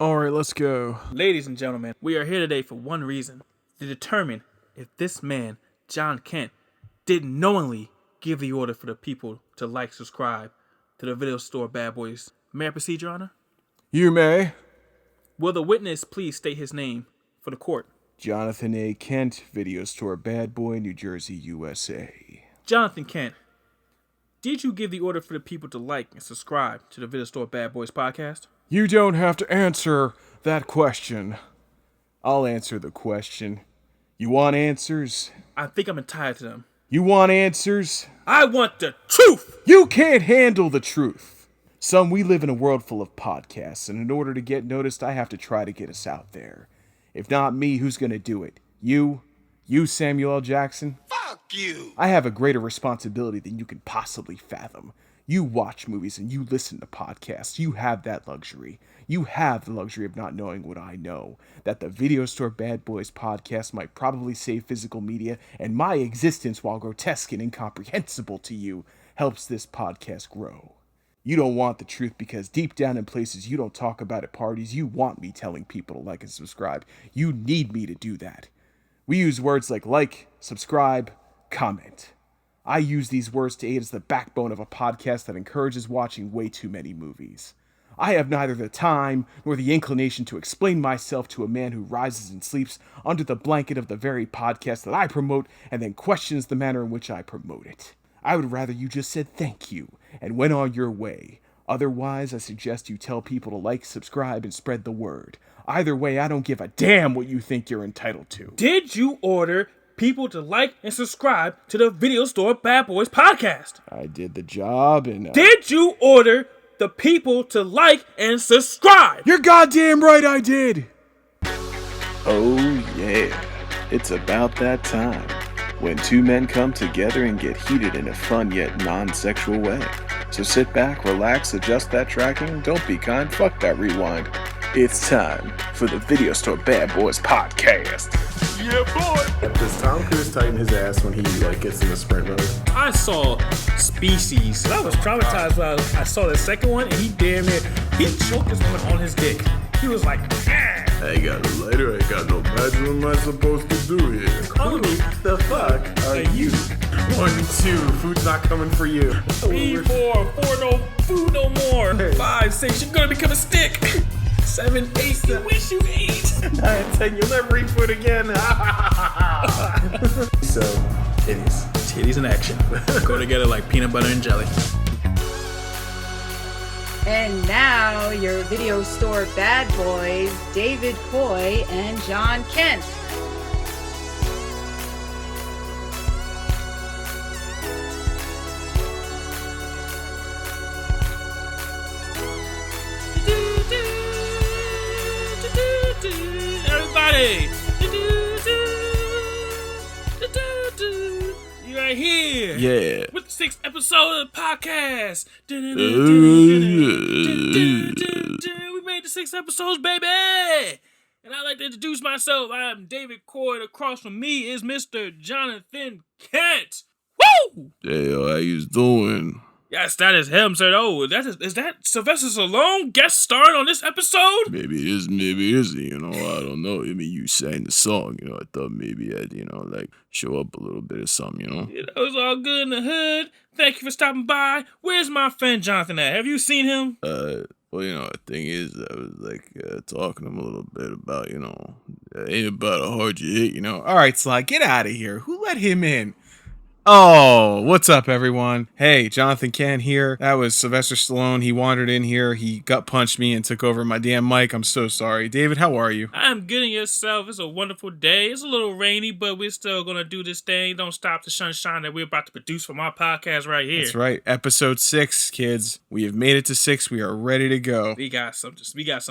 Alright, let's go. Ladies and gentlemen, we are here today for one reason. To determine if this man, John Kent, did knowingly give the order for the people to subscribe to the video store Bad Boys. May I proceed, Your Honor? You may. Will the witness please state his name for the court? Jonathan A. Kent, Video Store Bad Boy, New Jersey, USA. Jonathan Kent, did you give the order for the people to like and subscribe to the Video Store Bad Boys podcast? You don't have to answer that question. I'll answer the question. You want answers? I think I'm entitled to them. You want answers? I want the truth! You can't handle the truth. Son, we live in a world full of podcasts, and in order to get noticed, I have to try to get us out there. If not me, who's gonna do it? You? You, Samuel L. Jackson? Fuck you! I have a greater responsibility than you can possibly fathom. You watch movies and you listen to podcasts. You have that luxury. You have the luxury of not knowing what I know. That the Video Store Bad Boys podcast might probably save physical media, and my existence, while grotesque and incomprehensible to you, helps this podcast grow. You don't want the truth because deep down in places you don't talk about at parties, you want me telling people to like and subscribe. You need me to do that. We use words like, subscribe, comment. I use these words to aid as the backbone of a podcast that encourages watching way too many movies. I have neither the time nor the inclination to explain myself to a man who rises and sleeps under the blanket of the very podcast that I promote and then questions the manner in which I promote it. I would rather you just said thank you and went on your way. Otherwise, I suggest you tell people to like, subscribe, and spread the word. Either way, I don't give a damn what you think you're entitled to. Did you order people to like and subscribe to the Video Store Bad Boys podcast? I did the job and... Did you order the people to like and subscribe? You're goddamn right I did! Oh yeah, it's about that time. When two men come together and get heated in a fun yet non-sexual way. So sit back, relax, adjust that tracking, don't be kind, fuck that rewind. It's time for the Video Store Bad Boys podcast. Yeah, boy! Does Tom Cruise tighten his ass when he gets in the sprint mode? I saw Species. I was traumatized when I saw the second one, and he choked this woman on his dick. He was like, ah! I got a lighter, I got no badge, what am I supposed to do here? Call me The fuck are you? 1, 2, food's not coming for you. 3, 4, 4, no food no more. 5, 6, you're gonna become a stick. 7, 8, you wish you ate. 9, 10, you'll never eat food again. So, titties. Titties in action. Go together like peanut butter and jelly. And now, your Video Store Bad Boys, David Coy and John Kent. Everybody! You right here! Yeah. With the 6th episode of the podcast! We made the 6 episodes, baby! And I'd like to introduce myself. I'm David Coy. Across from me is Mr. Jonathan Kent. Woo! Hey, how you doing? Yes, that is him, sir. Oh, is that Sylvester Stallone guest starring on this episode? Maybe it is, maybe it isn't, I don't know. I mean, you sang the song, I thought maybe I'd, show up a little bit or something, It was all good in the hood. Thank you for stopping by. Where's my friend Jonathan at? Have you seen him? Well, the thing is, I was, talking to him a little bit about, it ain't about how hard you hit, Alright, Sly, get out of here. Who let him in? Oh, what's up, everyone? Hey, Jonathan Kent here. That was Sylvester Stallone. He wandered in here. He gut punched me and took over my damn mic. I'm so sorry. David, how are you? I'm good in yourself. It's a wonderful day. It's a little rainy, but we're still going to do this thing. Don't stop the sunshine that we're about to produce from our podcast right here. That's right. Episode 6, kids. We have made it to 6. We are ready to go. We got some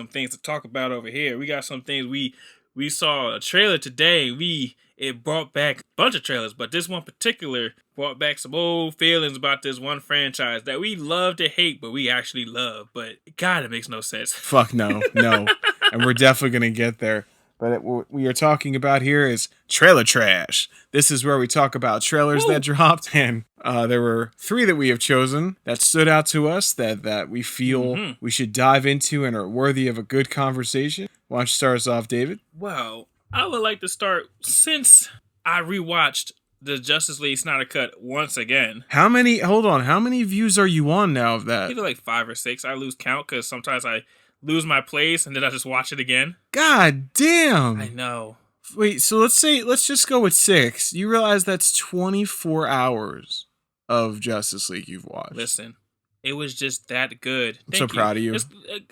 things to talk about over here. We got some things. We saw a trailer today. It brought back a bunch of trailers, but this one particular brought back some old feelings about this one franchise that we love to hate, but we actually love. But God, it makes no sense. Fuck no. And we're definitely going to get there. But what we are talking about here is trailer trash. This is where we talk about trailers that dropped, and there were 3 that we have chosen that stood out to us that we feel we should dive into and are worthy of a good conversation. Why don't you start us off, David? Well, I would like to start since I rewatched the Justice League Snyder Cut once again. How many views are you on now of that? Either like 5 or 6. I lose count because sometimes I lose my place and then I just watch it again. God damn. I know. Wait, so let's just go with 6. You realize that's 24 hours of Justice League you've watched. Listen, it was just that good. I'm so proud of you.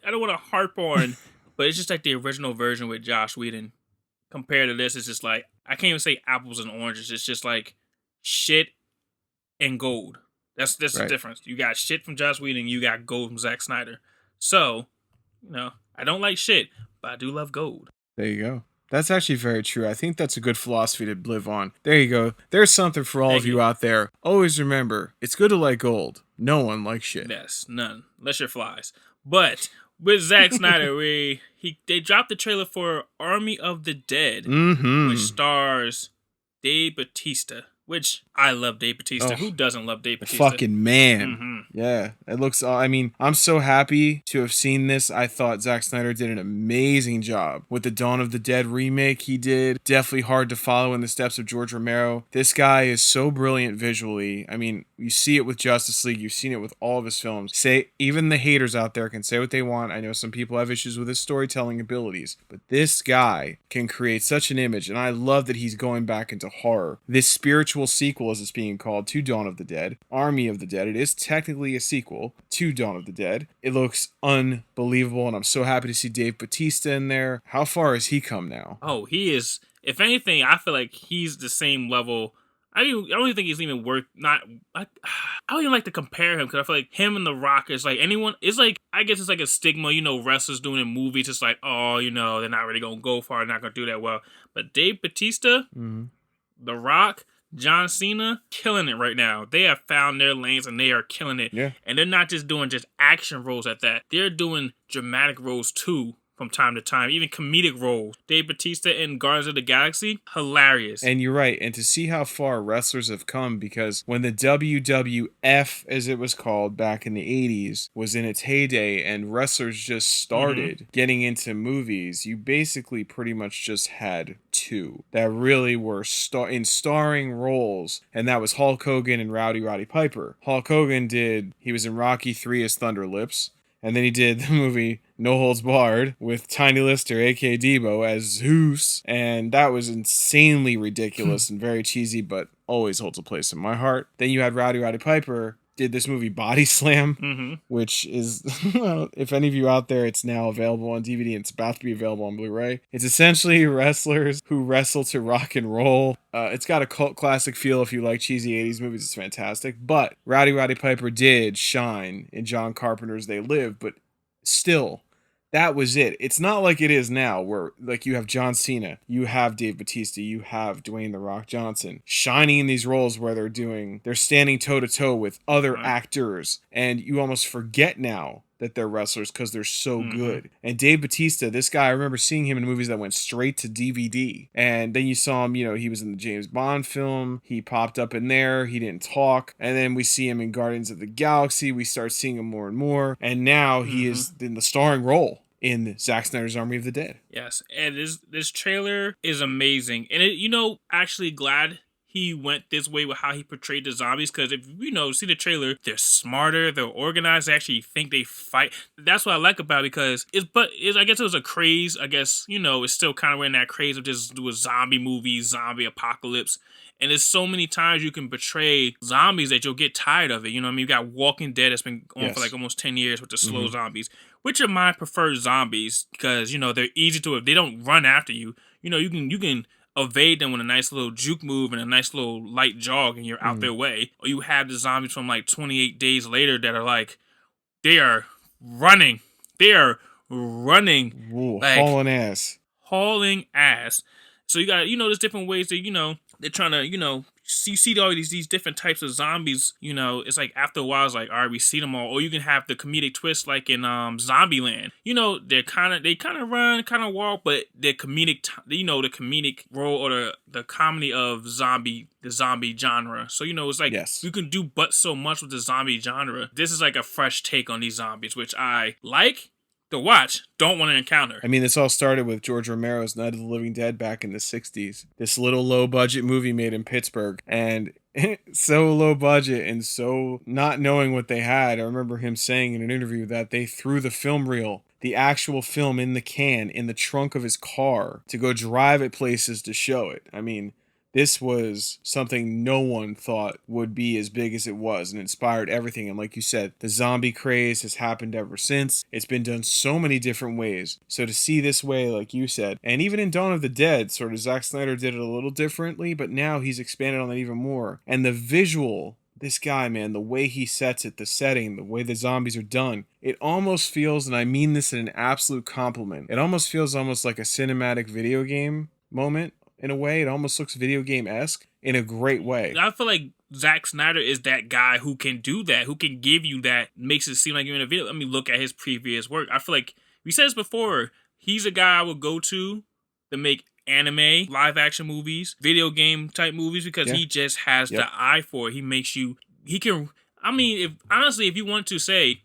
I don't want to harp on, but it's just like the original version with Joss Whedon. Compared to this, it's just like, I can't even say apples and oranges. It's just like shit and gold. That's right. The difference. You got shit from Joss Whedon, you got gold from Zack Snyder. So, I don't like shit, but I do love gold. There you go. That's actually very true. I think that's a good philosophy to live on. There you go. There's something for all of you out there. Always remember, it's good to like gold. No one likes shit. Yes, none. Unless you're flies. But with Zack Snyder, they dropped the trailer for Army of the Dead, which stars Dave Bautista. Which I love Dave Bautista. Who doesn't love Dave Bautista? Fucking man. Yeah. It looks, I'm so happy to have seen this. I thought Zack Snyder did an amazing job with the Dawn of the Dead remake he did. Definitely hard to follow in the steps of George Romero. This guy is so brilliant visually. I mean, you see it with Justice League. You've seen it with all of his films. Even the haters out there can say what they want. I know some people have issues with his storytelling abilities, but this guy can create such an image, and I love that he's going back into horror. This spiritual sequel, as it's being called, to Dawn of the Dead, Army of the Dead. It is technically a sequel to Dawn of the Dead. It looks unbelievable, and I'm so happy to see Dave Bautista in there. How far has he come now? Oh, he is. If anything, I feel like he's the same level. I don't even think he's even worth. I don't even like to compare him because I feel like him and The Rock is like anyone. It's like, I guess it's like a stigma, wrestlers doing in movies. It's like, they're not really gonna go far, not gonna do that well. But Dave Bautista, The Rock, John Cena, killing it right now. They have found their lanes and they are killing it. Yeah. And they're not just doing just action roles at that. They're doing dramatic roles too from time to time, even comedic roles. Dave Bautista in Guardians of the Galaxy, hilarious. And you're right. And to see how far wrestlers have come, because when the WWF, as it was called back in the 80s, was in its heyday and wrestlers just started getting into movies, you basically pretty much just had 2 that really were in starring roles, and that was Hulk Hogan and Roddy Piper. Hulk Hogan he was in Rocky 3 as Thunder Lips. And then he did the movie No Holds Barred with Tiny Lister, a.k.a. Debo, as Zeus. And that was insanely ridiculous and very cheesy, but always holds a place in my heart. Then you had Roddy Piper, did this movie Body Slam, which is, if any of you out there, it's now available on DVD and it's about to be available on Blu-ray. It's essentially wrestlers who wrestle to rock and roll. It's got a cult classic feel if you like cheesy 80s movies. It's fantastic. But Roddy Piper did shine in John Carpenter's They Live, but still, that was it. It's not like it is now where like you have John Cena, you have Dave Bautista, you have Dwayne The Rock Johnson shining in these roles where they're standing toe to toe with other actors, and you almost forget now that they're wrestlers because they're so good. And Dave Bautista, this guy, I remember seeing him in movies that went straight to DVD. And then you saw him, he was in the James Bond film. He popped up in there. He didn't talk. And then we see him in Guardians of the Galaxy. We start seeing him more and more. And now he is in the starring role in Zack Snyder's Army of the Dead. Yes, and this trailer is amazing. And actually glad he went this way with how he portrayed the zombies, because if see the trailer, they're smarter, they're organized, they actually think they fight. That's what I like about it, because I guess it was a craze. I guess it's still kind of in that craze of just doing zombie movies, zombie apocalypse. And there's so many times you can portray zombies that you'll get tired of it. You got Walking Dead that's been on for like almost 10 years with the slow zombies, which are my preferred zombies because, they're easy to, if they don't run after you, you can evade them with a nice little juke move and a nice little light jog and you're out their way. Or you have the zombies from like 28 days later that are like, they are running. Ooh, like, hauling ass. So you got, there's different ways that, they're trying to, see all these different types of zombies, you know, it's like after a while it's like, all right, we see them all. Or you can have the comedic twist like in Zombieland. You know, they kind of run, kind of walk, but the comedic role or the comedy of the zombie genre. So, you know, it's like Yes. you can do but so much with the zombie genre. This is like a fresh take on these zombies, which I like to watch, don't want to encounter. I mean, this all started with George Romero's Night of the Living Dead back in the 60s. This little low-budget movie made in Pittsburgh. And so low budget and so not knowing what they had. I remember him saying in an interview that they threw the film reel, the actual film in the can, in the trunk of his car to go drive it places to show it. I mean, this was something no one thought would be as big as it was and inspired everything. And like you said, the zombie craze has happened ever since. It's been done so many different ways. So to see this way, like you said, and even in Dawn of the Dead, sort of Zack Snyder did it a little differently, but now he's expanded on that even more. And the visual, this guy, man, the way he sets it, the setting, the way the zombies are done, it almost feels, and I mean this in an absolute compliment, it almost feels almost like a cinematic video game moment. In a way, it almost looks video game-esque in a great way. I feel like Zack Snyder is that guy who can do that, who can give you that, makes it seem like you're in a video. Let me look at his previous work. I feel like, we said this before, he's a guy I would go to make anime, live action movies, video game type movies, because he just has the eye for it. He makes you, he can, I mean, if you want to say,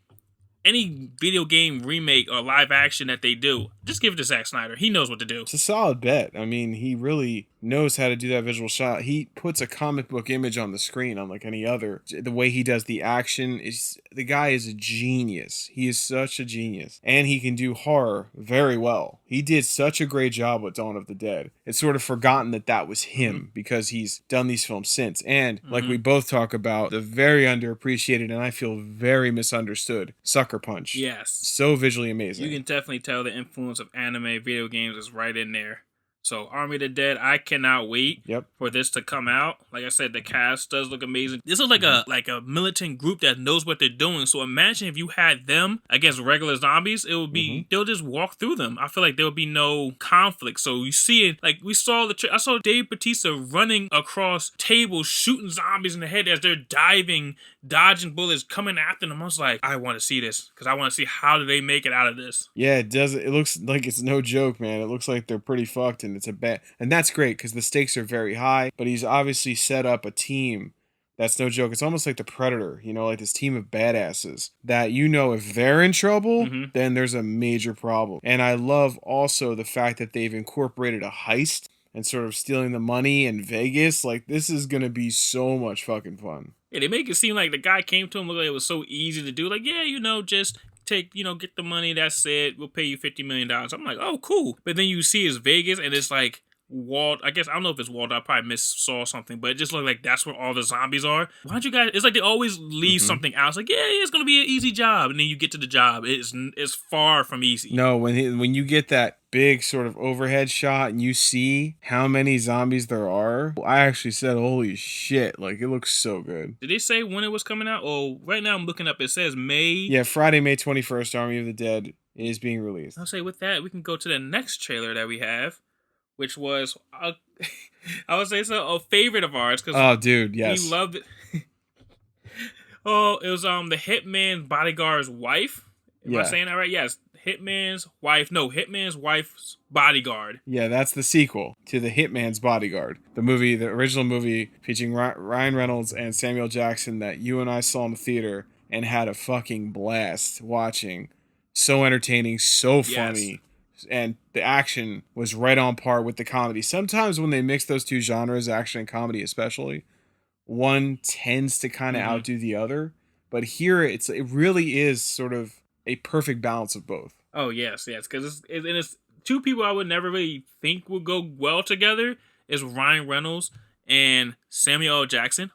any video game remake or live action that they do, just give it to Zack Snyder. He knows what to do. It's a solid bet. I mean, he really knows how to do that visual shot. He puts a comic book image on the screen unlike any other. The way he does the action is, the guy is a genius. He is such a genius. And he can do horror very well. He did such a great job with Dawn of the Dead. It's sort of forgotten that was him because he's done these films since. And like we both talk about, the very underappreciated and I feel very misunderstood Sucker Punch. Yes. So visually amazing. You can definitely tell the influence of anime, video games is right in there. So Army of the Dead, I cannot wait for this to come out. Like I said, the cast does look amazing. This is like a militant group that knows what they're doing. So imagine if you had them against regular zombies, it would be they'll just walk through them. I feel like there would be no conflict. So you see it, like we saw I saw Dave Bautista running across tables, shooting zombies in the head as they're diving, dodging bullets, coming after them. I was like, I want to see this because I want to see how do they make it out of this. Yeah, it does. It looks like it's no joke, man. It looks like they're pretty fucked and it's a bet. And that's great because the stakes are very high, but he's obviously set up a team that's no joke. It's almost like the Predator, you know, like this team of badasses that, you know, if they're in trouble, then there's a major problem. And I love also the fact that they've incorporated a heist and sort of stealing the money in Vegas. Like, this is going to be so much fucking fun. Yeah, they make it seem like the guy came to him, looked like it was so easy to do. Like, yeah, you know, just take, you know, get the money, that's it. We'll pay you $50 million. I'm like, oh, cool. But then you see it's Vegas and it's like walled. I guess, I don't know if it's walled. I probably saw something, but it just looked like that's where all the zombies are. Why don't you guys, it's like they always leave something out. It's like, yeah, it's going to be an easy job. And then you get to the job. It's far from easy. No, when you get that big sort of overhead shot and you see how many zombies there are, I actually said, holy shit, like it looks so good. Did they say when it was coming out? Oh, right now I'm looking up, it says May. Yeah, Friday, May 21st, Army of the Dead is being released. I'll say with that, we can go to the next trailer that we have, which was, I would say so, a favorite of ours. Oh, dude, yes. We loved it. Oh, it was the Hitman's bodyguard's wife. Am I saying that right? Yes. Hitman's wife's bodyguard. Yeah, that's the sequel to the Hitman's Bodyguard. The original movie featuring Ryan Reynolds and Samuel Jackson that you and I saw in the theater and had a fucking blast watching. So entertaining, so funny. And the action was right on par with the comedy. Sometimes when they mix those two genres, action and comedy especially, one tends to kind of outdo the other. But here, it really is sort of a perfect balance of both. Oh, yes, because it's two people I would never really think would go well together. Is Ryan Reynolds and Samuel L. Jackson.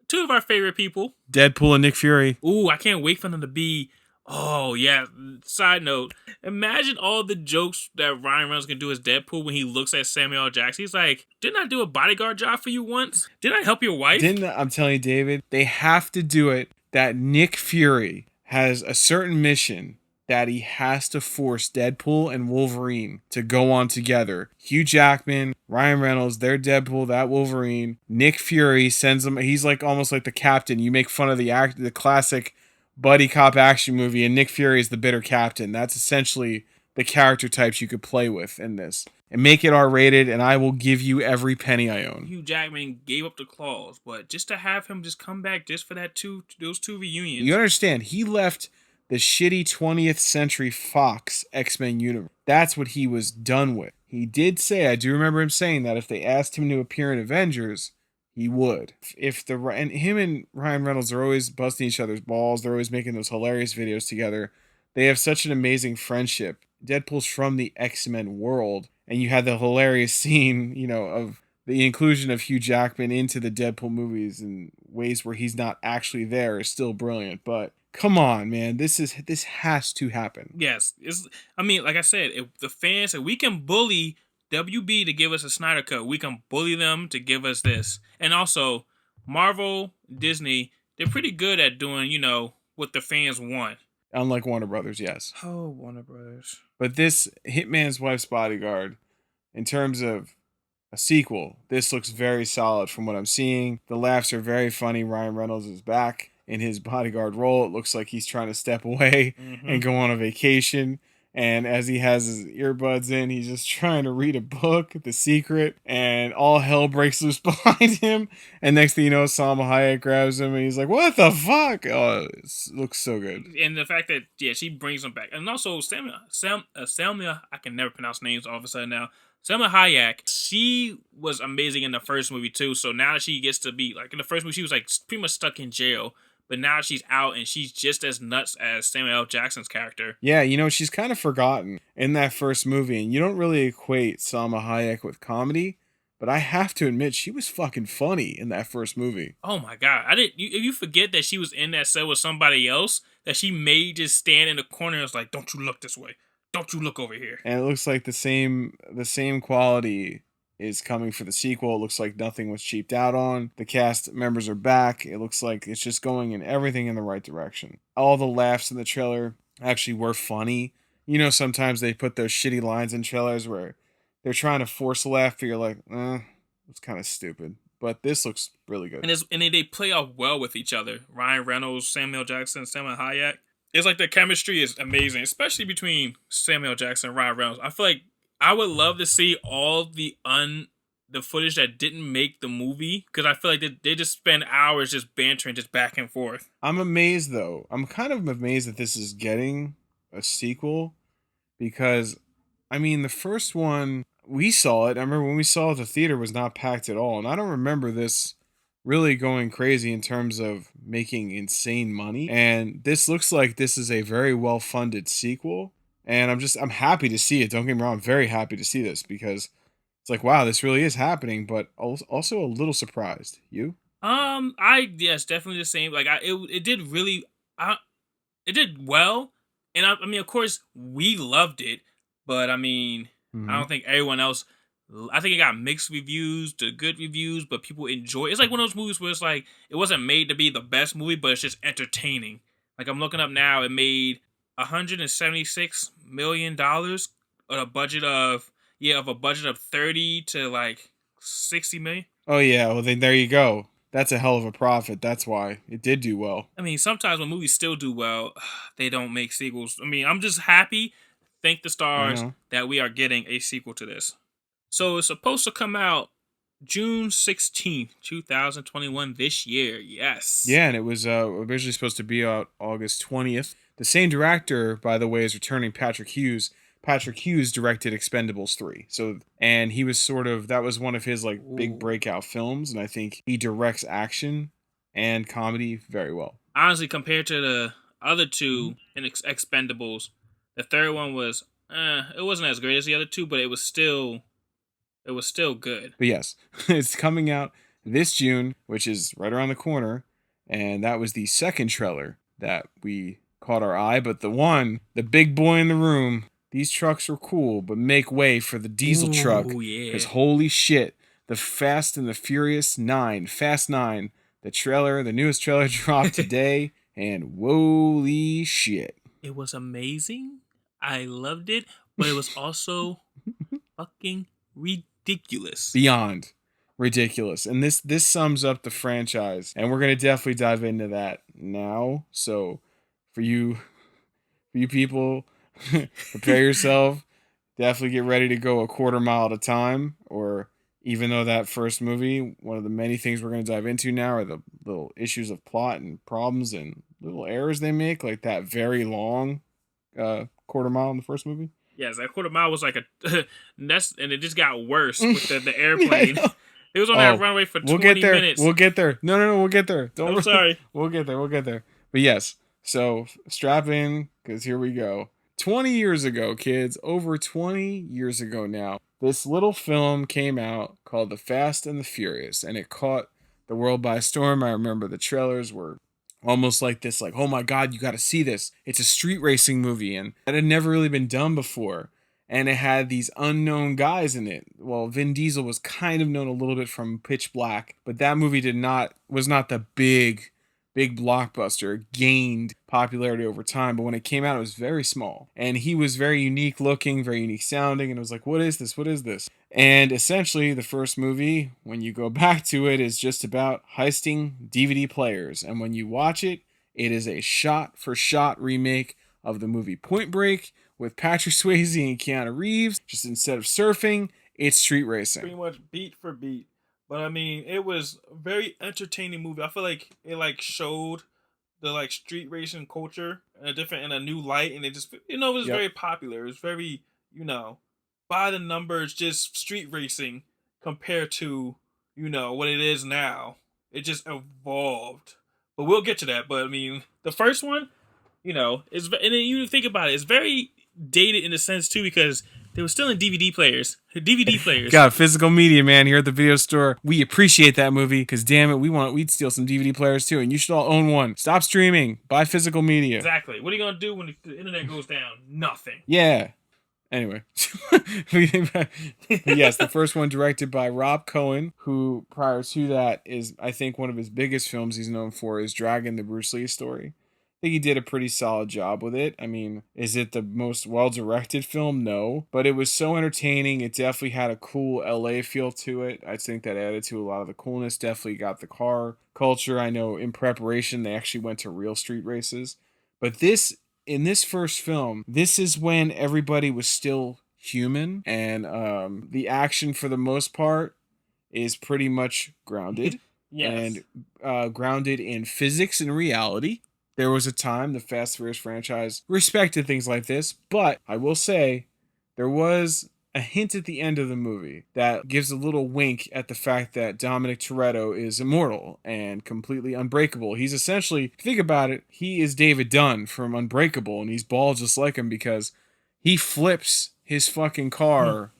Two of our favorite people. Deadpool and Nick Fury. Ooh, I can't wait for them to be... Oh, yeah. Side note. Imagine all the jokes that Ryan Reynolds can do as Deadpool when he looks at Samuel L. Jackson. He's like, didn't I do a bodyguard job for you once? Didn't I help your wife? I'm telling you, David, they have to do it that Nick Fury has a certain mission that he has to force Deadpool and Wolverine to go on together. Hugh Jackman, Ryan Reynolds, they're Deadpool, that Wolverine. Nick Fury sends him. He's like almost like the captain. You make fun of the classic buddy cop action movie, and Nick Fury is the bitter captain. That's essentially the character types you could play with in this. And make it R-rated, and I will give you every penny I own. Hugh Jackman gave up the claws, but just to have him just come back just for those two reunions. You understand, he left the shitty 20th Century Fox X-Men universe. That's what he was done with. He did say, I do remember him saying that if they asked him to appear in Avengers, he would. And him and Ryan Reynolds are always busting each other's balls. They're always making those hilarious videos together. They have such an amazing friendship. Deadpool's from the X-Men world, and you had the hilarious scene, of the inclusion of Hugh Jackman into the Deadpool movies in ways where he's not actually there is still brilliant. But come on, man, this has to happen. Yes, like I said, if we can bully WB to give us a Snyder Cut, we can bully them to give us this. And also, Marvel, Disney, they're pretty good at doing, what the fans want. Unlike Warner Brothers, yes. Oh, Warner Brothers. But this Hitman's Wife's Bodyguard, in terms of a sequel, this looks very solid from what I'm seeing. The laughs are very funny. Ryan Reynolds is back in his bodyguard role. It looks like he's trying to step away and go on a vacation. And as he has his earbuds in, he's just trying to read a book, The Secret, and all hell breaks loose behind him. And next thing you know, Salma Hayek grabs him, and he's like, "What the fuck?" Oh, it looks so good. And the fact that, she brings him back. And also, Salma, I can never pronounce names all of a sudden now. Salma Hayek, she was amazing in the first movie, too. So now that she gets to be, in the first movie, she was, pretty much stuck in jail. But now she's out and she's just as nuts as Samuel L. Jackson's character. Yeah, she's kind of forgotten in that first movie. And you don't really equate Salma Hayek with comedy. But I have to admit, she was fucking funny in that first movie. Oh my God. If you forget that she was in that cell with somebody else, that she may just stand in the corner and was like, "Don't you look this way. Don't you look over here." And it looks like the same quality is coming for the sequel. It looks like nothing was cheaped out on. The cast members are back. It looks like it's just going in everything in the right direction. All the laughs in the trailer actually were funny. Sometimes they put those shitty lines in trailers where they're trying to force a laugh, but you're like, it's kind of stupid. But this looks really good. And they play off well with each other. Ryan Reynolds, Samuel Jackson, Samuel Hayek. It's like the chemistry is amazing, especially between Samuel Jackson and Ryan Reynolds. I feel like I would love to see all the footage that didn't make the movie, because I feel like they just spend hours just bantering, just back and forth. I'm amazed, though. I'm kind of amazed that this is getting a sequel, because, the first one, we saw it. I remember when we saw it at the theater, was not packed at all, and I don't remember this really going crazy in terms of making insane money. And this looks like this is a very well-funded sequel. And I'm happy to see it. Don't get me wrong. I'm very happy to see this, because it's like, wow, this really is happening, but also a little surprised. You? Yes, definitely the same. It did well. And of course we loved it, but I don't think everyone else, I think it got mixed reviews to good reviews, but people enjoy it. It's like one of those movies where it's like, it wasn't made to be the best movie, but it's just entertaining. I'm looking up now, it made $176 million on a budget of 30 to 60 million. Oh yeah, well then there you go. That's a hell of a profit. That's why it did do well. Sometimes when movies still do well, they don't make sequels. I'm just happy, thank the stars, that we are getting a sequel to this. So it's supposed to come out June 16th, 2021 this year. Yes. Yeah, and it was originally supposed to be out August 20th. The same director, by the way, is returning, Patrick Hughes. Patrick Hughes directed Expendables 3. And he was that was one of his big breakout films, and I think he directs action and comedy very well. Honestly, compared to the other two in Expendables, the third one was it wasn't as great as the other two, but it was still good. But yes, it's coming out this June, which is right around the corner, and that was the second trailer that we caught our eye. But the big boy in the room, these trucks are cool, but make way for the diesel truck. Because holy shit, the Fast and the Furious 9, Fast 9, the newest trailer dropped today, and holy shit. It was amazing. I loved it, but it was also fucking ridiculous. Beyond ridiculous. And this sums up the franchise. And we're gonna definitely dive into that now. So for you people, prepare yourself. Definitely get ready to go a quarter mile at a time. Or even though that first movie, one of the many things we're gonna dive into now are the little issues of plot and problems and little errors they make, like that very long quarter mile in the first movie. Yes, that quarter mile was like and it just got worse with the airplane. Yeah, It was on that runway for 20 minutes. We'll get there. No, we'll get there. I'm sorry. We'll get there. But yes, so strap in, because here we go. 20 years ago, kids, over 20 years ago now, this little film came out called The Fast and the Furious, and it caught the world by storm. I remember the trailers were almost like this, like, oh my God, you got to see this. It's a street racing movie, and that had never really been done before. And it had these unknown guys in it. Well, Vin Diesel was kind of known a little bit from Pitch Black, but that movie was not the big blockbuster. It gained popularity over time, but when it came out, it was very small. And he was very unique looking, very unique sounding, and it was like, what is this? What is this? And essentially, the first movie, when you go back to it, is just about heisting DVD players. And when you watch it, it is a shot-for-shot remake of the movie Point Break with Patrick Swayze and Keanu Reeves. Just instead of surfing, it's street racing. Pretty much beat for beat. But I mean, it was a very entertaining movie. I feel like it like showed the like street racing culture in a new light, and it just it was very popular. It was very by the numbers, just street racing compared to what it is now. It just evolved. But we'll get to that. But I mean, the first one, is, and then you think about it, it's very dated in a sense too, because they were still in DVD players. God, physical media, man, here at the video store. We appreciate that movie, because damn it, we'd steal some DVD players too, and you should all own one. Stop streaming. Buy physical media. Exactly. What are you going to do when the internet goes down? Nothing. Yeah. Anyway. Yes, the first one directed by Rob Cohen, who prior to that is, I think, one of his biggest films he's known for is Dragon, the Bruce Lee story. I think he did a pretty solid job with it. I mean, is it the most well-directed film? No. But it was so entertaining. It definitely had a cool LA feel to it. I think that added to a lot of the coolness. Definitely got the car culture. I know in preparation, they actually went to real street races. But in this first film, this is when everybody was still human. And the action, for the most part, is pretty much grounded. Yes. And grounded in physics and reality. There was a time the Fast and Furious franchise respected things like this, but I will say there was a hint at the end of the movie that gives a little wink at the fact that Dominic Toretto is immortal and completely unbreakable. He's essentially, if you think about it, he is David Dunn from Unbreakable, and he's bald just like him because he flips his fucking car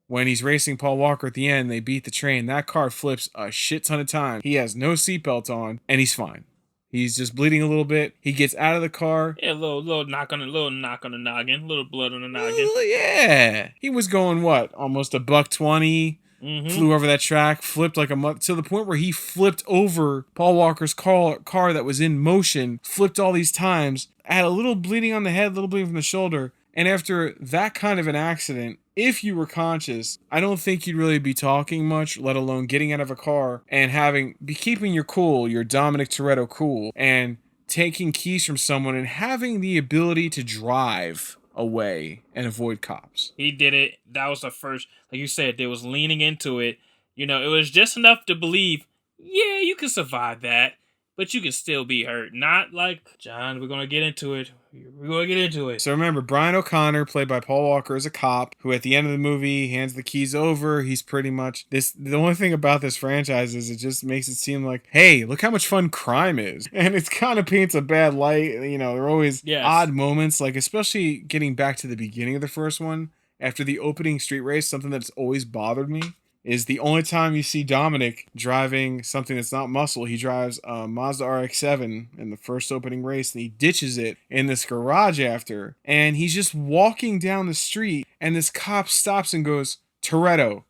when he's racing Paul Walker at the end. They beat the train. That car flips a shit ton of time. He has no seatbelt on, and he's fine. He's just bleeding a little bit. He gets out of the car. Yeah, a little knock on the noggin, a little blood on the noggin. Yeah, he was going what, almost $120. Flew over that track, flipped like to the point where he flipped over Paul Walker's car that was in motion. Flipped all these times. Had a little bleeding on the head, a little bleeding from the shoulder. And after that kind of an accident, if you were conscious, I don't think you'd really be talking much, let alone getting out of a car and keeping your cool, your Dominic Toretto cool, and taking keys from someone and having the ability to drive away and avoid cops. He did it. That was the first, like you said, they was leaning into it. It was just enough to believe, yeah, you can survive that, but you can still be hurt. Not like, John, we're going to get into it. We're going to get into it. So remember, Brian O'Connor, played by Paul Walker, is a cop who at the end of the movie hands the keys over. He's pretty much the only thing about this franchise is it just makes it seem like, hey, look how much fun crime is. And it kind of paints a bad light. There are always odd moments, like especially getting back to the beginning of the first one, after the opening street race, something that's always bothered me is the only time you see Dominic driving something that's not muscle. He drives a Mazda RX-7 in the first opening race, and he ditches it in this garage after. And he's just walking down the street, and this cop stops and goes, Toretto,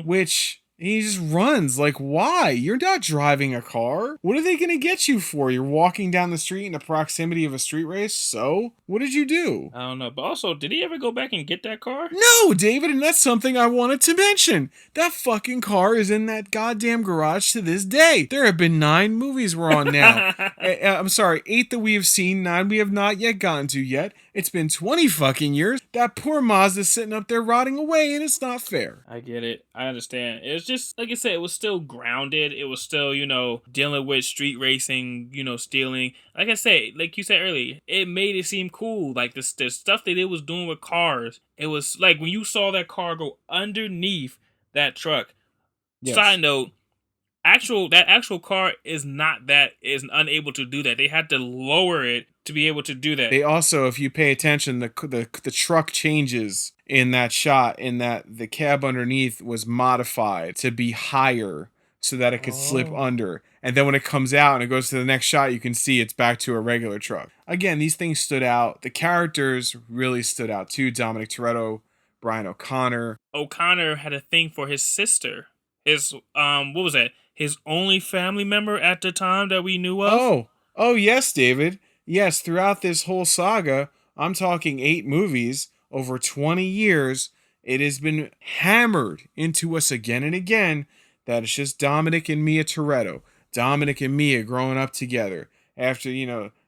which He just runs. Like, why? You're not driving a car. What are they going to get you for? You're walking down the street in the proximity of a street race. So, what did you do? I don't know. But also, did he ever go back and get that car? No, David, and that's something I wanted to mention. That fucking car is in that goddamn garage to this day. There have been 9 movies we're on now. I'm sorry, 8 that we have seen, 9 we have not yet gotten to yet. It's been 20 fucking years. That poor Mazda's sitting up there rotting away, and it's not fair. I get it. I understand. It's just, like I said, it was still grounded. It was still, dealing with street racing, stealing. Like I said, like you said earlier, it made it seem cool. Like the stuff that it was doing with cars. It was like when you saw that car go underneath that truck. Yes. Side note, that actual car is unable to do that. They had to lower it to be able to do that. They also, if you pay attention, the truck changes in that shot, in that the cab underneath was modified to be higher so that it could slip under. And then when it comes out and it goes to the next shot, you can see it's back to a regular truck. Again, these things stood out. The characters really stood out too. Dominic Toretto, Brian O'Connor. O'Connor had a thing for his sister. His, what was that? His only family member at the time that we knew of? Oh, yes, David. Yes, throughout this whole saga, I'm talking 8 movies, over 20 years, it has been hammered into us again and again that it's just Dominic and Mia Toretto. Dominic and Mia growing up together. After,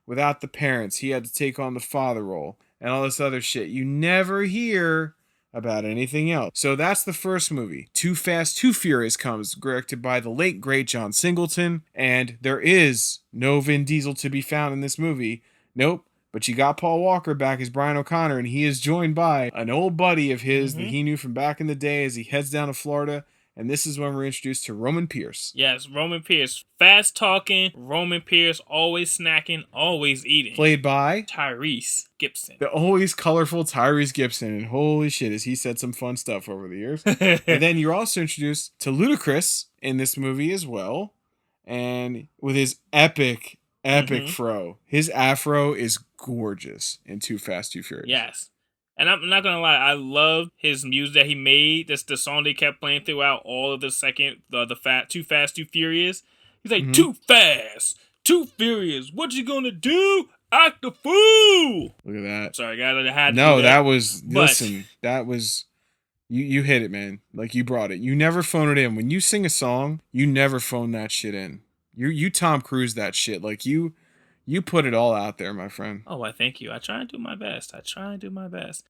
without the parents, he had to take on the father role and all this other shit. You never hear about anything else. So that's the first movie. Too Fast, Too Furious comes, directed by the late, great John Singleton. And there is no Vin Diesel to be found in this movie. Nope. But you got Paul Walker back as Brian O'Connor, and he is joined by an old buddy of his that he knew from back in the day as he heads down to Florida. And this is when we're introduced to Roman Pierce. Yes, Roman Pierce. Fast talking, Roman Pierce, always snacking, always eating. Played by Tyrese Gibson. The always colorful Tyrese Gibson. And holy shit, has he said some fun stuff over the years. And then you're also introduced to Ludacris in this movie as well. And with his epic fro. His afro is gorgeous in Too Fast, Too Furious. Yes. And I'm not gonna lie, I loved his music that he made. That's the song they kept playing throughout all of the Too Fast, Too Furious. He's like, Too fast, too furious. What you gonna do? Act a fool. Look at that. Sorry, guys, I had to No, do that was listen. That was you hit it, man. Like you brought it. You never phone it in. When you sing a song, you never phone that shit in. You Tom Cruise that shit. Like you put it all out there, my friend. Oh, I thank you. I try and do my best.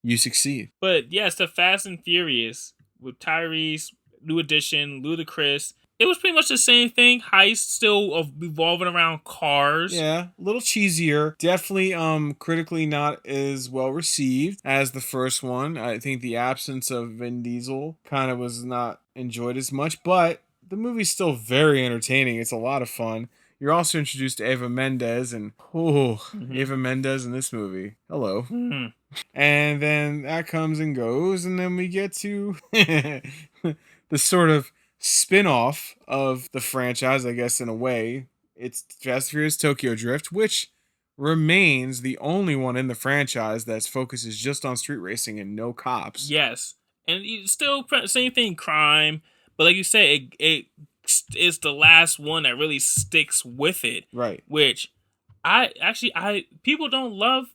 You succeed. But yes, the Fast and Furious with Tyrese, New Edition, Ludacris. It was pretty much the same thing. Heist still revolving around cars. Yeah, a little cheesier. Definitely critically not as well received as the first one. I think the absence of Vin Diesel kind of was not enjoyed as much, but the movie's still very entertaining. It's a lot of fun. You're also introduced to Eva Mendes, and Eva Mendes in this movie. Hello. Mm-hmm. And then that comes and goes, and then we get to the sort of spin-off of the franchise, I guess, in a way. It's Fast and Furious Tokyo Drift, which remains the only one in the franchise that focuses just on street racing and no cops. Yes. And still, same thing, crime. But like you said, it is the last one that really sticks with it. Right. Which people don't love,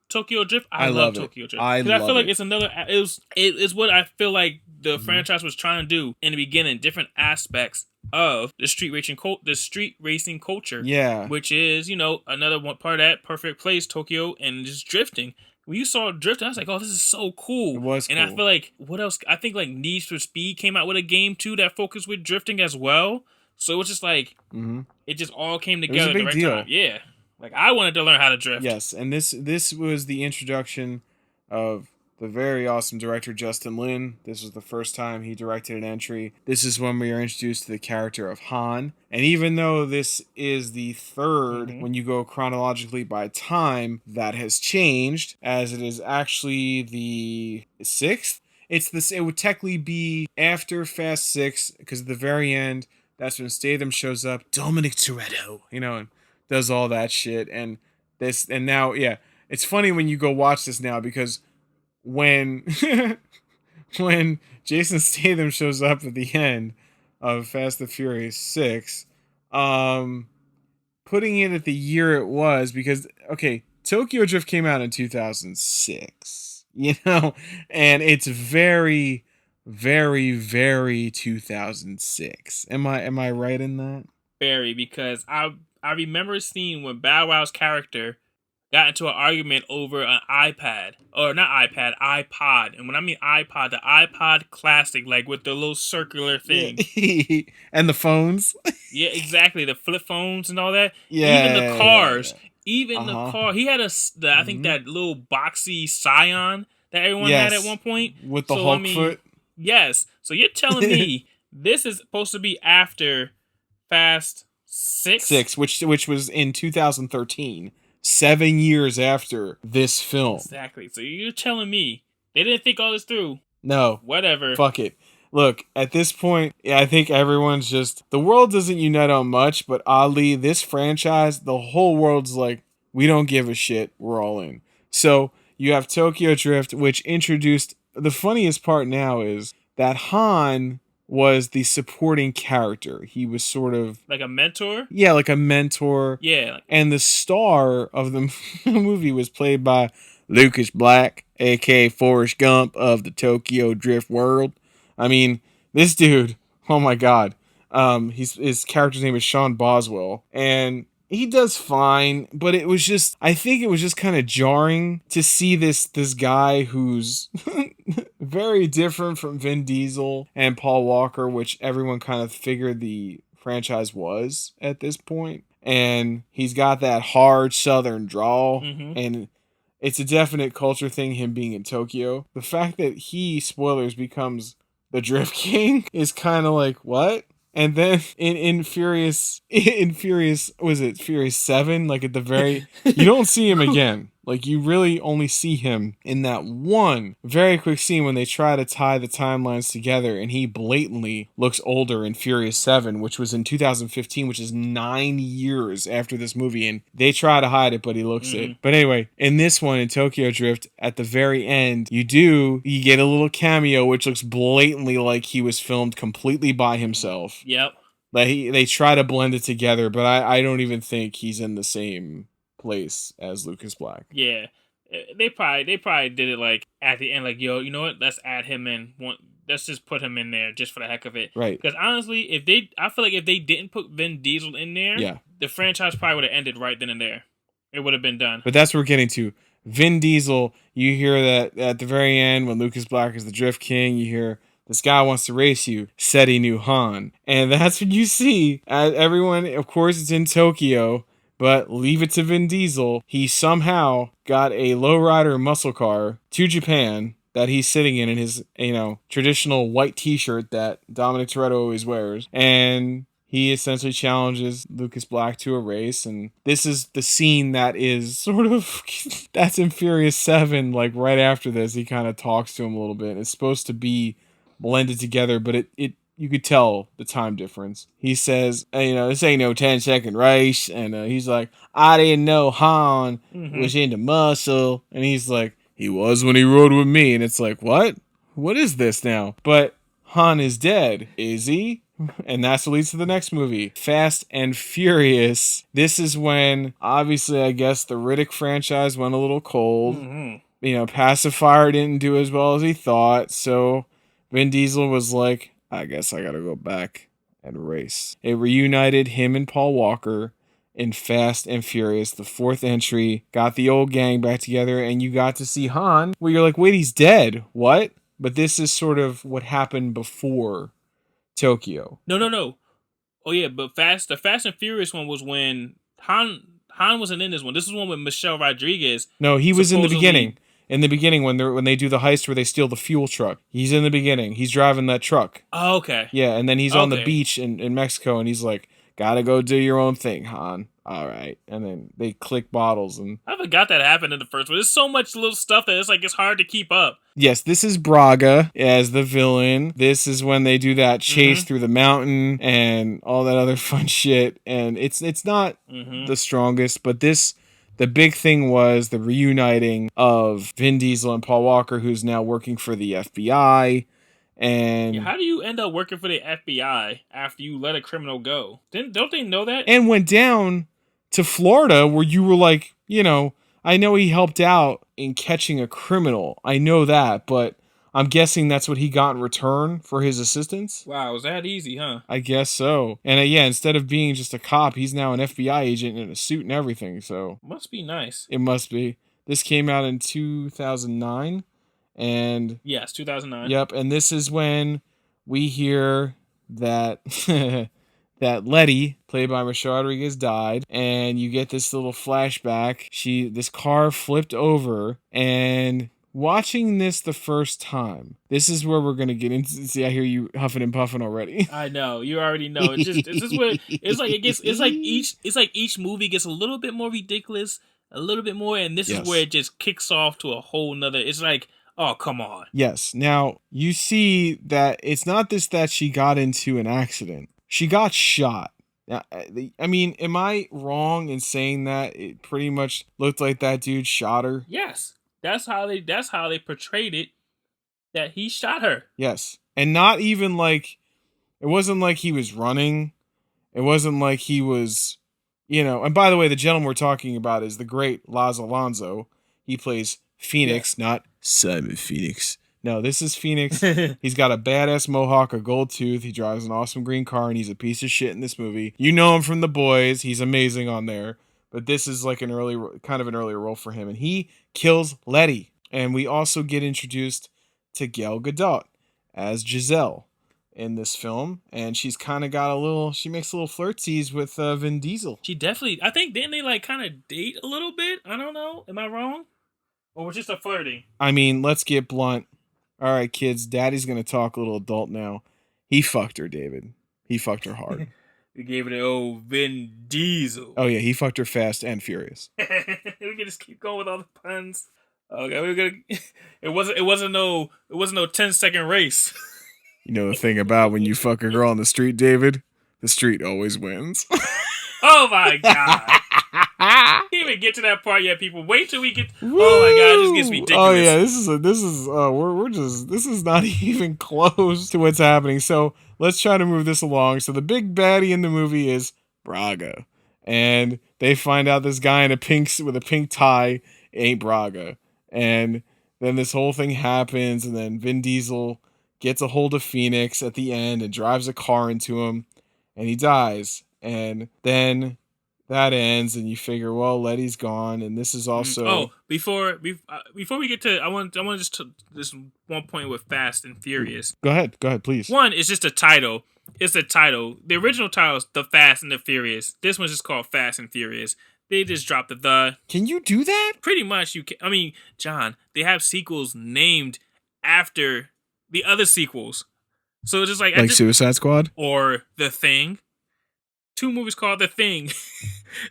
Tokyo Drift. I love Tokyo Drift. I feel like it's another. It's what I feel like the franchise was trying to do in the beginning. Different aspects of the street racing culture. Yeah. Which is another one part of that perfect place, Tokyo, and just drifting. When you saw drifting, I was like, "Oh, this is so cool!" It was cool. And I feel like what else? I think like Need for Speed came out with a game too that focused with drifting as well. So it was just like it just all came together at the right time. Yeah, like I wanted to learn how to drift. Yes, and this was the introduction of the very awesome director Justin Lin. This was the first time he directed an entry. This is when we are introduced to the character of Han. And even though this is the third, when you go chronologically by time, that has changed, as it is actually the 6th. It would technically be after Fast 6, because at the very end, that's when Statham shows up, Dominic Toretto, and does all that shit. And now, yeah, it's funny when you go watch this now, because when when Jason Statham shows up at the end of Fast and Furious 6, putting it at the year it was, because, okay, Tokyo Drift came out in 2006, and it's very, very, very 2006. Am I right in that? Very, because I remember seeing when Bow Wow's character got into an argument over an iPad, or not iPod. And when I mean iPod, the iPod Classic, like with the little circular thing. And the phones. Yeah, exactly. The flip phones and all that. Yeah. Even the cars. Even Uh-huh. the car. He had I think that little boxy Scion that everyone had at one point. With the Hulk foot. Yes. So you're telling me this is supposed to be after Fast 6? Which was in 2013. 7 years after this film. Exactly. So you're telling me they didn't think all this through? No. Whatever. Fuck it. Look, at this point, I think everyone's just... The world doesn't unite on much, but oddly, this franchise, the whole world's like, we don't give a shit. We're all in. So, you have Tokyo Drift, which introduced... The funniest part now is that Han was the supporting character. He was sort of... Like a mentor? Yeah, like a mentor. Yeah. And the star of the movie was played by Lucas Black, a.k.a. Forrest Gump of the Tokyo Drift world. I mean, this dude, oh my God. His character's name is Sean Boswell. And he does fine, but it was just... I think it was just kind of jarring to see this guy who's... very different from Vin Diesel and Paul Walker, which everyone kind of figured the franchise was at this point. And he's got that hard southern drawl, and it's a definite culture thing, him being in Tokyo. The fact that he, spoilers, becomes the Drift King is kind of like, what? And then in Furious, was it Furious 7? Like at the very, you don't see him again. Like you really only see him in that one very quick scene when they try to tie the timelines together, and he blatantly looks older in Furious 7, which was in 2015, which is 9 years after this movie, and they try to hide it, but he looks it. But anyway, in this one, in Tokyo Drift, at the very end, you get a little cameo, which looks blatantly like he was filmed completely by himself. Yep. Like they try to blend it together, but I don't even think he's in the same place as Lucas Black. Yeah, they probably did it like at the end, like, yo, you know what? Let's add him in. Let's just put him in there just for the heck of it. Right. Because honestly, I feel like if they didn't put Vin Diesel in there, the franchise probably would have ended right then and there. It would have been done. But that's what we're getting to. Vin Diesel. You hear that at the very end when Lucas Black is the Drift King. You hear, this guy wants to race you, said he knew Han. And that's what you see. Everyone, of course, it's in Tokyo, but leave it to Vin Diesel. He somehow got a lowrider muscle car to Japan that he's sitting in his, traditional white t-shirt that Dominic Toretto always wears. And he essentially challenges Lucas Black to a race. And this is the scene that is sort of, that's in Furious 7. Like right after this, he kind of talks to him a little bit. It's supposed to be blended together, but it you could tell the time difference. He says, this ain't no 10-second race. And he's like, I didn't know Han was into muscle. And he's like, he was when he rode with me. And it's like, what? What is this now? But Han is dead. Is he? And that's what leads to the next movie, Fast and Furious. This is when, obviously, I guess the Riddick franchise went a little cold. Pacifier didn't do as well as he thought. So Vin Diesel was like, I guess I gotta go back and race. It reunited him and Paul Walker in Fast and Furious, the fourth entry, got the old gang back together, and you got to see Han, where you're like, wait, he's dead. What? But this is sort of what happened before Tokyo. No. Oh yeah, but the Fast and Furious one was when Han wasn't in this one. This is one with Michelle Rodriguez. No, he was in the beginning. In the beginning, when they do the heist where they steal the fuel truck, he's in the beginning. He's driving that truck. Oh, okay. Yeah, and then he's on the beach in Mexico, and he's like, gotta go do your own thing, Han. All right. And then they click bottles. And I forgot that happened in the first one. There's so much little stuff that it's hard to keep up. Yes, this is Braga as the villain. This is when they do that chase through the mountain and all that other fun shit. And it's not the strongest, but this the big thing was the reuniting of Vin Diesel and Paul Walker, who's now working for the FBI. And how do you end up working for the FBI after you let a criminal go? Don't they know that? And went down to Florida where you were like, you know, I know he helped out in catching a criminal. I know that, but I'm guessing that's what he got in return for his assistance. Wow, was that easy, huh? I guess so. And yeah, instead of being just a cop, he's now an FBI agent in a suit and everything. So must be nice. It must be. This came out in 2009. And yes, 2009. Yep, and this is when we hear that that Letty, played by Michelle Rodriguez, died, and you get this little flashback. This car flipped over, and watching this the first time, this is where we're gonna get into. See, I hear you huffing and puffing already. I know, you already know. It's just where it's like each movie gets a little bit more ridiculous, a little bit more, and this is where it just kicks off to a whole nother. It's like, oh, come on. Yes. Now, you see that it's not this that she got into an accident. She got shot. I mean, am I wrong in saying that it pretty much looked like that dude shot her? Yes. That's how they portrayed it, that he shot her. Yes. And not even like, it wasn't like he was running. It wasn't like he was, you know, and by the way, the gentleman we're talking about is the great Laz Alonso. He plays Phoenix, not Simon Phoenix. No, this is Phoenix. He's got a badass mohawk, a gold tooth. He drives an awesome green car, and he's a piece of shit in this movie. You know him from The Boys. He's amazing on there. But this is like an earlier role for him. And he kills Letty. And we also get introduced to Gal Gadot as Giselle in this film. And she's kind of she makes a little flirties with Vin Diesel. She definitely, I think, didn't they like kind of date a little bit? I don't know. Am I wrong? Or was just a flirting? I mean, let's get blunt. All right, kids, Daddy's going to talk a little adult now. He fucked her, David. He fucked her hard. We gave it an old Vin Diesel. Oh, yeah, he fucked her fast and furious. We can just keep going with all the puns. Okay, we're gonna. It wasn't no 10-second race. You know the thing about when you fuck a girl on the street, David? The street always wins. Oh my god. Can't even get to that part yet, people. Wait till we get. Woo! Oh my god, this gets ridiculous. Oh yeah, this is not even close to what's happening. So let's try to move this along. So the big baddie in the movie is Braga, and they find out this guy with a pink tie ain't Braga, and then this whole thing happens, and then Vin Diesel gets a hold of Phoenix at the end and drives a car into him, and he dies, and then that ends, and you figure, well, Letty's gone, and this is also. Oh, before we get to, I want just this one point with Fast and Furious. Go ahead, please. One, it's just a title. It's the title. The original title is The Fast and the Furious. This one's just called Fast and Furious. They just dropped the. Can you do that? Pretty much, you can. I mean, John, they have sequels named after the other sequels, so it's just like Suicide Squad or The Thing. 2 movies called The Thing.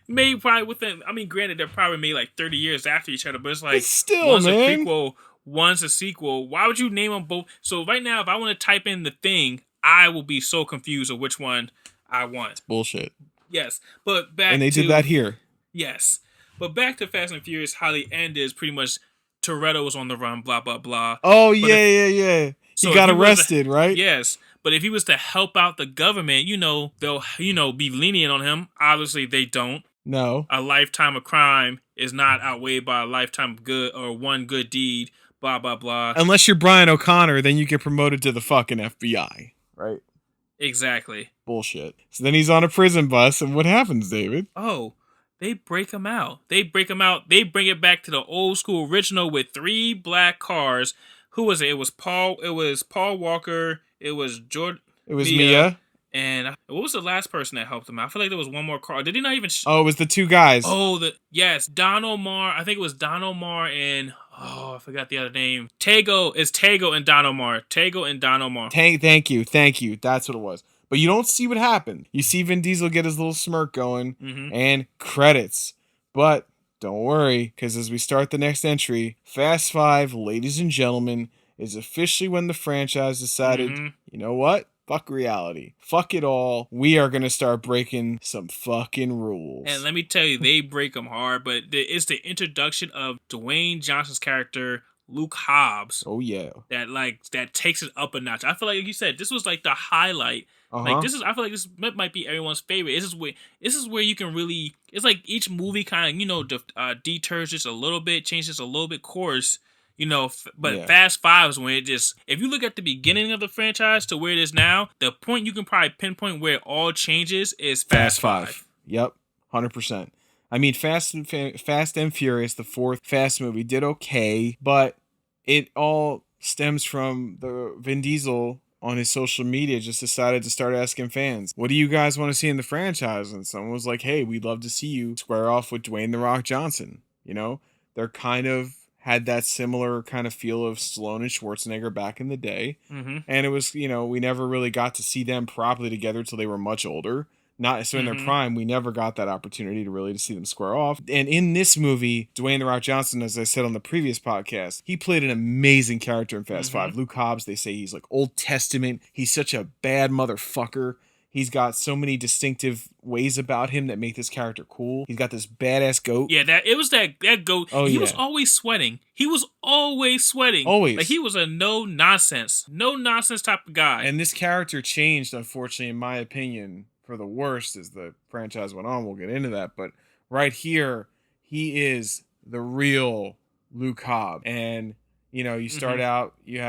Made probably within, I mean, granted, they're probably made like 30 years after each other, but it's like, still, one's man. a prequel, one's a sequel. Why would you name them both? So right now, if I want to type in The Thing, I will be so confused of which one I want. It's bullshit. Yes, but back and they did that here. Yes, but back to Fast and Furious, how the end is pretty much Toretto was on the run, blah, blah, blah. Oh, yeah. So he got arrested, right? Yes. But if he was to help out the government, they'll, be lenient on him. Obviously, they don't. No. A lifetime of crime is not outweighed by a lifetime of good or one good deed, blah, blah, blah. Unless you're Brian O'Connor, then you get promoted to the fucking FBI. Right? Exactly. Bullshit. So then he's on a prison bus, and what happens, David? Oh, they break him out. They bring it back to the old school original with 3 black cars. Who was it? It was Paul Walker. It was Jordan. It was Mia. And what was the last person that helped him out? I feel like there was one more car. Did he not even... Oh, it was the 2 guys. Oh, yes. Don Omar. I think it was Don Omar and... Oh, I forgot the other name. Tego. It's Tego and Don Omar. Tego and Don Omar. Thank you. That's what it was. But you don't see what happened. You see Vin Diesel get his little smirk going and credits. But don't worry, because as we start the next entry, Fast 5, ladies and gentlemen, is officially when the franchise decided, you know what? Fuck reality. Fuck it all. We are going to start breaking some fucking rules. And let me tell you, they break them hard, but it's the introduction of Dwayne Johnson's character, Luke Hobbs. Oh, yeah. That takes it up a notch. I feel like you said, this was like the highlight. Like I feel like this might be everyone's favorite. This is where you can really, it's like each movie kind of, deters just a little bit, changes a little bit course. But Fast Five is when it just, if you look at the beginning of the franchise to where it is now, the point you can probably pinpoint where it all changes is Fast Five. Yep, 100%. I mean, Fast and Furious, the fourth Fast movie, did okay, but it all stems from the Vin Diesel on his social media just decided to start asking fans, what do you guys want to see in the franchise? And someone was like, hey, we'd love to see you square off with Dwayne The Rock Johnson. They're kind of had that similar kind of feel of Stallone and Schwarzenegger back in the day. Mm-hmm. And it was, we never really got to see them properly together till they were much older. Not so in their prime, we never got that opportunity to see them square off. And in this movie, Dwayne The Rock Johnson, as I said on the previous podcast, he played an amazing character in Fast Five. Luke Hobbs, they say he's like Old Testament. He's such a bad motherfucker. He's got so many distinctive ways about him that make this character cool. He's got this badass goat. Yeah, it was that goat. Oh, he was always sweating. Always. Like he was a no nonsense type of guy. And this character changed, unfortunately, in my opinion, for the worst as the franchise went on. We'll get into that. But right here, he is the real Luke Hobbs. And you start out, you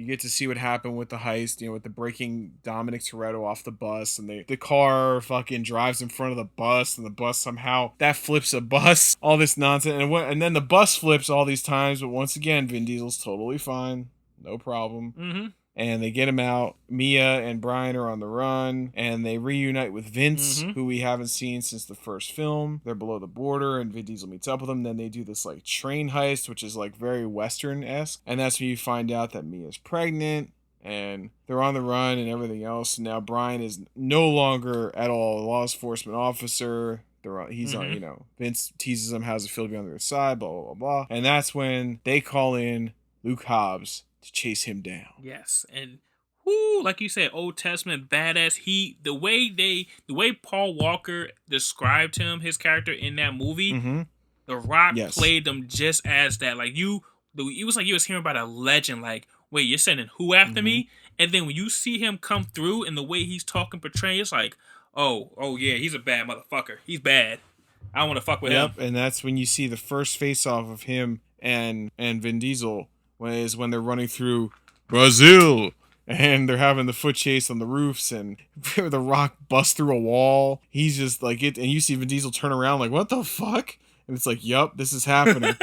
get to see what happened with the heist, with the breaking Dominic Toretto off the bus, and the car fucking drives in front of the bus, and the bus somehow that flips a bus, all this nonsense, and then the bus flips all these times, but once again, Vin Diesel's totally fine, no problem. And they get him out. Mia and Brian are on the run, and they reunite with Vince, who we haven't seen since the first film. They're below the border, and Vin Diesel meets up with them. Then they do this like train heist, which is like very Western-esque. And that's when you find out that Mia's pregnant, and they're on the run and everything else. And now Brian is no longer at all a law enforcement officer. He's on, Vince teases him how's it feel to be on the other side, blah, blah, blah, blah. And that's when they call in Luke Hobbs to chase him down. Yes, and like you said, Old Testament badass. The way Paul Walker described his character in that movie, The Rock played them just as that. Like it was like you was hearing about a legend. Like, wait, you're sending who after me? And then when you see him come through and the way he's talking, portraying, it's like, oh yeah, he's a bad motherfucker. He's bad. I don't want to fuck with him. Yep, and that's when you see the first face-off of him and Vin Diesel. When they're running through Brazil and they're having the foot chase on the roofs and the Rock busts through a wall. He's just like it, and you see Vin Diesel turn around like, what the fuck? And it's like, yup, this is happening.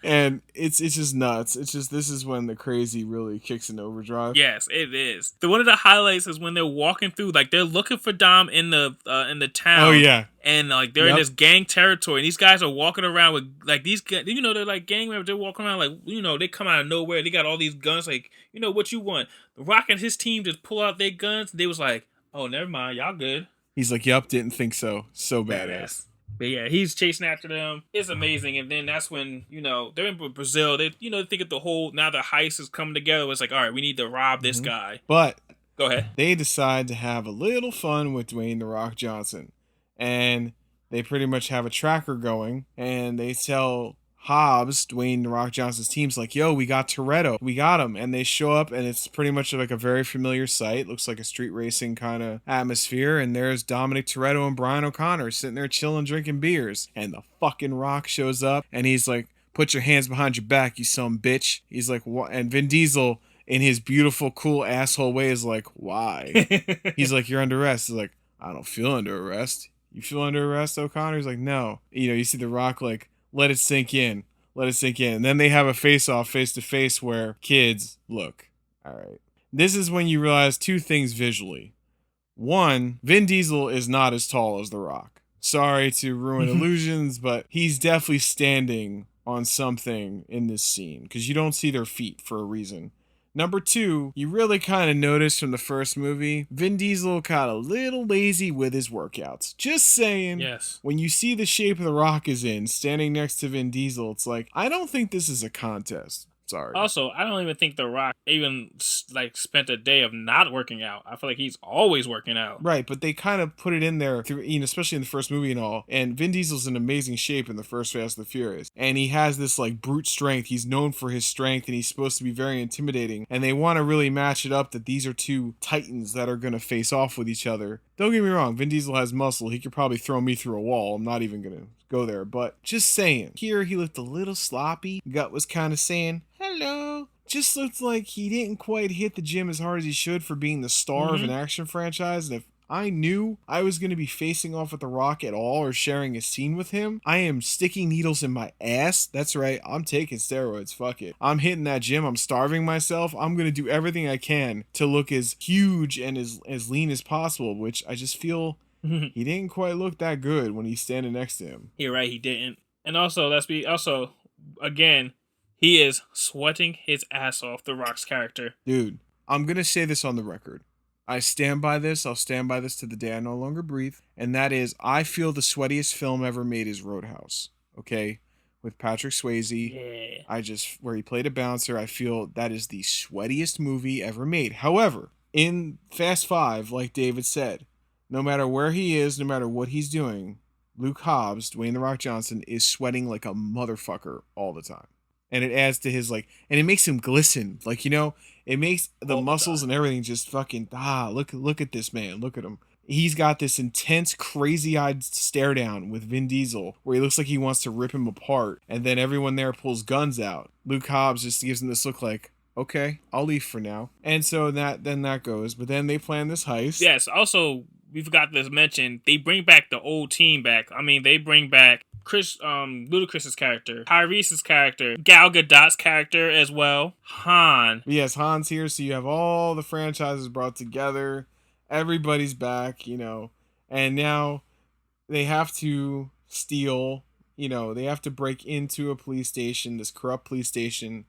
And it's just nuts. It's just, this is when the crazy really kicks in overdrive. Yes, it is. One of the highlights is when they're walking through, like they're looking for Dom in the town. Oh yeah. And like they're in this gang territory, and these guys are walking around with like these guys, they're like gang members. They're walking around like they come out of nowhere. They got all these guns. Like what you want. The Rock and his team just pull out their guns. They was like, oh, never mind, y'all good. He's like, yup, didn't think so. So badass. But yeah, he's chasing after them. It's amazing. And then that's when, they're in Brazil. They, think of now the heist is coming together. It's like, all right, we need to rob this guy. But go ahead. They decide to have a little fun with Dwayne The Rock Johnson. And they pretty much have a tracker going. And they tell Hobbs, Dwayne The Rock Johnson's team's like, yo, we got Toretto. We got him. And they show up, and it's pretty much like a very familiar sight. Looks like a street racing kind of atmosphere. And there's Dominic Toretto and Brian O'Connor sitting there chilling, drinking beers. And the fucking Rock shows up, and he's like, put your hands behind your back, you son bitch. He's like, what? And Vin Diesel, in his beautiful, cool asshole way, is like, why? He's like, you're under arrest. He's like, I don't feel under arrest. You feel under arrest, O'Connor? He's like, no. You see the Rock like, let it sink in. And then they have a face-off, face-to-face, where kids, look, all right. This is when you realize two things visually. One, Vin Diesel is not as tall as The Rock. Sorry to ruin illusions, but he's definitely standing on something in this scene, because you don't see their feet for a reason. Number two, you really kind of notice from the first movie, Vin Diesel got a little lazy with his workouts. Just saying. Yes. When you see the shape of The Rock is in, standing next to Vin Diesel, it's like, I don't think this is a contest. Sorry. Also, I don't even think The Rock even like spent a day of not working out. I feel like he's always working out. Right, but they kind of put it in there through, especially in the first movie and all. And Vin Diesel's in amazing shape in the first Fast and the Furious, and he has this like brute strength. He's known for his strength, and he's supposed to be very intimidating. And they want to really match it up that these are two titans that are going to face off with each other. Don't get me wrong, Vin Diesel has muscle. He could probably throw me through a wall. I'm not even gonna go there, but just saying. Here he looked a little sloppy. Gut was kind of saying hello. Just looked like he didn't quite hit the gym as hard as he should for being the star of an action franchise. And if I knew I was going to be facing off with The Rock at all or sharing a scene with him, I am sticking needles in my ass. That's right, I'm taking steroids. Fuck it. I'm hitting that gym. I'm starving myself. I'm going to do everything I can to look as huge and as lean as possible, which I just feel he didn't quite look that good when he's standing next to him. You're right, he didn't. And also, again, he is sweating his ass off, The Rock's character. Dude, I'm going to say this on the record. I stand by this. I'll stand by this to the day I no longer breathe. And that is, I feel the sweatiest film ever made is Roadhouse. Okay? With Patrick Swayze. Yeah. Where he played a bouncer, I feel that is the sweatiest movie ever made. However, in Fast 5, like David said, no matter where he is, no matter what he's doing, Luke Hobbs, Dwayne The Rock Johnson, is sweating like a motherfucker all the time. And it adds to his, and it makes him glisten. It makes the muscles and everything just fucking, look at this man. Look at him. He's got this intense, crazy-eyed stare down with Vin Diesel, where he looks like he wants to rip him apart. And then everyone there pulls guns out. Luke Hobbs just gives him this look like, okay, I'll leave for now. And so that goes. But then they plan this heist. Yes, also, we forgot to mention, they bring back the old team back. I mean, they bring back Ludacris's character, Tyrese's character, Gal Gadot's character as well, Han. Yes, Han's here, so you have all the franchises brought together. Everybody's back, and now they have to steal, they have to break into a police station, this corrupt police station,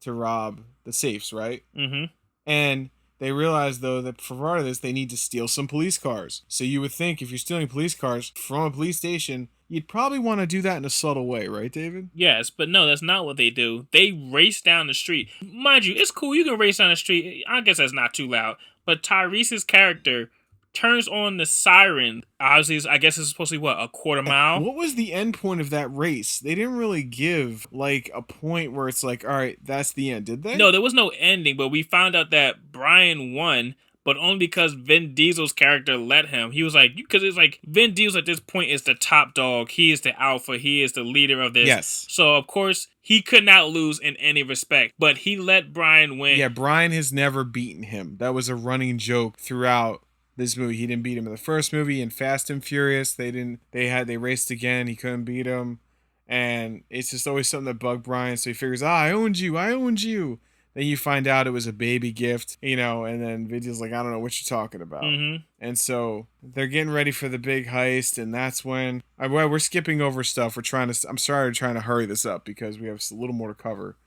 to rob the safes, right? Mm-hmm. And they realize, though, that for part of this, they need to steal some police cars. So you would think if you're stealing police cars from a police station, you'd probably want to do that in a subtle way, right, David? Yes, but no, that's not what they do. They race down the street. Mind you, it's cool. You can race down the street. I guess that's not too loud. But Tyrese's character turns on the siren. Obviously, I guess it's supposed to be, a quarter mile? What was the end point of that race? They didn't really give, a point where it's like, all right, that's the end, did they? No, there was no ending, but we found out that Brian won, but only because Vin Diesel's character let him. He was like, because it's like, Vin Diesel at this point is the top dog. He is the alpha. He is the leader of this. Yes. So, of course, he could not lose in any respect, but he let Brian win. Yeah, Brian has never beaten him. That was a running joke throughout this movie. He didn't beat him in the first movie. In Fast and Furious, they raced again. He couldn't beat him. And it's just always something that bugged Brian. So he figures, I owned you. Then you find out it was a baby gift, and then Vin Diesel's like, I don't know what you're talking about. Mm-hmm. And so they're getting ready for the big heist, and that's when we're skipping over stuff. I'm trying to hurry this up because we have a little more to cover.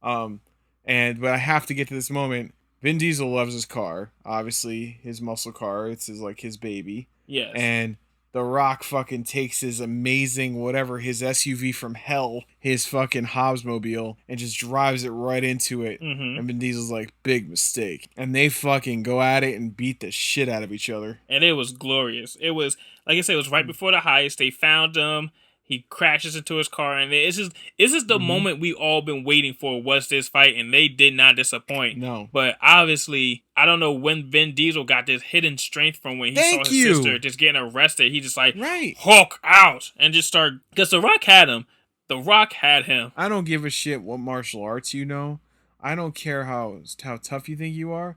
But I have to get to this moment. Vin Diesel loves his car, obviously his muscle car. It's his baby. Yes. And The Rock fucking takes his amazing his SUV from hell, his fucking Hobbsmobile, and just drives it right into it. Mm-hmm. And Vin Diesel's like, big mistake. And they fucking go at it and beat the shit out of each other. And it was glorious. It was, like I said, it was right before the heist. They found him. He crashes into his car, and this is the moment we all been waiting for, was this fight, and they did not disappoint. No. But obviously, I don't know when Vin Diesel got this hidden strength from when he saw his sister just getting arrested. He just Hulk out, and just started, because The Rock had him. The Rock had him. I don't give a shit what martial arts you know. I don't care how tough you think you are.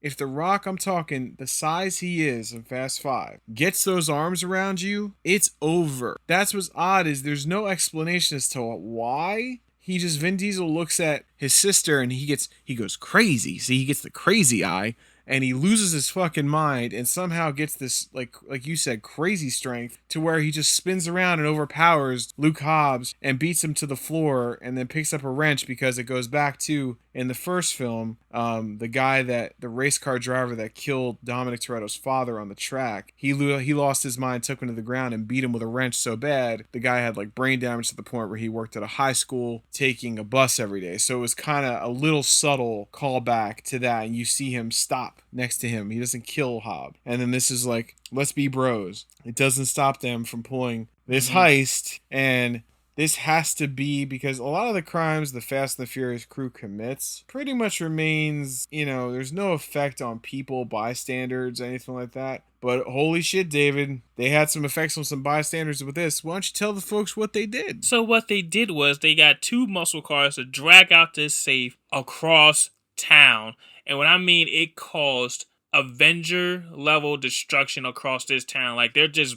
If The Rock, I'm talking the size he is in Fast 5, gets those arms around you, it's over. That's what's odd, is there's no explanation as to why. Vin Diesel looks at his sister and he goes crazy. See, he gets the crazy eye and he loses his fucking mind and somehow gets this, like you said, crazy strength to where he just spins around and overpowers Luke Hobbs and beats him to the floor and then picks up a wrench because it goes back to in the first film, the race car driver that killed Dominic Toretto's father on the track, he lost his mind, took him to the ground, and beat him with a wrench so bad the guy had like brain damage to the point where he worked at a high school taking a bus every day. So it was kind of a little subtle callback to that, and you see him stop next to him. He doesn't kill Hobbs, and then this is like, let's be bros. It doesn't stop them from pulling this heist, and this has to be because a lot of the crimes the Fast and the Furious crew commits pretty much remains, there's no effect on people, bystanders, anything like that. But holy shit, David, they had some effects on some bystanders with this. Why don't you tell the folks what they did? So what they did was they got 2 muscle cars to drag out this safe across town. And what I mean, it caused Avenger level destruction across this town. Like it's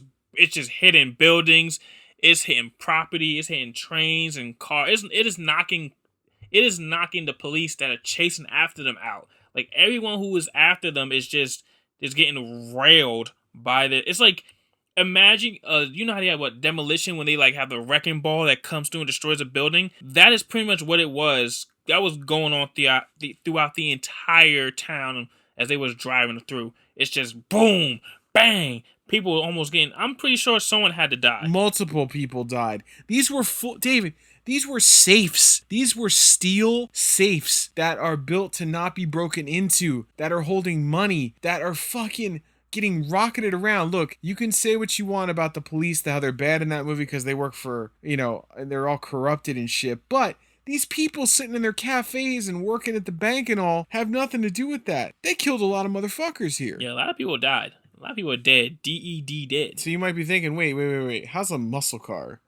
just hitting buildings. It's hitting property. It's hitting trains and cars. It is knocking the police that are chasing after them out. Like everyone who is after them is getting railed by the. It's like, imagine you know how they have demolition when they like have the wrecking ball that comes through and destroys a building. That is pretty much what it was. That was going on throughout the entire town as they was driving through. It's just boom, bang. People were almost getting. I'm pretty sure someone had to die. Multiple people died. These were David. These were safes. These were steel safes that are built to not be broken into. That are holding money. That are fucking getting rocketed around. Look, you can say what you want about the police, how they're bad in that movie because they work for, and they're all corrupted and shit. But these people sitting in their cafes and working at the bank and all have nothing to do with that. They killed a lot of motherfuckers here. Yeah, a lot of people died. A lot of people are dead. DED dead. So you might be thinking, wait. How's a muscle car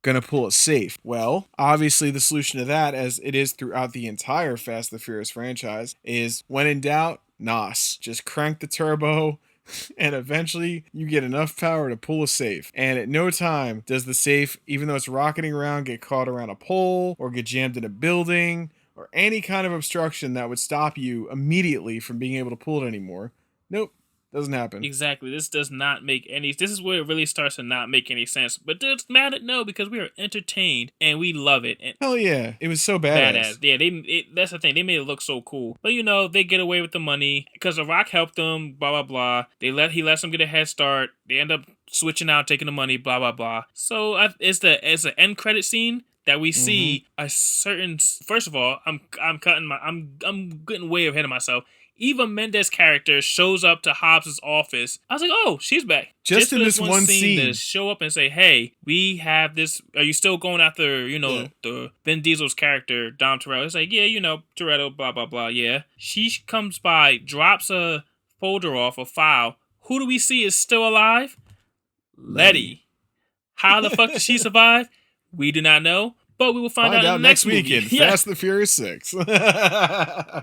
gonna pull a safe? Well, obviously the solution to that, as it is throughout the entire Fast and the Furious franchise, is when in doubt, NOS. Just crank the turbo and eventually you get enough power to pull a safe. And at no time does the safe, even though it's rocketing around, get caught around a pole or get jammed in a building or any kind of obstruction that would stop you immediately from being able to pull it anymore. Nope. Doesn't happen. Exactly. This does not make any. This is where it really starts to not make any sense. But it's mad at no, because we are entertained and we love it. And hell yeah, it was so badass. Yeah, that's the thing. They made it look so cool. But they get away with the money because The Rock helped them. Blah blah blah. He lets them get a head start. They end up switching out, taking the money. Blah blah blah. So it's the end credit scene that we see a certain. First of all, I'm getting way ahead of myself. Eva Mendes' character shows up to Hobbs' office. I was like, oh, she's back. Just in this one scene. To show up and say, hey, we have this. Are you still going after, the Vin Diesel's character, Dom Toretto? It's like, yeah, Toretto, blah, blah, blah, yeah. She comes by, drops a folder off, a file. Who do we see is still alive? Letty. How the fuck did she survive? We do not know. But we will find out in the next week in Fast and the Furious 6.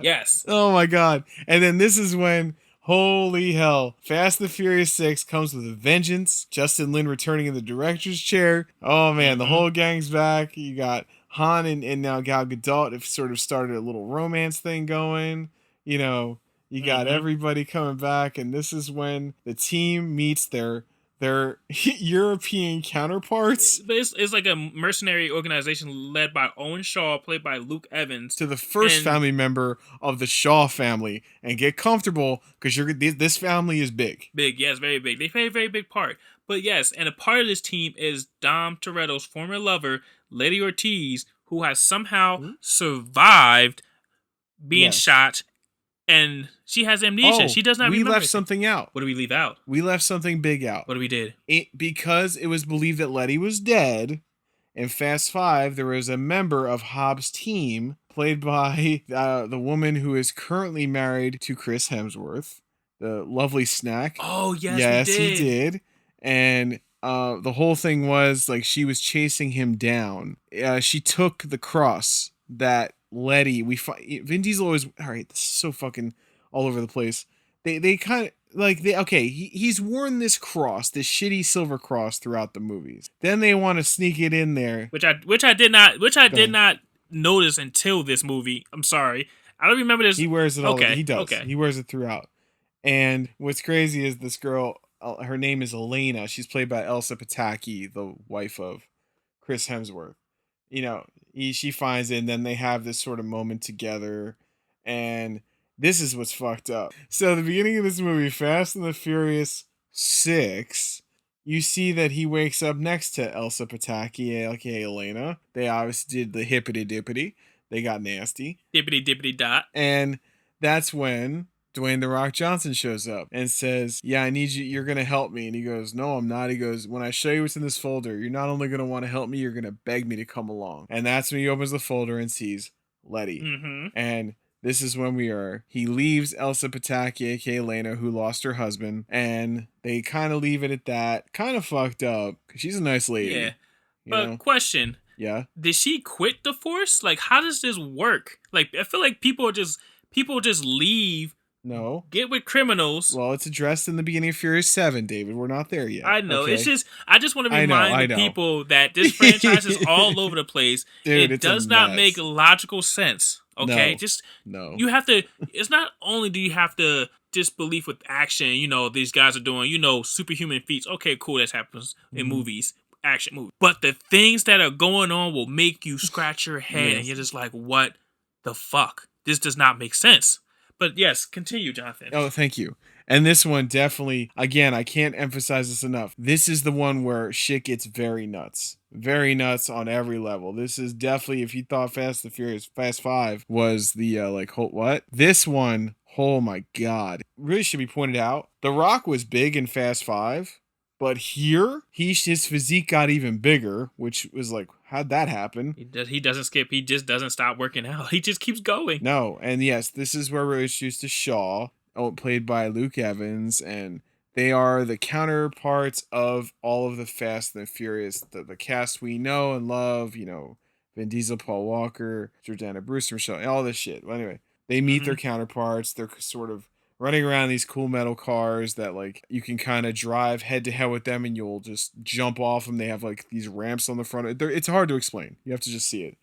Yes. Oh my god. And then this is when, holy hell, Fast and the Furious 6 comes with a vengeance. Justin Lin returning in the director's chair. Oh man, the whole gang's back. You got Han and now Gal Gadot have sort of started a little romance thing going. You got everybody coming back, and this is when the team meets their European counterparts. But it's like a mercenary organization led by Owen Shaw, played by Luke Evans. To the first family member of the Shaw family. And get comfortable, because this family is big. Big, yes, very big. They play a very big part. But yes, and a part of this team is Dom Toretto's former lover, Letty Ortiz, who has somehow survived being shot. And she has amnesia. She does not remember. We left something out. What did we leave out? We left something big out. What we did? Because it was believed that Letty was dead, in Fast 5, there was a member of Hobbs' team, played by the woman who is currently married to Chris Hemsworth, the lovely Snack. Oh, yes, yes, he did. And the whole thing was, like, she was chasing him down. She took the cross that Letty, Vin Diesel always, all right, this is so fucking all over the place. They kind of like he's worn this cross, this shitty silver cross throughout the movies. Then they want to sneak it in there, which I did not notice until this movie. I'm sorry, I don't remember this. He wears it all. Okay, he does. Okay. He wears it throughout. And what's crazy is this girl. Her name is Elena. She's played by Elsa Pataki, the wife of Chris Hemsworth. she finds it, and then they have this sort of moment together, and this is what's fucked up. So the beginning of this movie, Fast and the Furious 6, you see that he wakes up next to Elsa Pataki, aka Elena. They obviously did the hippity dippity. They got nasty. Dippity dippity dot. And that's when Dwayne The Rock Johnson shows up and says, yeah, I need you. You're going to help me. And he goes, no, I'm not. He goes, when I show you what's in this folder, you're not only going to want to help me, you're going to beg me to come along. And that's when he opens the folder and sees Letty. Mm-hmm. And this is when he leaves Elsa Pataki, aka Elena, who lost her husband. And they kind of leave it at that. Kind of fucked up. Because she's a nice lady. Yeah. But question. Yeah. Did she quit the force? Like, how does this work? Like, I feel like people just leave. No. Get with criminals. Well, it's addressed in the beginning of Furious 7, David. We're not there yet. I know. Okay? It's just, I just want to remind the people that this franchise is all over the place. Dude, it does not make logical sense. Okay? No. You have to, it's not only do you have to disbelief with action, these guys are doing, superhuman feats. Okay, cool. That happens in movies. Action movies. But the things that are going on will make you scratch your head and you're just like, what the fuck? This does not make sense. But yes, continue, Jonathan. Oh, thank you. And this one definitely, again, I can't emphasize this enough. This is the one where shit gets very nuts. Very nuts on every level. This is definitely, if you thought Fast and Furious, Fast 5 was the, what? This one, oh my God. Really should be pointed out. The Rock was big in Fast 5. But here, his physique got even bigger, which was like, how'd that happen? He doesn't skip. He just doesn't stop working out. He just keeps going. No, and yes, this is where we're introduced to Shaw, played by Luke Evans, and they are the counterparts of all of the Fast and the Furious, the cast we know and love, Vin Diesel, Paul Walker, Jordana Brewster, Michelle, all this shit. Well, anyway, they meet their counterparts. They're sort of running around these cool metal cars that you can kind of drive head to head with them and you'll just jump off them. They have these ramps on the front. It's hard to explain. You have to just see it.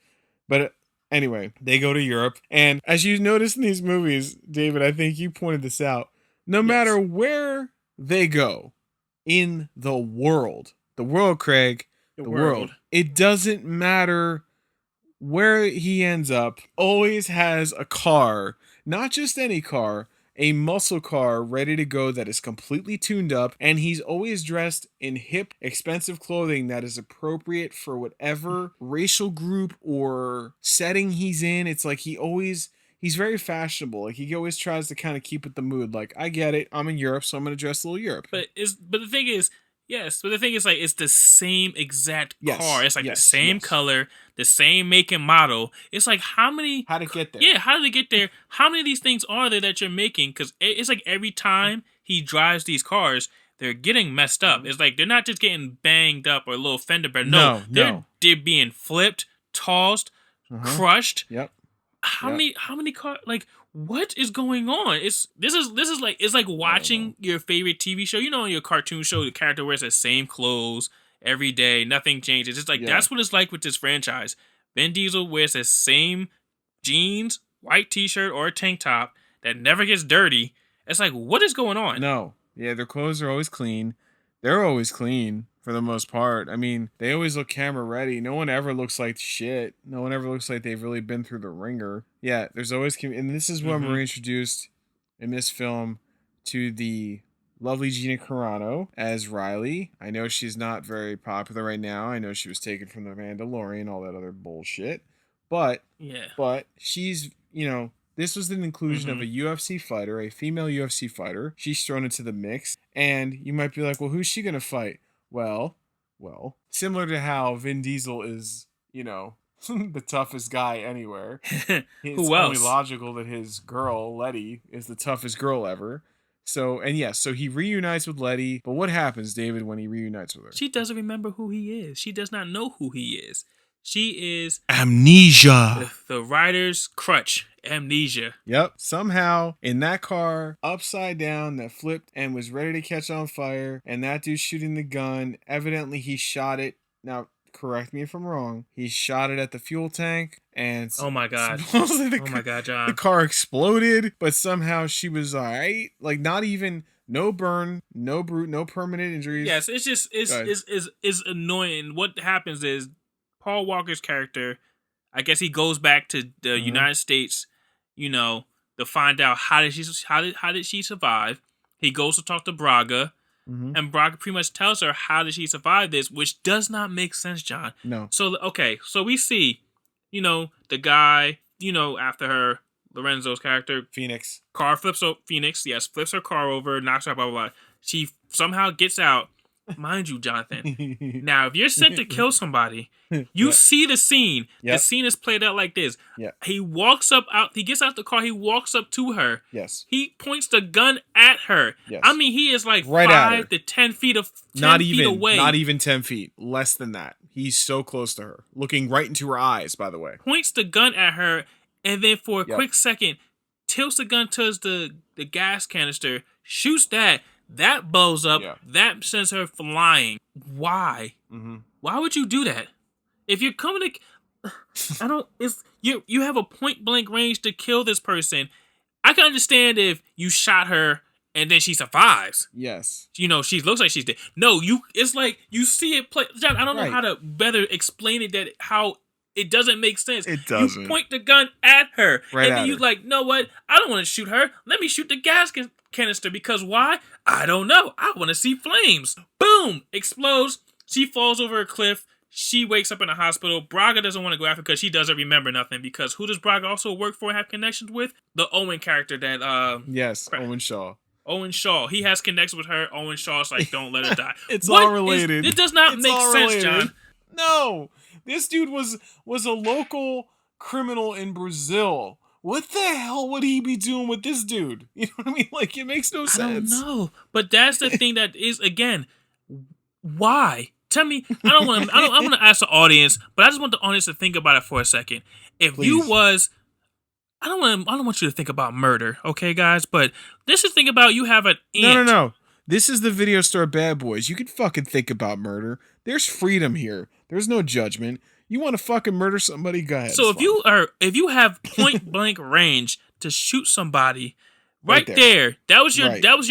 But anyway, they go to Europe. And as you notice in these movies, David, I think you pointed this out. No matter where they go in the world, Craig, the world, it doesn't matter where he ends up, always has a car, not just any car, a muscle car ready to go that is completely tuned up, and he's always dressed in hip, expensive clothing that is appropriate for whatever racial group or setting he's in. It's like he's very fashionable. He always tries to kind of keep with the mood. Like, I get it, I'm in Europe, so I'm gonna dress a little Europe. But the thing is, it's the same exact car. It's the same color, the same make and model. It's like, how'd it get there? Yeah, how did it get there? How many of these things are there that you're making? Because it's like every time he drives these cars, they're getting messed up. It's like they're not just getting banged up or a little fender bender. No. They're being flipped, tossed, crushed. Yep. How many cars? Like, what is going on? It's like watching your favorite TV show. Your cartoon show, the character wears the same clothes every day, nothing changes. It's like that's what it's like with this franchise. Vin Diesel wears the same jeans, white t-shirt, or a tank top that never gets dirty. It's like, what is going on? No. Yeah, their clothes are always clean. They're always clean for the most part. I mean, they always look camera ready. No one ever looks like shit. No one ever looks like they've really been through the ringer. Yeah, there's always... And this is when we're introduced in this film to the lovely Gina Carano as Riley. I know she's not very popular right now. I know she was taken from The Mandalorian, all that other bullshit. But she's, this was an inclusion of a UFC fighter, a female UFC fighter. She's thrown into the mix. And you might be like, well, who's she going to fight? Well, similar to how Vin Diesel is, the toughest guy anywhere. It's only logical that his girl, Letty, is the toughest girl ever. So he reunites with Letty. But what happens, David, when he reunites with her? She doesn't remember who he is. She does not know who he is. She is... amnesia. The rider's crutch. Amnesia. Yep. Somehow, in that car, upside down, that flipped and was ready to catch on fire, and that dude shooting the gun, evidently he shot it. Now, correct me if I'm wrong. He shot it at the fuel tank, and... oh my God. My God, John. The car exploded, but somehow she was alright. Like, not even... no burn, no permanent injuries. Yes, it's just... It's annoying. What happens is... Paul Walker's character, I guess he goes back to the United States, to find out how did she survive. He goes to talk to Braga, and Braga pretty much tells her how did she survive this, which does not make sense, John. No. So so we see, the guy, after her, Lorenzo's character, Phoenix. car flips over. Phoenix, yes, flips her car over, knocks her, blah blah blah. She somehow gets out. Mind you, Jonathan. Now, if you're sent to kill somebody, you see the scene. Yep. The scene is played out like this. Yeah. He walks up out. He gets out the car. He walks up to her. Yes. He points the gun at her. Yes. I mean, he is like Right at her. 5 to 10 feet of 10 Not feet even away. Not even 10 feet. Less than that. He's so close to her, looking right into her eyes. By the way, Points the gun at her, and then for a Yep. quick second, tilts the gun towards the gas canister, shoots that. That blows up. Yeah. That sends her flying. Why? Mm-hmm. Why would you do that? If you're coming to, I don't. If you have a point blank range to kill this person, I can understand if you shot her and then she survives. Yes. She looks like she's dead. No, it's like you see it play. John, I don't know Right. how to better explain it. How it doesn't make sense. It doesn't. You point the gun at her, Right and at then you her. like, know what? I don't want to shoot her. Let me shoot the gas canister because why? I don't know. I want to see flames. Boom! Explodes. She falls over a cliff. She wakes up in a hospital. Braga doesn't want to go after because she doesn't remember nothing. Because who does Braga also work for and have connections with? The Owen character that Yes. Owen Shaw. Owen Shaw. He has connections with her. Owen Shaw's like, don't let her die. It's What all is- related. it does not It's make all sense, related. John. No. This dude was a local criminal in Brazil. What the hell would he be doing with this dude? You know what I mean? Like, it makes no I sense. don't know. But that's the thing that is, again, why? Tell me. I want to ask the audience, but I just want the audience to think about it for a second. If you Please. was, I don't want you to think about murder, okay, guys? But this is think about you have an aunt. No. This is the video store Bad Boys. You can fucking think about murder. There's freedom here. There's no judgment. You want to fucking murder somebody? Go ahead. So It's if you have point blank range to shoot somebody, right Right there, that was your Right. that was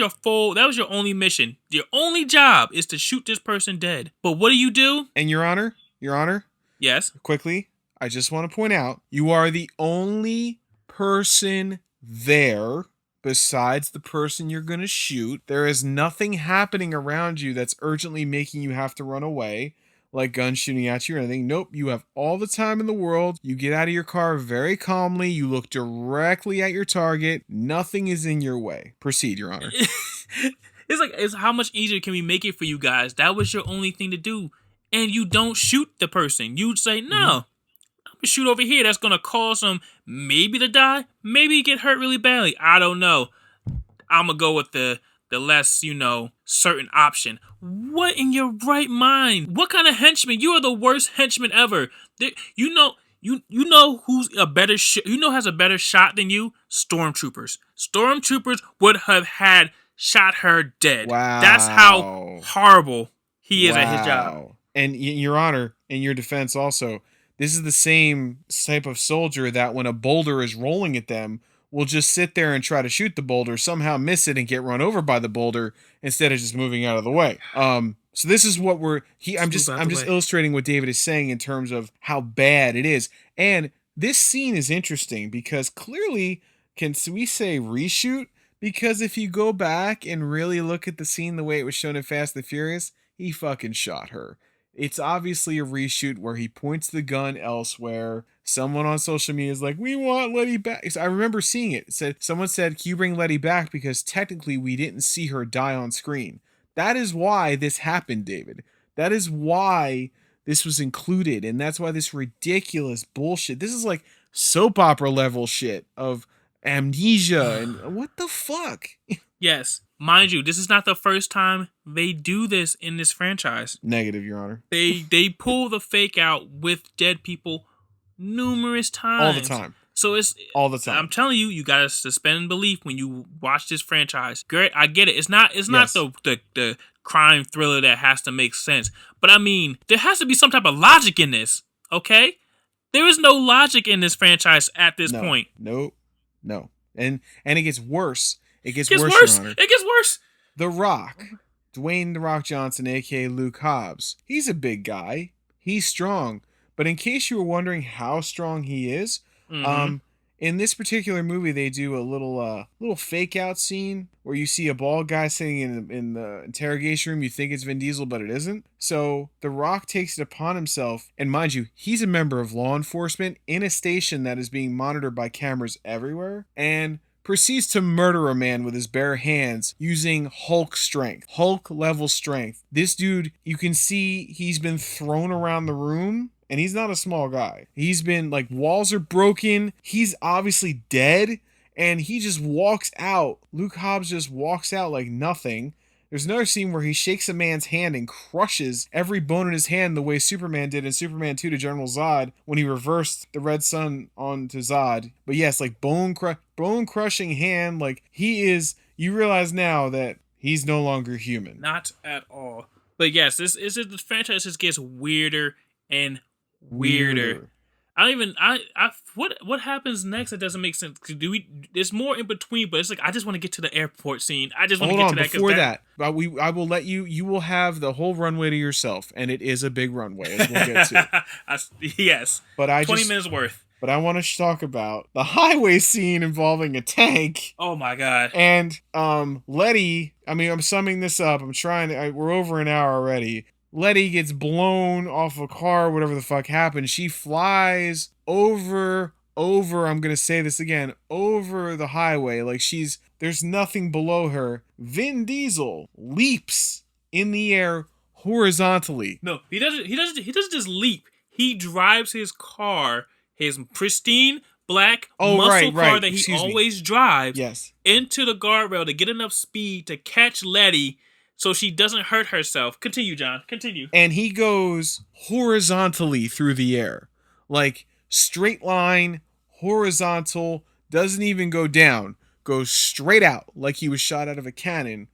your only mission. Your only job is to shoot this person dead. But what do? And Your Honor, Yes. quickly, I just want to point out, you are the only person there besides the person you're going to shoot. There is nothing happening around you that's urgently making you have to run away, like guns shooting at you or anything. Nope, you have all the time in the world. You get out of your car very calmly. You look directly at your target. Nothing is in your way. Proceed, Your Honor. It's how much easier can we make it for you guys? That was your only thing to do. And you don't shoot the person. You say, no, I'm gonna shoot over here. That's gonna cause them maybe to die, maybe get hurt really badly. I don't know. I'm gonna go with the less, certain option. What in your right mind? What kind of henchman? You are the worst henchman ever. You know who's a better has a better shot than you? Stormtroopers. Stormtroopers would have shot her dead. Wow. That's how horrible he is at his job. Wow. And Your Honor, in your defense also, this is the same type of soldier that when a boulder is rolling at them will just sit there and try to shoot the boulder, somehow miss it and get run over by the boulder instead of just moving out of the way. So this is what I'm just illustrating what David is saying in terms of how bad it is. And this scene is interesting because clearly, can we say reshoot? Because if you go back and really look at the scene the way it was shown in Fast and the Furious, he fucking shot her. It's obviously a reshoot where he points the gun elsewhere. Someone on social media is like, we want Letty back. So I remember seeing it. Someone said, can you bring Letty back? Because technically we didn't see her die on screen. That is why this happened, David. That is why this was included. And that's why this ridiculous bullshit. This is like soap opera level shit of amnesia and what the fuck? Yes. Mind you, this is not the first time they do this in this franchise. Negative, Your Honor. They pull the fake out with dead people numerous times. All the time. So it's all the time. I'm telling you, you gotta suspend belief when you watch this franchise. Great, I get it. It's not Yes. the crime thriller that has to make sense. But I mean, there has to be some type of logic in this. Okay? There is no logic in this franchise at this point. No. And it gets worse. It gets It worse, gets worse. Your Honor. It gets worse. The Rock, Dwayne The Rock Johnson, aka Luke Hobbs. He's a big guy. He's strong. But in case you were wondering how strong he is, Mm-hmm. in this particular movie, they do a little fake out scene where you see a bald guy sitting in the interrogation room. You think it's Vin Diesel, but it isn't. So The Rock takes it upon himself, and mind you, he's a member of law enforcement in a station that is being monitored by cameras everywhere, and proceeds to murder a man with his bare hands using Hulk strength, Hulk level strength. This dude, you can see he's been thrown around the room, and he's not a small guy. He's been like, walls are broken. He's obviously dead, and he just walks out. Luke Hobbs just walks out like nothing. There's another scene where he shakes a man's hand and crushes every bone in his hand the way Superman did in Superman 2 to General Zod when he reversed the Red Sun onto Zod. But yes, like bone crushing hand. Like, he is, you realize now that he's no longer human. Not at all. But yes, the franchise just gets weirder and weirder. I don't even what happens next that doesn't make sense. There's more in between, but it's like I just want to get to the airport scene. I just want to get to that. Before that, I will let you will have the whole runway to yourself, and it is a big runway, as we'll get to. Yes. But 20 minutes worth. But I want to talk about the highway scene involving a tank. Oh my god. And Letty, I mean, I'm summing this up. We're over an hour already. Letty gets blown off a car, whatever the fuck happened. She flies over, I'm going to say this again, over the highway. Like, there's nothing below her. Vin Diesel leaps in the air horizontally. No, he doesn't just leap. He drives his car, his pristine black muscle car that he always drives, yes, into the guardrail to get enough speed to catch Letty so she doesn't hurt herself. Continue, John. Continue. And he goes horizontally through the air. Like, straight line, horizontal, doesn't even go down. Goes straight out like he was shot out of a cannon.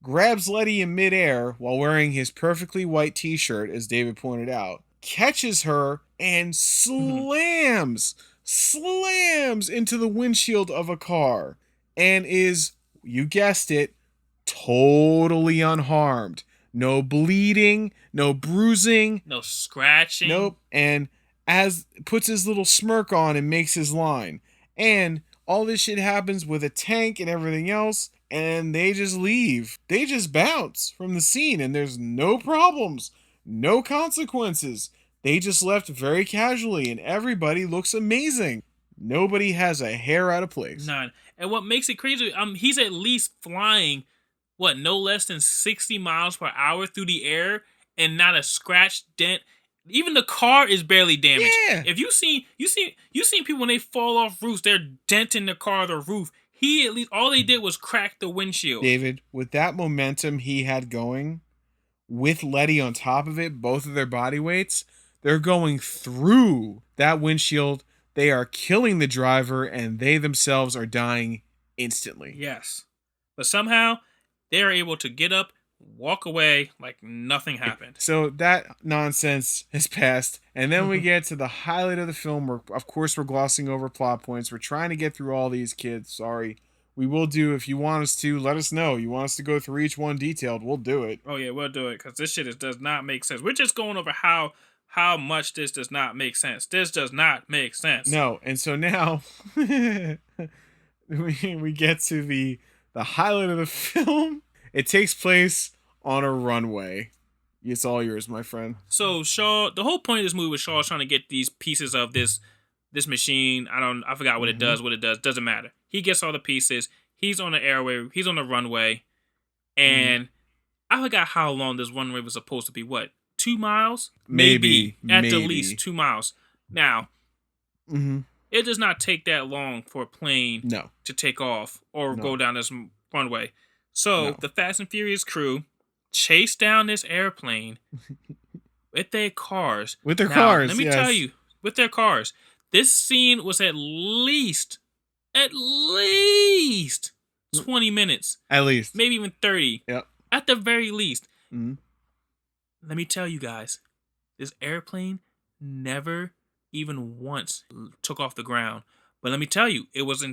Grabs Letty in midair while wearing his perfectly white t-shirt, as David pointed out. Catches her and slams into the windshield of a car. And is, you guessed it, totally unharmed. No bleeding, no bruising, no scratching. Nope. And as puts his little smirk on and makes his line. And all this shit happens with a tank and everything else, and they just leave. They just bounce from the scene, and there's no problems, no consequences. They just left very casually, and everybody looks amazing. Nobody has a hair out of place. None. And what makes it crazy, he's at least flying no less than 60 miles per hour through the air, and not a scratch, dent. Even the car is barely damaged. Yeah. If you seen people when they fall off roofs, they're denting the car or the roof. He at least, all they did was crack the windshield. David, with that momentum he had going, with Letty on top of it, both of their body weights, they're going through that windshield. They are killing the driver, and they themselves are dying instantly. Yes. But somehow, they are able to get up, walk away like nothing happened. So that nonsense has passed, and then we get to the highlight of the film where, of course, we're glossing over plot points. We're trying to get through all these, kids. Sorry. We will do, if you want us to, let us know. You want us to go through each one detailed, we'll do it. Oh yeah, we'll do it, because this shit does not make sense. We're just going over how much this does not make sense. This does not make sense. No, and so now we get to the highlight of the film. It takes place on a runway. It's all yours, my friend. So Shaw, the whole point of this movie was Shaw trying to get these pieces of this machine. I forgot what it does. What it does doesn't matter. He gets all the pieces. He's on the airway. He's on the runway, and I forgot how long this runway was supposed to be. What, 2 miles? Maybe. At the least 2 miles. Now, it does not take that long for a plane to take off or go down this runway. So the Fast and Furious crew chase down this airplane with their cars. With their cars, let me tell you, with their cars. This scene was at least 20 minutes. At least. Maybe even 30. Yep. At the very least. Let me tell you guys, this airplane never even once took off the ground. But let me tell you, it was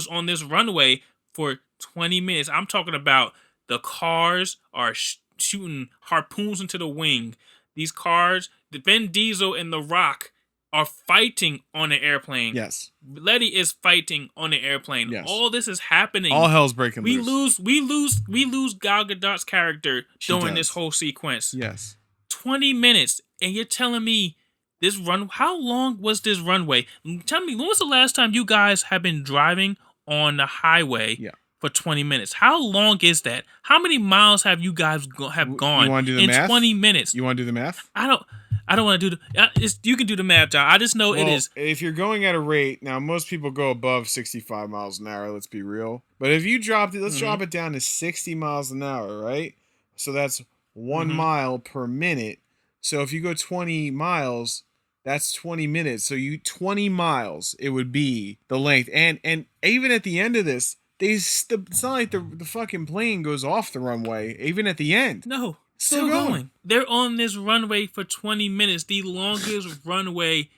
on this runway for 20 minutes. I'm talking about the cars are shooting harpoons into the wing. These cars, the Vin Diesel and The Rock are fighting on the airplane. Yes. Letty is fighting on the airplane. Yes. All this is happening. All hell's breaking we loose. We lose Gal Gadot's character during this whole sequence. Yes. 20 minutes, and you're telling me this run? How long was this runway? Tell me, when was the last time you guys have been driving on the highway for 20 minutes? How long is that? How many miles have you guys have gone you want to do the in math? 20 minutes? You want to do the math? I don't want to do the. You can do the math, John. I just know it is. If you're going at a rate now, most people go above 65 miles an hour. Let's be real. But if you dropped it, let's drop it down to 60 miles an hour, right? So that's 1 mile per minute. So if you go 20 miles, that's 20 minutes. So 20 miles, it would be the length. And even at the end of this, it's not like the fucking plane goes off the runway. Even at the end, no, still going. They're on this runway for 20 minutes, the longest runway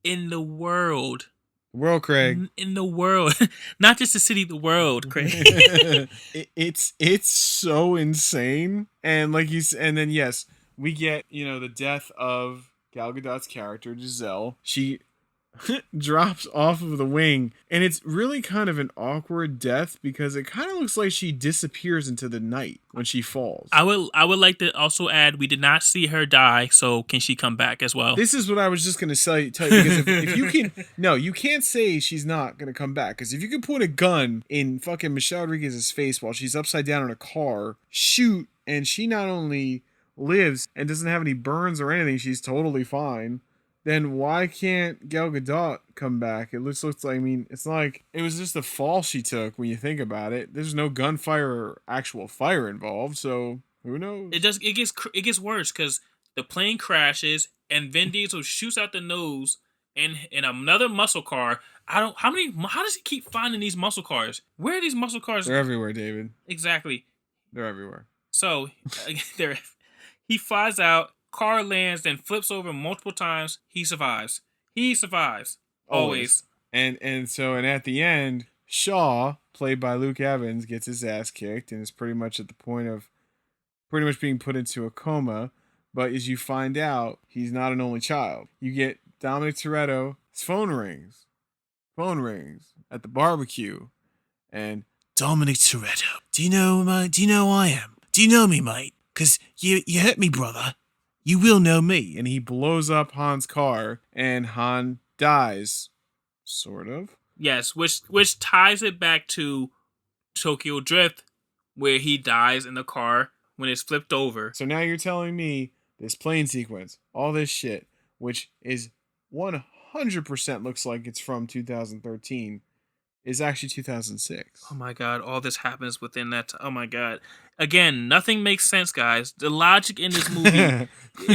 in the world. Craig. In the world, not just the city, the world, Craig. It's so insane, and and then yes, we get the death of Gal Gadot's character Giselle. She drops off of the wing, and it's really kind of an awkward death because it kind of looks like she disappears into the night when she falls. I would like to also add, we did not see her die, so can she come back as well? This is what I was just gonna tell you, because if you can, no, you can't say she's not gonna come back, because if you can put a gun in fucking Michelle Rodriguez's face while she's upside down in a car, shoot, and she not only lives and doesn't have any burns or anything, she's totally fine, then why can't Gal Gadot come back? It looks like, it's not like it was just a fall she took when you think about it. There's no gunfire or actual fire involved, so who knows? It gets worse because the plane crashes and Vin Diesel shoots out the nose in another muscle car. How does he keep finding these muscle cars? Where are these muscle cars? They're everywhere, David. Exactly. They're everywhere. So he flies out. Car lands, then flips over multiple times. He survives. Always. And at the end, Shaw, played by Luke Evans, gets his ass kicked and is pretty much at the point of pretty much being put into a coma. But as you find out, he's not an only child. You get Dominic Toretto. His phone rings at the barbecue, and Dominic Toretto. Do you know who I am? Do you know me, mate? 'Cause you hurt me, brother. You will know me. And he blows up Han's car, and Han dies. Sort of. Yes, which ties it back to Tokyo Drift, where he dies in the car when it's flipped over. So now you're telling me this plane sequence, all this shit, which is 100% looks like it's from 2013, is actually 2006. Oh my god, all this happens within that oh my god. Again, nothing makes sense, guys. The logic in this movie, at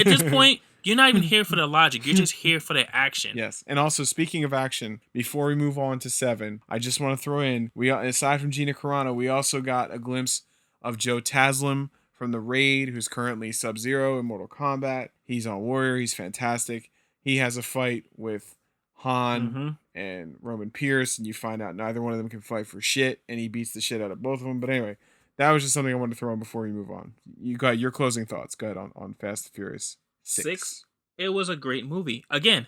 this point, you're not even here for the logic. You're just here for the action. Yes. And also, speaking of action, before we move on to 7, I just want to throw in, aside from Gina Carano, we also got a glimpse of Joe Taslim from The Raid, who's currently Sub-Zero in Mortal Kombat. He's on Warrior. He's fantastic. He has a fight with Han and Roman Pierce, and you find out neither one of them can fight for shit, and he beats the shit out of both of them. But anyway, that was just something I wanted to throw in before we move on. You got your closing thoughts. Go ahead on Fast and Furious 6. It was a great movie. Again,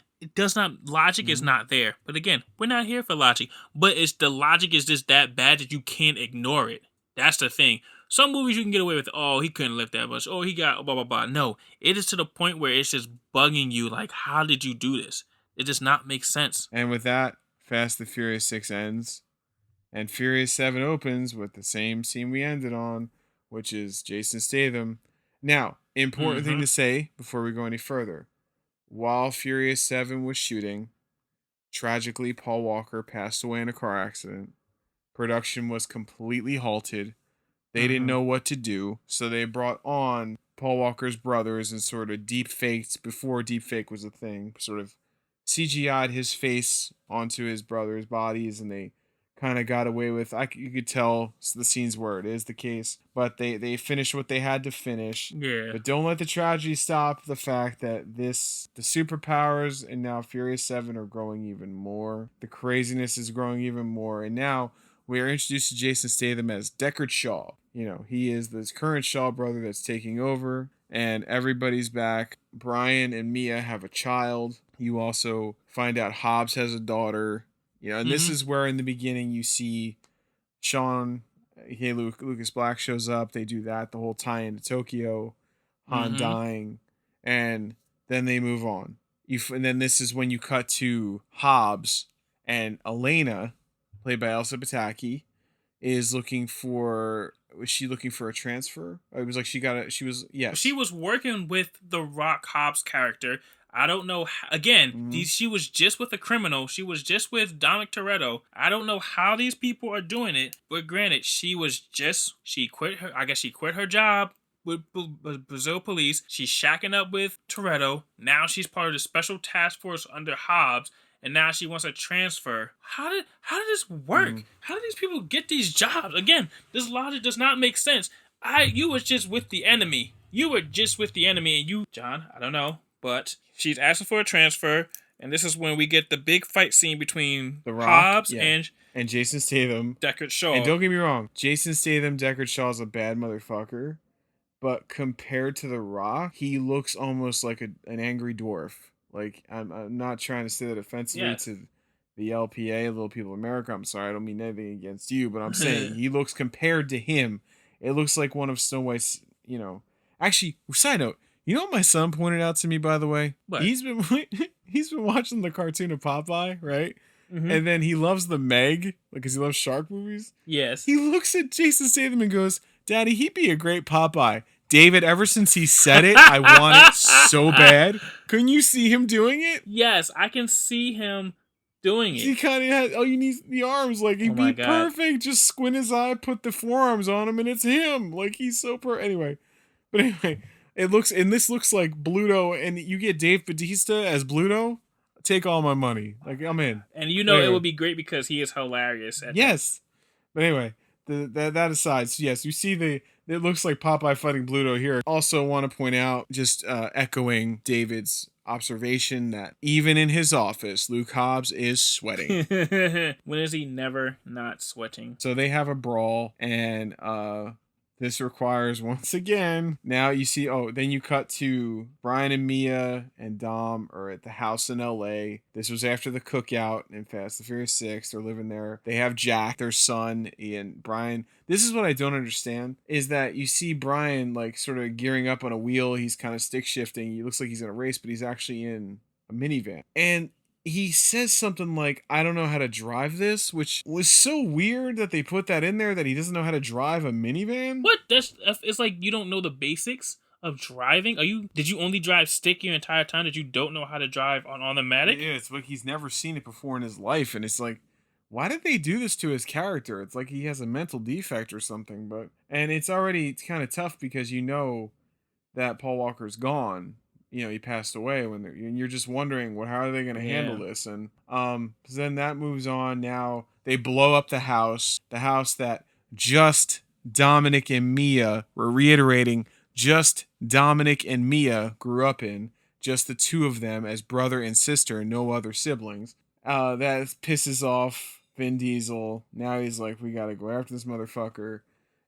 logic is not there. But again, we're not here for logic. But the logic is just that bad that you can't ignore it. That's the thing. Some movies you can get away with, oh, he couldn't lift that much. Oh, he got blah, blah, blah. No, it is to the point where it's just bugging you. Like, how did you do this? It does not make sense. And with that, Fast and Furious 6 ends. And Furious 7 opens with the same scene we ended on, which is Jason Statham. Now, important thing to say before we go any further. While Furious 7 was shooting, tragically, Paul Walker passed away in a car accident. Production was completely halted. They didn't know what to do, so they brought on Paul Walker's brothers and sort of deep-faked, before deepfake was a thing, sort of CGI'd his face onto his brothers' bodies, and they kind of got away with, you could tell the scenes where it is the case, but they finished what they had to finish. Yeah. But don't let the tragedy stop the fact that the superpowers and now Furious 7 are growing even more. The craziness is growing even more, and now we are introduced to Jason Statham as Deckard Shaw. He is this current Shaw brother that's taking over, and everybody's back. Brian and Mia have a child. You also find out Hobbs has a daughter. And this is where in the beginning you see Sean, Lucas Black shows up. They do that, the whole tie into Tokyo, Han dying, and then they move on. And then this is when you cut to Hobbs, and Elena, played by Elsa Pataki, is looking for. Was she looking for a transfer? It was like yes. She was working with the Rock Hobbs character. I don't know. Again, she was just with a criminal. She was just with Dominic Toretto. I don't know how these people are doing it. But granted, she quit her. I guess she quit her job with Brazil police. She's shacking up with Toretto. Now she's part of the special task force under Hobbs. And now she wants a transfer. How did this work? How did these people get these jobs? Again, this logic does not make sense. You was just with the enemy. And you, John, I don't know. But she's asking for a transfer, and this is when we get the big fight scene between The Rock, Hobbs and Jason Statham. Deckard Shaw. And don't get me wrong, Jason Statham, Deckard Shaw's a bad motherfucker, but compared to The Rock, he looks almost like an angry dwarf. Like, I'm not trying to say that offensively to the LPA, Little People of America. I'm sorry, I don't mean anything against you, but I'm saying he looks, compared to him, it looks like one of Snow White's, Actually, side note, you know what my son pointed out to me, by the way? What? He's been watching the cartoon of Popeye, right? And then he loves the Meg, because he loves shark movies. Yes. He looks at Jason Statham and goes, "Daddy, he'd be a great Popeye." David, ever since he said it, I want it so bad. Couldn't you see him doing it? Yes, I can see him doing it. He kind of had, you need the arms. Like, he'd be perfect. Just squint his eye, put the forearms on him, and it's him. Like, he's so Anyway. This looks like Bluto, and you get Dave Bautista as Bluto. Take all my money. Like, I'm in. And it would be great because he is hilarious. Yes. But anyway, that aside, so yes, you see it looks like Popeye fighting Bluto here. Also want to point out, just echoing David's observation, that even in his office, Luke Hobbs is sweating. When is he never not sweating? So they have a brawl, and this requires, once again, now you see, then you cut to Brian and Mia and Dom are at the house in LA. This was after the cookout in Fast and Furious 6. They're living there. They have Jack, their son, and Brian. This is what I don't understand, is that you see Brian, like, sort of gearing up on a wheel. He's kind of stick shifting. He looks like he's in a race, but he's actually in a minivan. And he says something like, "I don't know how to drive this," which was so weird that they put that in there, that he doesn't know how to drive a minivan. What? It's like you don't know the basics of driving. Did you only drive stick your entire time that you don't know how to drive on automatic? Yeah, it's like he's never seen it before in his life, and it's like, why did they do this to his character? It's like he has a mental defect or something. And it's already kind of tough because you know that Paul Walker's gone. He passed away and you're just wondering, how are they going to handle this? And then that moves on. Now they blow up the house that just Dominic and Mia, we're reiterating, just Dominic and Mia grew up in, just the two of them as brother and sister, no other siblings. That pisses off Vin Diesel. Now he's like, we got to go after this motherfucker.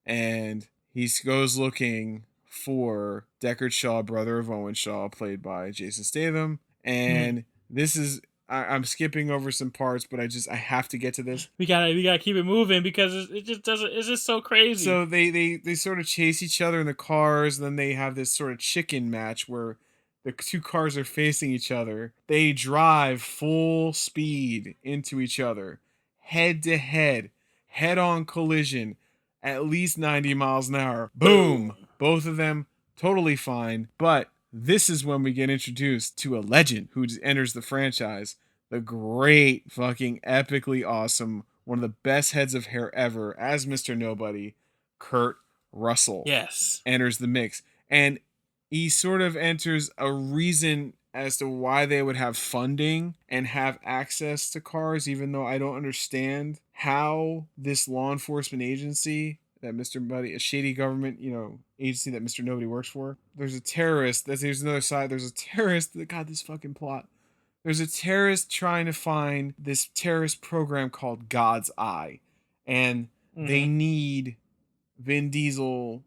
And he goes looking for Deckard Shaw, brother of Owen Shaw, played by Jason Statham. And this is, I'm skipping over some parts, but I have to get to this. We gotta keep it moving because it's just so crazy. So they sort of chase each other in the cars, and then they have this sort of chicken match where the two cars are facing each other. They drive full speed into each other, head to head, head-on collision, at least 90 miles an hour. Boom! Both of them totally fine. But this is when we get introduced to a legend who enters the franchise. The great, fucking epically awesome, one of the best heads of hair ever, as Mr. Nobody, Kurt Russell. Yes. Enters the mix. And he sort of enters a reason as to why they would have funding and have access to cars, even though I don't understand how this law enforcement agency that Mr. Buddy, a shady government, agency that Mr. Nobody works for. There's a terrorist. There's another side. There's a terrorist. God, this fucking plot. There's a terrorist trying to find this terrorist program called God's Eye. And they need Vin Diesel,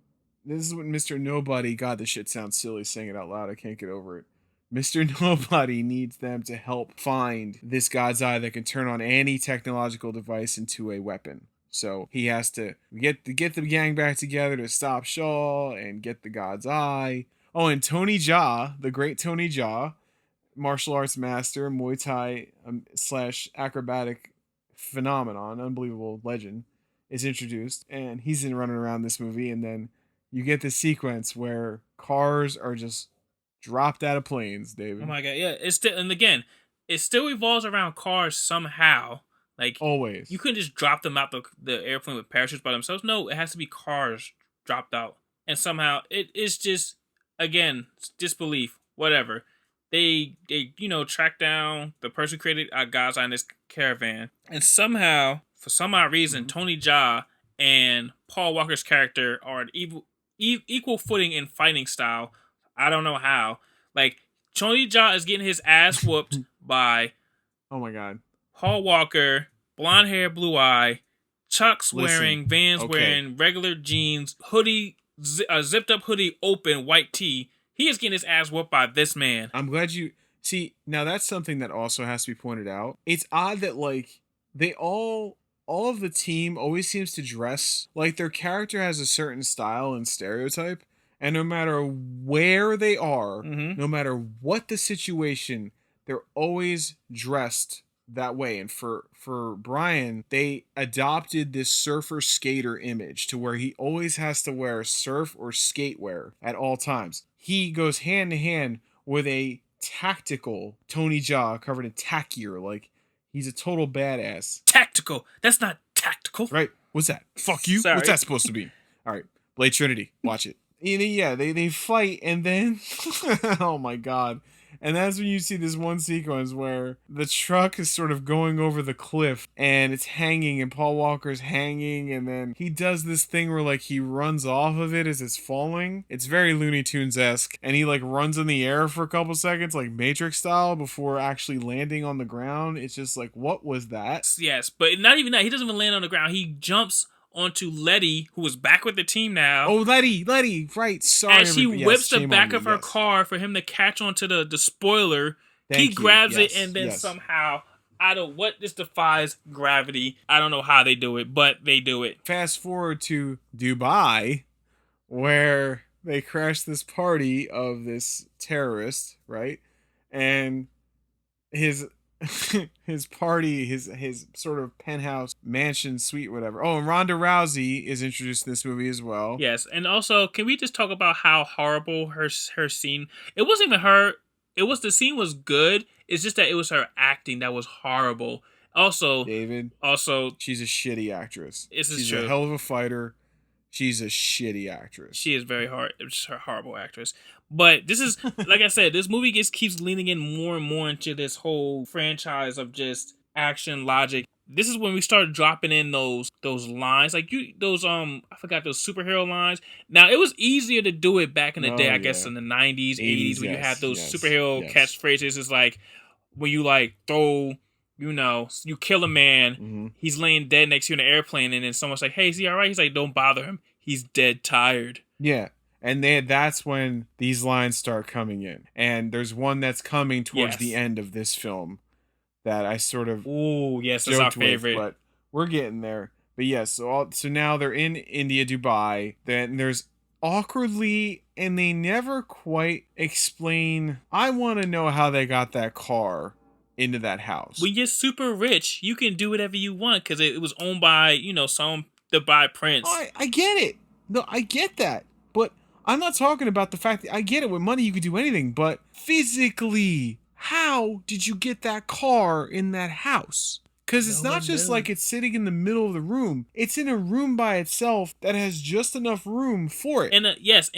this is when Mr. Nobody, God, this shit sounds silly saying it out loud. I can't get over it. Mr. Nobody needs them to help find this God's Eye that can turn on any technological device into a weapon. So he has to get the gang back together to stop Shaw and get the God's Eye. Oh, and Tony Jaa, the great Tony Jaa, martial arts master, Muay Thai / acrobatic phenomenon, unbelievable legend, is introduced, and he's in running around this movie, and then you get the sequence where cars are just dropped out of planes, David. Oh my god, yeah. It's still, and again, it still revolves around cars somehow. Like Always. you couldn't just drop them out the airplane with parachutes by themselves. No, it has to be cars dropped out, and somehow it is just again disbelief. Whatever. They track down the person who created God's Eye in this caravan, and somehow for some odd reason Tony Jaa and Paul Walker's character are on equal footing in fighting style. I don't know how. Like, Tony Jaa is getting his ass whooped by Oh my god. Paul Walker, blonde hair, blue eye, Chucks wearing, Vans wearing, regular jeans, hoodie, zipped up hoodie, open, white tee. He is getting his ass whooped by this man. I'm glad you... See, now that's something that also has to be pointed out. It's odd that, like, they all of the team always seems to dress like their character has a certain style and stereotype. And no matter where they are, no matter what the situation, they're always dressed that way. And for Brian, they adopted this surfer skater image to where he always has to wear surf or skate wear at all times. He goes hand in hand with a tactical Tony Jaa covered in tack gear. Like, he's a total badass. Tactical. That's not tactical. Right? What's that? Fuck you. Sorry. What's that supposed to be? All right. Blade Trinity. Watch it. Yeah, they fight, and then oh my god. And that's when you see this one sequence where the truck is sort of going over the cliff and it's hanging, and Paul Walker's hanging, and then he does this thing where like he runs off of it as it's falling. It's very Looney Tunes-esque, and he like runs in the air for a couple seconds like Matrix style before actually landing on the ground. It's just like, what was that? Yes, but not even that. He doesn't even land on the ground. He jumps onto Letty, who is back with the team now. Oh, Letty, right. Sorry. And she whips the back of her car for him to catch onto the spoiler. He grabs it, and then somehow, this defies gravity. I don't know how they do it, but they do it. Fast forward to Dubai, where they crash this party of this terrorist, right? And his party, his sort of penthouse mansion suite, whatever. Oh, and Ronda Rousey is introduced in this movie as well. Yes, and also, can we just talk about how horrible her scene? It wasn't even her. The scene was good. It's just that it was her acting that was horrible. Also, David. She's a shitty actress. She's true. A hell of a fighter. She's a shitty actress. She is very hard. It's her horrible actress. But this is, like I said, this movie keeps leaning in more and more into this whole franchise of just action logic. This is when we started dropping in those lines, like I forgot those superhero lines. Now it was easier to do it back in the day, I guess, in the 90s, 80s, when you had those superhero catchphrases. It's like when you like throw, you kill a man, he's laying dead next to you in an airplane, and then someone's like, "Hey, is he all right?" He's like, "Don't bother him. He's dead tired." Yeah. And that's when these lines start coming in. And there's one that's coming towards the end of this film that I sort of that's our favorite. But we're getting there. But yes, so now they're in India, Dubai. Then there's awkwardly, and they never quite explain. I want to know how they got that car into that house. When you're super rich, you can do whatever you want because it was owned by, some Dubai prince. I get it. No, I get that. But I'm not talking about the fact that I get it. With money, you could do anything. But physically, how did you get that car in that house? Because it's not just like it's sitting in the middle of the room. It's in a room by itself that has just enough room for it. In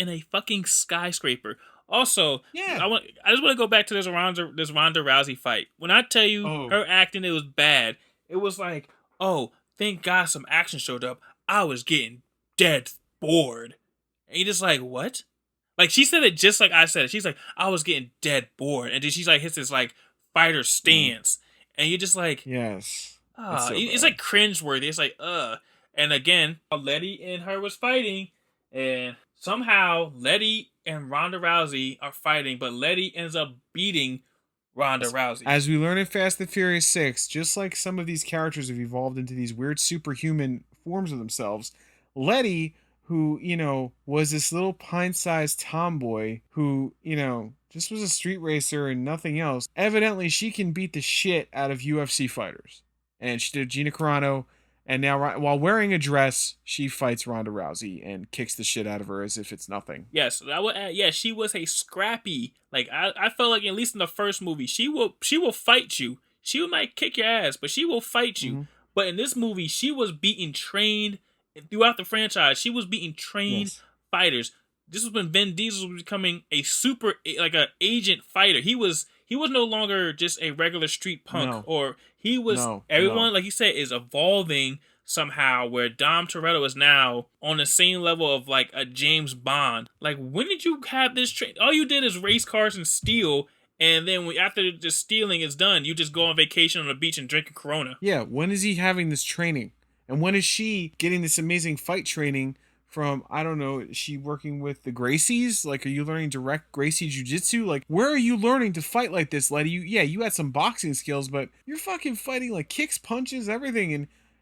a fucking skyscraper. Also, I just want to go back to this Ronda Rousey fight. When I tell you her acting, it was bad. It was like, oh, thank God some action showed up. I was getting dead bored. And you're just like, what? Like, she said it just like I said it. She's like, I was getting dead bored. And then she's like, hits this like fighter stance. And you're just like, yes. It's like cringeworthy. It's like, And again, Letty and her was fighting. And somehow Letty and Ronda Rousey are fighting, but Letty ends up beating Ronda Rousey. As we learn in Fast and Furious 6, just like some of these characters have evolved into these weird superhuman forms of themselves, Letty, who, was this little pint-sized tomboy who, just was a street racer and nothing else, evidently she can beat the shit out of UFC fighters. And she did Gina Carano, and now while wearing a dress, she fights Ronda Rousey and kicks the shit out of her as if it's nothing. Yes, I would add, yeah, she was a scrappy. Like I felt like at least in the first movie, she will fight you. She might kick your ass, but she will fight you. Mm-hmm. But in this movie, she was beating trained throughout the franchise. She was beating trained fighters. This was when Vin Diesel was becoming a super, like a agent fighter. He was no longer just a regular street punk, or he was everyone, like you said, is evolving somehow, where Dom Toretto is now on the same level of like a James Bond. Like, when did you have this train? All you did is race cars and steal, and then after the stealing is done, you just go on vacation on the beach and drink a Corona. Yeah, when is he having this training? And when is she getting this amazing fight training from, I don't know, is she working with the Gracies? Like, are you learning direct Gracie Jiu-Jitsu? Like, where are you learning to fight like this, Letty? You had some boxing skills, but you're fucking fighting like kicks, punches, everything.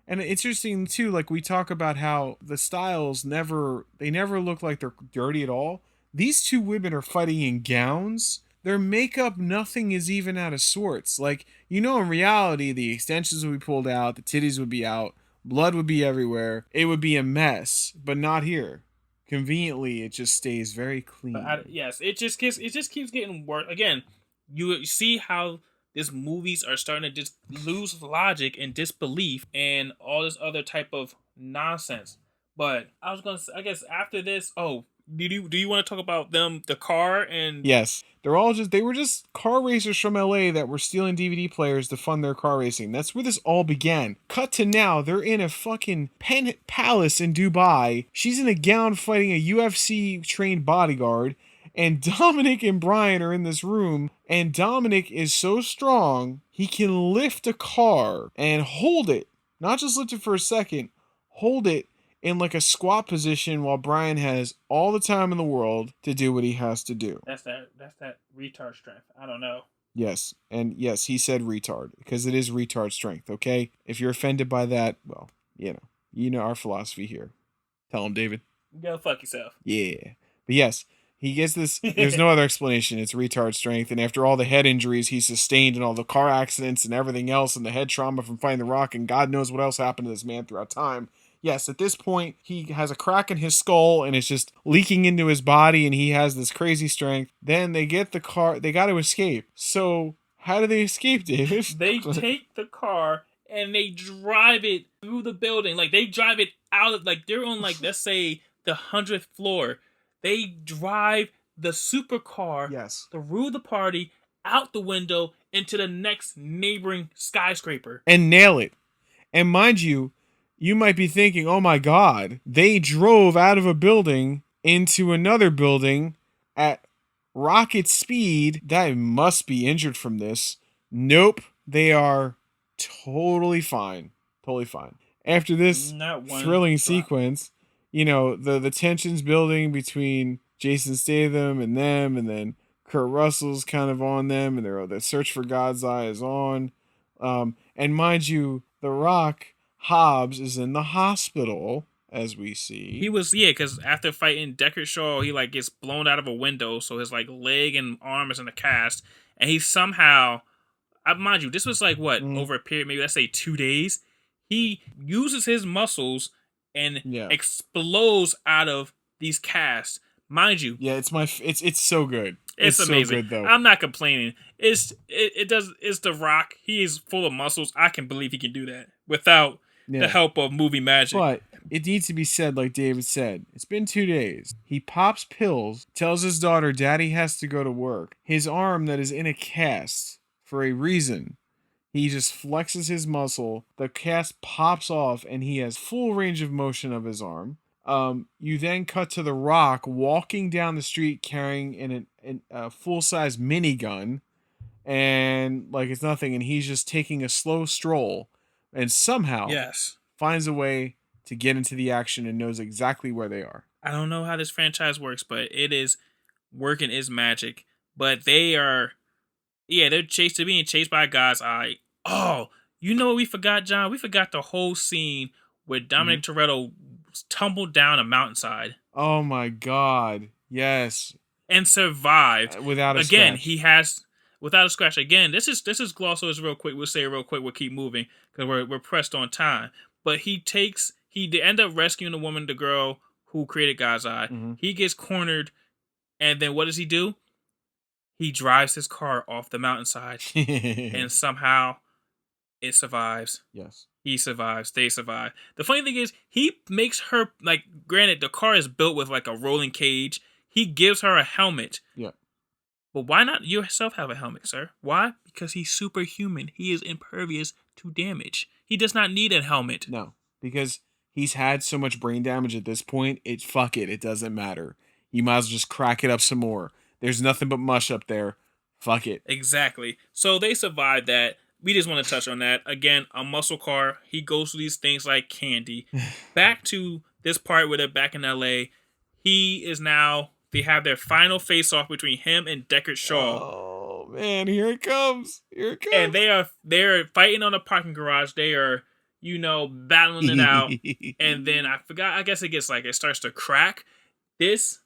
And it's interesting, too, like, we talk about how the styles never look like they're dirty at all. These two women are fighting in gowns. Their makeup, nothing is even out of sorts. Like, in reality, the extensions would be pulled out, the titties would be out, blood would be everywhere. It would be a mess, but not here. Conveniently, it just stays very clean. Yes, it just keeps getting worse. Again, you see how these movies are starting to just lose logic and disbelief and all this other type of nonsense. But I was gonna say, I guess after this, do you want to talk about the car and? Yes, they were just car racers from LA that were stealing DVD players to fund their car racing. That's where this all began. Cut to now, they're in a fucking palace in Dubai. She's in a gown fighting a UFC trained bodyguard. And Dominic and Brian are in this room, and Dominic is so strong, he can lift a car and hold it. Not just lift it for a second, hold it in like a squat position while Brian has all the time in the world to do what he has to do. That's that retard strength. I don't know. Yes, and yes, he said retard, because it is retard strength, okay? If you're offended by that, well, you know our philosophy here. Tell him, David. Go fuck yourself. Yeah. But yes, he gets this, there's no other explanation, it's retard strength, and after all the head injuries he sustained and all the car accidents and everything else and the head trauma from fighting The Rock and God knows what else happened to this man throughout time, yes, at this point, he has a crack in his skull and it's just leaking into his body and he has this crazy strength. Then they get the car, they got to escape. So, how do they escape, David? They take the car and they drive it through the building. Like, they drive it out, like, they're on, like, let's say, the 100th floor. They drive the supercar through the party, out the window, into the next neighboring skyscraper. And nail it. And mind you, you might be thinking, oh my God, they drove out of a building into another building at rocket speed. That must be injured from this. Nope, they are totally fine. Totally fine. After this thrilling sequence, the tension's building between Jason Statham and them, and then Kurt Russell's kind of on them, and the search for God's eye is on. And mind you, The Rock, Hobbs, is in the hospital, as we see. He was, because after fighting Deckard Shaw, he like gets blown out of a window, so his like leg and arm is in a cast, and he somehow, mind you, this was like over a period, maybe let's say 2 days. He uses his muscles and explodes out of these casts. Mind you, it's so good. It's amazing. So good, though. I'm not complaining. It's The Rock. He is full of muscles. I can believe he can do that without the help of movie magic. But it needs to be said, like David said, it's been 2 days. He pops pills, tells his daughter Daddy has to go to work. His arm that is in a cast for a reason. He just flexes his muscle. The cast pops off, and he has full range of motion of his arm. You then cut to The Rock walking down the street carrying a full-size minigun, and like it's nothing, and he's just taking a slow stroll, and somehow finds a way to get into the action and knows exactly where they are. I don't know how this franchise works, but it is working is magic. But they're being chased by God's eye. Oh, you know what we forgot, John? We forgot the whole scene where Dominic Toretto tumbled down a mountainside. Oh my God. Yes. And survived. Without a Again, scratch. he has without a scratch. Again, this is gloss over real quick. We'll say it real quick. We'll keep moving because we're pressed on time. But they end up rescuing the girl who created God's Eye. He gets cornered, and then what does he do? He drives his car off the mountainside, and somehow it survives. Yes. He survives. They survive. The funny thing is, he makes her, like, granted, the car is built with, like, a rolling cage. He gives her a helmet. Yeah. But why not yourself have a helmet, sir? Why? Because he's superhuman. He is impervious to damage. He does not need a helmet. No, because he's had so much brain damage at this point, it doesn't matter. You might as well just crack it up some more. There's nothing but mush up there. Fuck it. Exactly. So they survived that. We just want to touch on that. Again, a muscle car. He goes through these things like candy. Back to this part where they're back in LA. They have their final face-off between him and Deckard Shaw. Oh, man, here it comes. And they're fighting on the parking garage. They are, battling it out. And then I guess it starts to crack. This,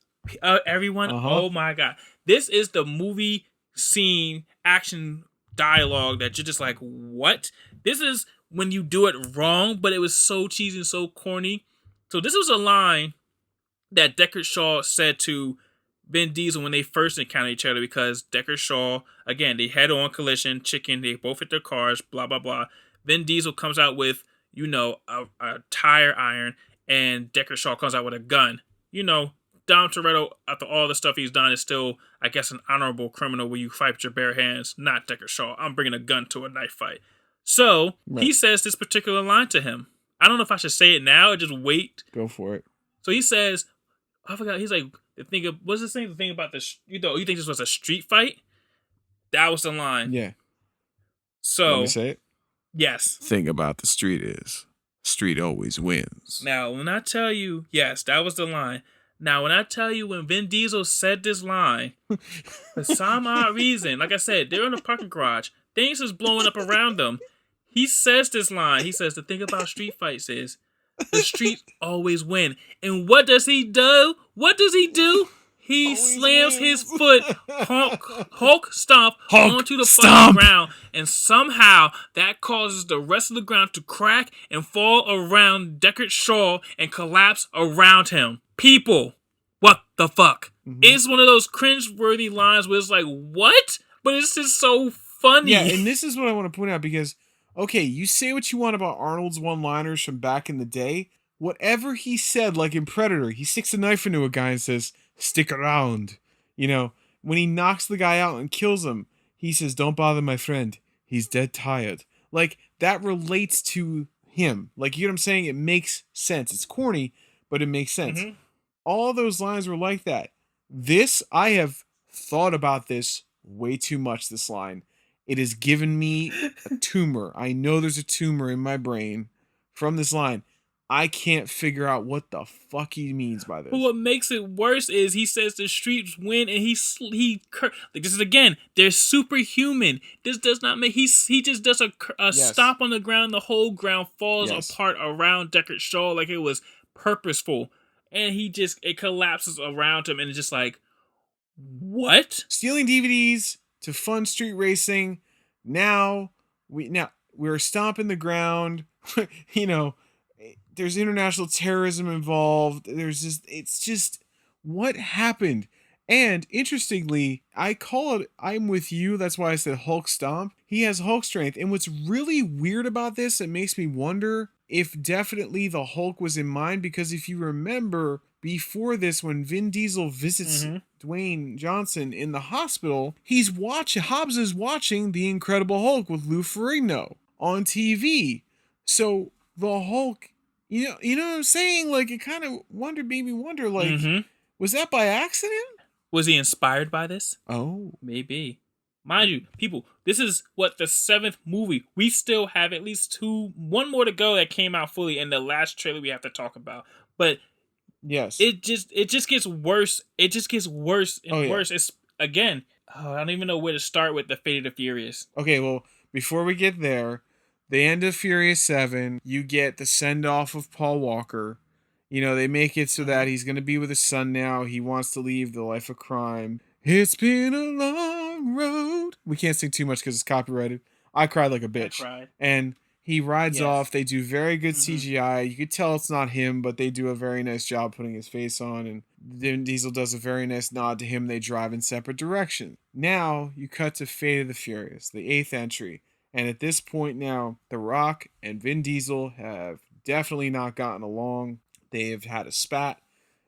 everyone, Oh my God. This is the movie scene action dialogue that you're just like, what? This is when you do it wrong, but it was so cheesy and so corny. So this was a line that Deckard Shaw said to Vin Diesel when they first encountered each other, because Deckard Shaw, again, they head-on collision, they both hit their cars, blah, blah, blah. Vin Diesel comes out with, a tire iron, and Deckard Shaw comes out with a gun. Dom Toretto, after all the stuff he's done, is still, I guess, an honorable criminal where you fight with your bare hands. Not Deckard Shaw. I'm bringing a gun to a knife fight. So, He says this particular line to him. I don't know if I should say it now or just wait. Go for it. So he says, I forgot, he's like, what's this thing? The thing about this, you think this was a street fight? That was the line. Yeah. So. Let me say it? Yes. Thing about the street is, street always wins. Now, when I tell you, yes, that was the line. Now, when I tell you when Vin Diesel said this line, for some odd reason, like I said, they're in a parking garage. Things is blowing up around them. He says this line. He says, the thing about street fights is, the streets always win. And what does he do? He slams his foot, Hulk stomp onto the fucking ground, and somehow that causes the rest of the ground to crack and fall around Deckard Shaw and collapse around him. People, what the fuck? It's one of those cringe-worthy lines where it's like, what? But it's just so funny. Yeah, and this is what I want to point out, because, okay, you say what you want about Arnold's one-liners from back in the day. Whatever he said, like in Predator, he sticks a knife into a guy and says, stick around. When he knocks the guy out and kills him, he says, don't bother my friend. He's dead tired. Like, that relates to him. Like, you know what I'm saying? It makes sense. It's corny, but it makes sense. All those lines were like that. I have thought about this way too much, this line. It has given me a tumor. I know there's a tumor in my brain from this line. I can't figure out what the fuck he means by this. But what makes it worse is he says the streets win, and this is again, they're superhuman. This does not make he just does a stop on the ground. The whole ground falls apart around Deckard Shaw like it was purposeful, and it collapses around him, and it's just like, what? Stealing DVDs to fund street racing. Now we're stomping the ground. There's international terrorism involved. It's just what happened. And interestingly, I call it I'm with you. That's why I said Hulk stomp. He has Hulk strength. And what's really weird about this, it makes me wonder if definitely the Hulk was in mind, because if you remember before this, when Vin Diesel visits Dwayne Johnson in the hospital, Hobbs is watching The Incredible Hulk with Lou Ferrigno on TV. So the Hulk, you know what I'm saying? Like, it kind of made me wonder, like, was that by accident? Was he inspired by this? Oh. Maybe. Mind you, people, this is the 7th movie. We still have at least one more to go that came out fully in the last trailer we have to talk about. But Yes. it just gets worse. It just gets worse Oh, and yeah. worse. It's again. I don't even know where to start with the Fate of the Furious. Okay, well, before we get there, the end of Furious 7, you get the send off of Paul Walker. You know, they make it so that he's going to be with his son now. He wants to leave the life of crime. It's been a long road. We can't sing too much because it's copyrighted. I cried like a bitch. cried. And he rides Yes. off. They do very good Mhm. CGI. You could tell it's not him, but they do a very nice job putting his face on. And Vin Diesel does a very nice nod to him. They drive in separate directions. Now you cut to Fate of the Furious, the 8th entry. And at this point now, The Rock and Vin Diesel have definitely not gotten along. They have had a spat,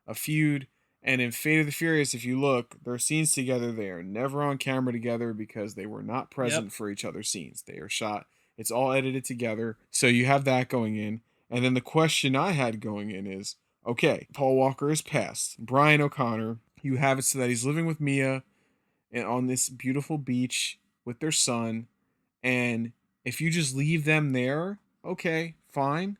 a feud. And in Fate of the Furious, if you look, their scenes together, they are never on camera together because they were not present for each other's scenes. They are shot. It's all edited together. So you have that going in. And then the question I had going in is, okay, Paul Walker is passed. Brian O'Connor, you have it so that he's living with Mia and on this beautiful beach with their son. And if you just leave them there, okay, fine.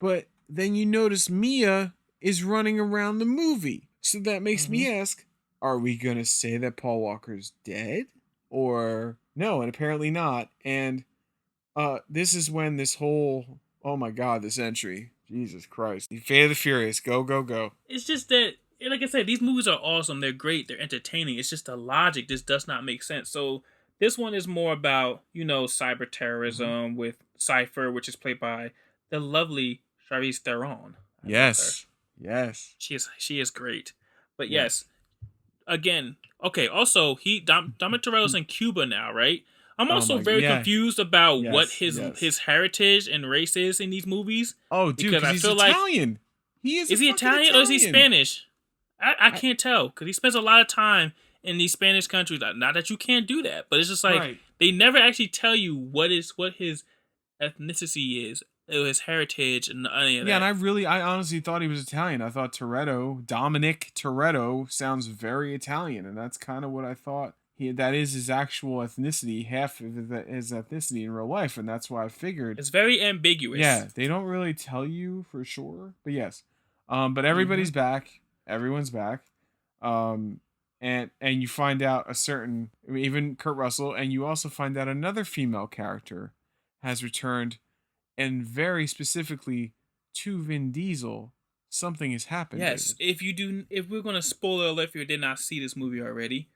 But then you notice Mia is running around the movie. So that makes me ask, are we going to say that Paul Walker's dead? Or no, and apparently not. And this is when this whole, oh my god, this entry, Jesus Christ, the Fate of the Furious, go, go, go. It's just that, like I said, these movies are awesome. They're great. They're entertaining. It's just the logic just does not make sense. So this one is more about, cyber terrorism with Cypher, which is played by the lovely Charlize Theron. I love her. Yes. She is great. But yes, again, okay. Also, Dominic Toretto's in Cuba now, right? I'm also very confused about what his heritage and race is in these movies. Oh, dude, because he's Italian. Is he Italian or is he Spanish? I can't tell because he spends a lot of time in these Spanish countries. Not that you can't do that, but it's just like they never actually tell you what his ethnicity is, his heritage, and any of that. Yeah, and I honestly thought he was Italian. I thought Dominic Toretto, sounds very Italian, and that's kind of what I thought. That is his actual ethnicity, half of his ethnicity in real life, and that's why I figured it's very ambiguous. Yeah, they don't really tell you for sure, but yes, but everybody's back, everyone's back, and you find out even Kurt Russell, and you also find out another female character has returned, and very specifically to Vin Diesel, something has happened. Yes, David. If we're gonna spoiler alert if you did not see this movie already.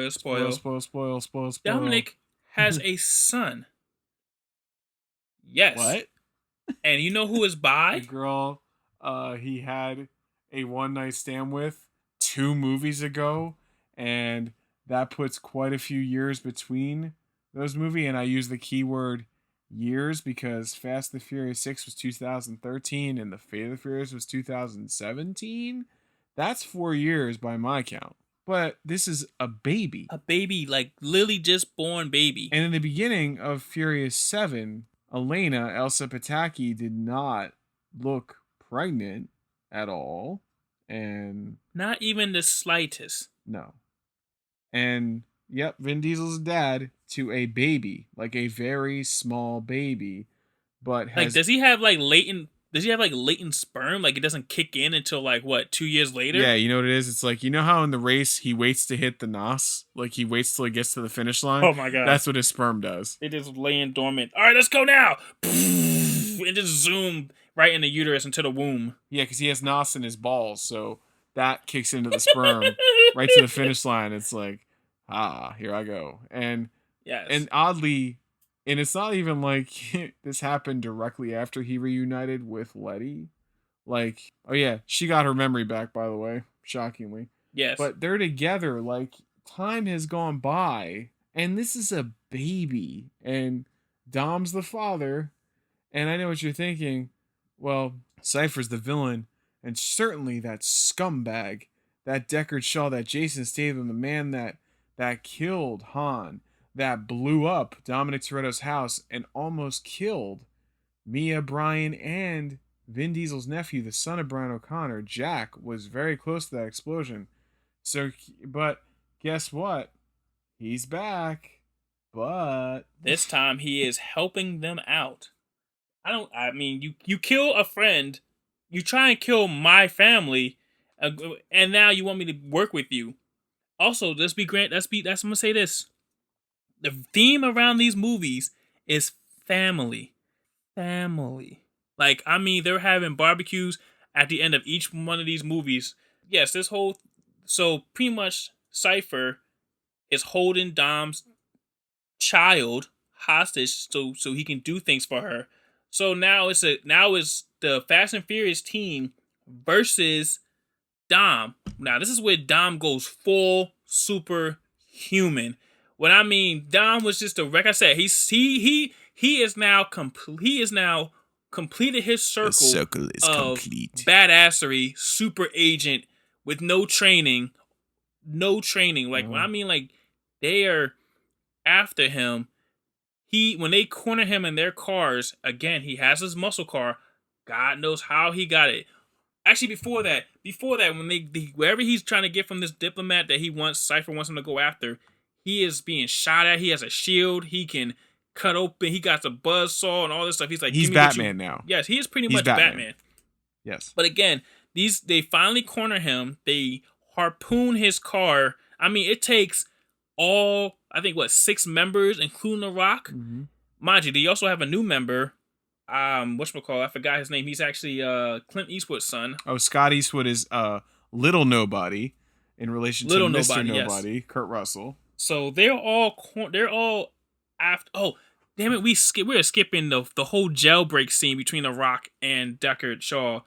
Spoil. Dominic has a son. Yes. What? And you know who is by? The girl he had a one-night stand with 2 movies ago, and that puts quite a few years between those movies, and I use the keyword years because Fast and Furious 6 was 2013 and the Fate of the Furious was 2017. That's 4 years by my count. But this is a baby. A baby, like literally just born baby. And in the beginning of Furious 7, Elsa Pataki did not look pregnant at all. And not even the slightest. No. And yep, Vin Diesel's dad to a baby, like a very small baby, but has... does he have latent sperm? Like it doesn't kick in until 2 years later? Yeah, you know what it is? It's like, you know how in the race he waits to hit the NOS? Like he waits till he gets to the finish line? Oh my god. That's what his sperm does. It just laying dormant. All right, let's go now! And just zoom right in the uterus into the womb. Yeah, because he has NOS in his balls, so that kicks into the sperm right to the finish line. It's like, here I go. And yes. And oddly, and it's not even like this happened directly after he reunited with Letty. Like, oh yeah, she got her memory back, by the way, shockingly. Yes. But they're together, like, time has gone by, and this is a baby, and Dom's the father, and I know what you're thinking. Well, Cypher's the villain, and certainly that scumbag, that Deckard Shaw, that Jason Statham, the man that killed Han, that blew up Dominic Toretto's house and almost killed Mia, Brian, and Vin Diesel's nephew, the son of Brian O'Connor, Jack, was very close to that explosion. So, but guess what? He's back. But this time he is helping them out. You kill a friend You try and kill my family, and now you want me to work with you. Also, I'm gonna say this. The theme around these movies is family. Family. Like, I mean, they're having barbecues at the end of each one of these movies. Yes, so pretty much Cypher is holding Dom's child hostage so he can do things for her. So now it's the Fast and Furious team versus Dom. Now this is where Dom goes full superhuman. What I mean, Dom was just like I said, he is now completed his circle, of complete. Badassery, super agent with no training. Like when I mean, like, they are after him. When they corner him in their cars, again, he has his muscle car. God knows how he got it. Actually, before that, when wherever he's trying to get from this diplomat that Cypher wants him to go after, he is being shot at. He has a shield. He can cut open. He got the buzzsaw and all this stuff. He's like, he's Batman now. Yes, he is pretty much Batman. Yes. But again, they finally corner him. They harpoon his car. I mean, it takes all, I think, 6 members, including The Rock. Mm-hmm. Mind you, they also have a new member. Whatchamacallit, I forgot his name. He's actually Clint Eastwood's son. Oh, Scott Eastwood is Little Nobody in relation to Mr. Nobody, yes. Kurt Russell. So they're all after. Oh, damn it! We're skipping the whole jailbreak scene between The Rock and Deckard Shaw.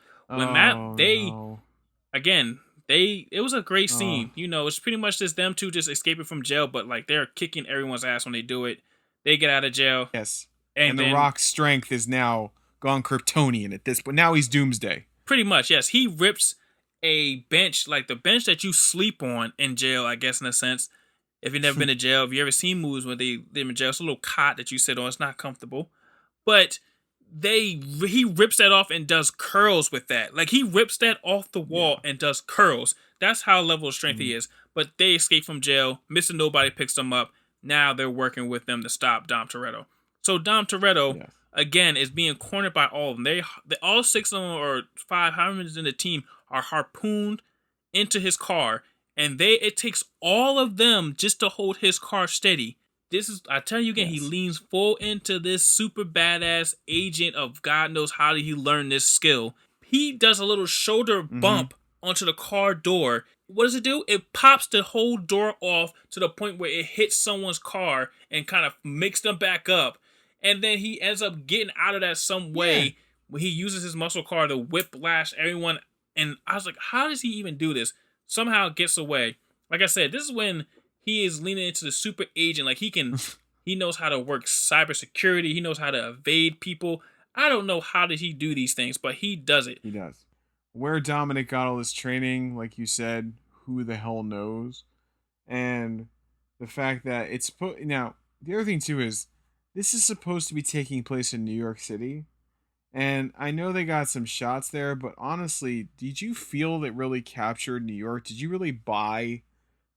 It was a great scene. You know, it's pretty much just them two just escaping from jail, but like they're kicking everyone's ass when they do it. They get out of jail. Yes. And The Rock's strength is now gone Kryptonian at this point. Now he's Doomsday. Pretty much, yes. He rips a bench, like the bench that you sleep on in jail, I guess, in a sense. If you've never been to jail, if you ever seen movies where they're in jail, it's a little cot that you sit on. It's not comfortable. But he rips that off and does curls with that. Like, he rips that off the wall and does curls. That's how level of strength he is. But they escape from jail. Mr. Nobody picks them up. Now they're working with them to stop Dom Toretto. So Dom Toretto, again, is being cornered by all of them. They all 6 of them, or 5, however many in the team, are harpooned into his car. And it takes all of them just to hold his car steady. I tell you again, he leans full into this super badass agent of God knows how did he learn this skill. He does a little shoulder bump onto the car door. What does it do? It pops the whole door off to the point where it hits someone's car and kind of makes them back up. And then he ends up getting out of that some way where he uses his muscle car to whiplash everyone. And I was like, how does he even do this? Somehow gets away. Like I said, this is when he is leaning into the super agent. Like, he knows how to work cybersecurity. He knows how to evade people. I don't know how did he do these things, but he does it. He does. Where Dominic got all this training, like you said, who the hell knows? And the fact that now, the other thing too is, this is supposed to be taking place in New York City. And I know they got some shots there, but honestly, did you feel that really captured New York? Did you really buy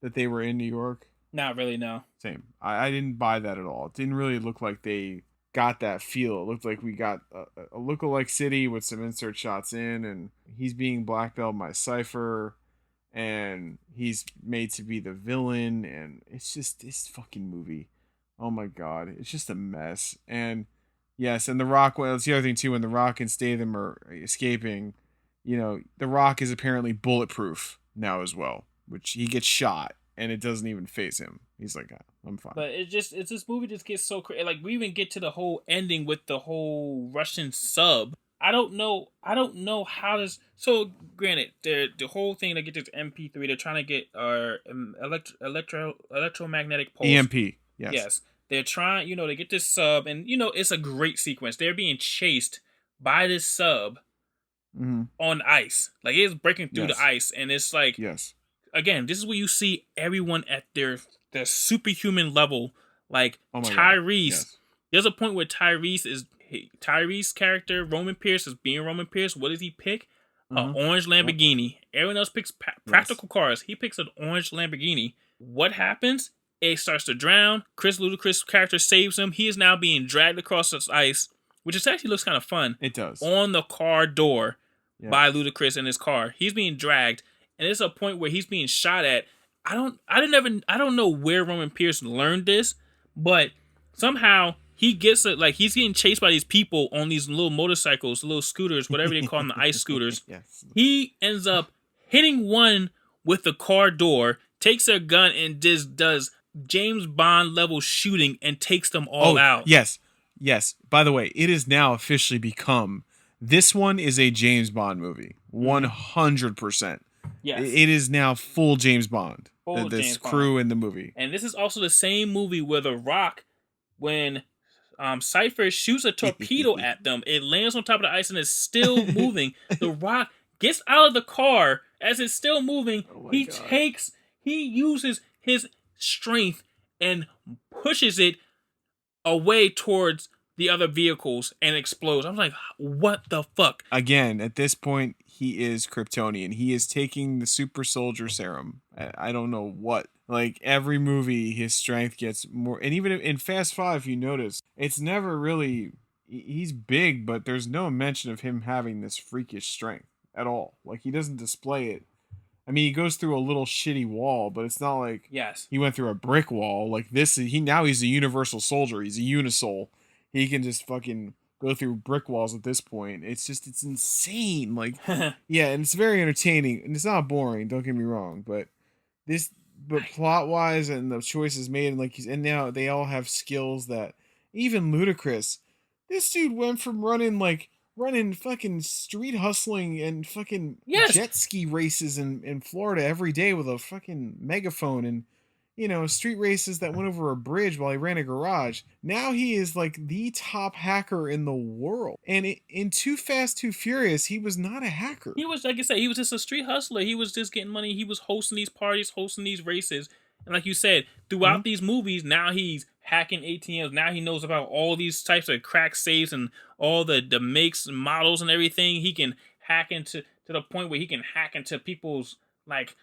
that they were in New York? Not really, no. Same. I didn't buy that at all. It didn't really look like they got that feel. It looked like we got a lookalike city with some insert shots in, and he's being blackmailed by Cypher, and he's made to be the villain, and it's just this fucking movie. Oh my god, it's just a mess. And yes, and The Rock, well, it's the other thing too, when The Rock and Statham are escaping, you know, The Rock is apparently bulletproof now as well, which he gets shot and it doesn't even faze him. He's like, I'm fine. But it's this movie just gets so crazy. Like, we even get to the whole ending with the whole Russian sub. I don't know how this. So granted, the whole thing to get this MP3, they're trying to get our electromagnetic pulse. EMP. Yes. They're trying, to get this sub, and it's a great sequence. They're being chased by this sub on ice. Like, it's breaking through the ice, and it's like, again, this is where you see everyone at their superhuman level. Like, Tyrese. There's a point where Tyrese's character, Roman Pierce, is being Roman Pierce. What does he pick? An orange Lamborghini. Everyone else picks practical cars. He picks an orange Lamborghini. What happens? It starts to drown. Chris Ludacris' character saves him. He is now being dragged across this ice, which actually looks kind of fun. It does. On the car door. by Ludacris in his car. He's being dragged, and it's a point where he's being shot at. I don't know where Roman Pierce learned this, but somehow he gets it. Like, he's getting chased by these people on these little motorcycles, little scooters, whatever they call them, the ice scooters. Yes. He ends up hitting one with the car door, takes their gun, and just does James Bond level shooting and takes them all out. Yes. By the way, it has now officially become, this one is a James Bond movie. 100%. Yes. It is now full James Bond. Full This James crew Bond. in the movie. And this is also the same movie where The Rock, when Cypher shoots a torpedo at them, it lands on top of the ice and is still moving. The Rock gets out of the car as it's still moving. He uses his strength and pushes it away towards the other vehicles and explodes. I'm like, what the fuck? Again, at this point, he is Kryptonian. He is taking the super soldier serum. I don't know what. Like, every movie, his strength gets more. And even in Fast 5, you notice, it's never really. He's big, but there's no mention of him having this freakish strength at all. Like, he doesn't display it. I mean, he goes through a little shitty wall, but it's not like he went through a brick wall. Like, he's a universal soldier. He's a unisol. He can just fucking go through brick walls at this point. It's insane. Like, yeah, and it's very entertaining, and it's not boring. Don't get me wrong, but plot wise and the choices made, and now they all have skills that even Ludacris. This dude went from running fucking street hustling and fucking jet ski races in Florida every day with a fucking megaphone and, street races that went over a bridge while he ran a garage. Now he is like the top hacker in the world. And in Too Fast, Too Furious, he was not a hacker. He was, like I said, he was just a street hustler. He was just getting money. He was hosting these parties, hosting these races. And like you said, throughout these movies, now he's hacking ATMs. Now he knows about all these types of crack safes and all the makes and models and everything. He can hack into to the point where he can hack into people's like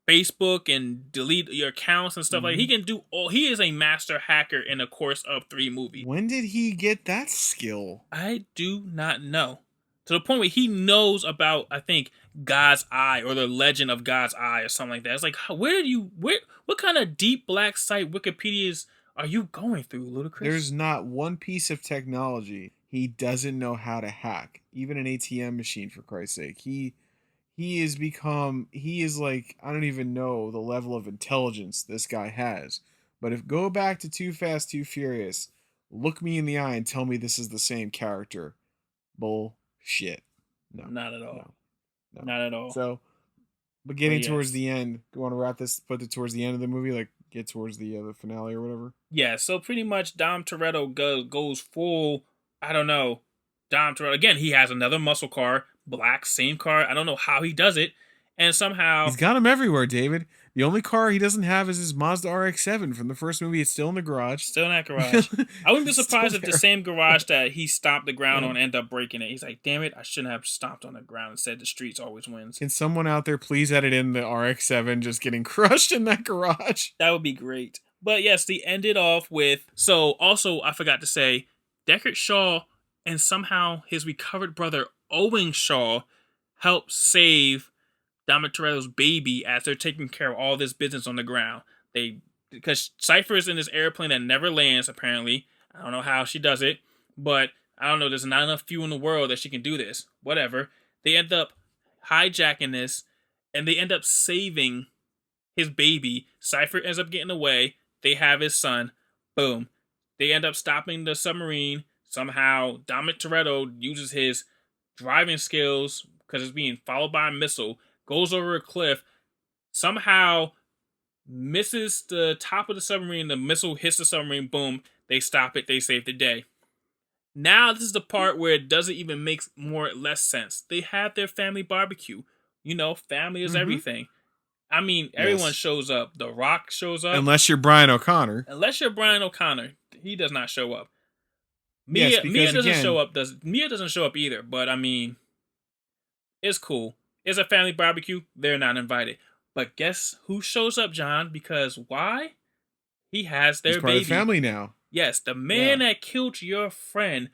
Facebook and delete your accounts and stuff. Like, he can do all. He is a master hacker in the course of 3 movies. When did he get that skill? I do not know. To the point where he knows about, I think, God's Eye or the legend of God's Eye or something like that. It's like, what kind of deep black site Wikipedias are you going through, Ludacris? There's not one piece of technology he doesn't know how to hack. Even an ATM machine, for Christ's sake. He is like, I don't even know the level of intelligence this guy has. But go back to Too Fast, Too Furious, look me in the eye and tell me this is the same character. Bullshit. No. Not at all. No. Not at all. So, but getting towards the end, do you want to wrap this, put it towards the end of the movie, like get towards the finale or whatever? Yeah, so pretty much Dom Toretto goes full, I don't know, Dom Toretto, again, he has another muscle car, black, same car, I don't know how he does it, and somehow... He's got them everywhere, David. The only car he doesn't have is his Mazda RX-7 from the first movie. It's still in the garage. Still in that garage. I wouldn't be surprised if the same garage that he stomped the ground on ended up breaking it. He's like, damn it, I shouldn't have stomped on the ground and said the streets always wins. Can someone out there please edit in the RX-7 just getting crushed in that garage? That would be great. But yes, they ended off with... So, also, I forgot to say, Deckard Shaw and somehow his recovered brother, Owen Shaw, helped save Dominic Toretto's baby as they're taking care of all this business on the ground. Because Cypher is in this airplane that never lands, apparently. I don't know how she does it, but I don't know, there's not enough fuel in the world that she can do this. Whatever. They end up hijacking this, and they end up saving his baby. Cypher ends up getting away. They have his son. Boom. They end up stopping the submarine. Somehow, Dominic Toretto uses his driving skills, because it's being followed by a missile, goes over a cliff, somehow misses the top of the submarine, the missile hits the submarine, boom, they stop it, they save the day. Now this is the part where it doesn't even make more or less sense. They have their family barbecue. Family is everything. I mean, everyone shows up. The Rock shows up. Unless you're Brian O'Connor. He does not show up. Mia doesn't show up. Mia doesn't show up either, but I mean, it's cool. It's a family barbecue. They're not invited. But guess who shows up, John? Because why? He has their He's part baby. of the family now. Yes, the man that killed your friend,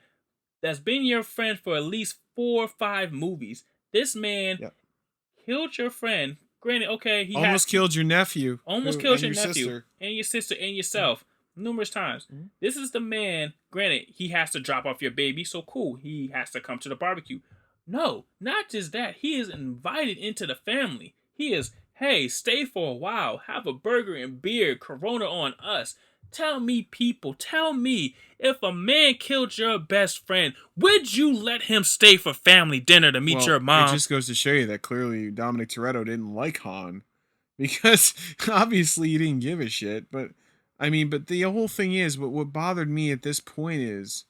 that's been your friend for at least 4 or 5 movies, This man Yep. killed your friend. Granted, okay, he Almost killed your nephew. almost killed and your nephew sister. and your sister and yourself numerous times. Mhm. This is the man. Granted, he has to drop off your baby, so cool. He has to come to the barbecue. No, not just that. He is invited into the family. He is, hey, stay for a while, have a burger and beer, Corona on us. Tell me, people, tell me, if a man killed your best friend, would you let him stay for family dinner to meet your mom? It just goes to show you that clearly Dominic Toretto didn't like Han, because obviously he didn't give a shit. But I mean, but the whole thing is, what bothered me at this point is,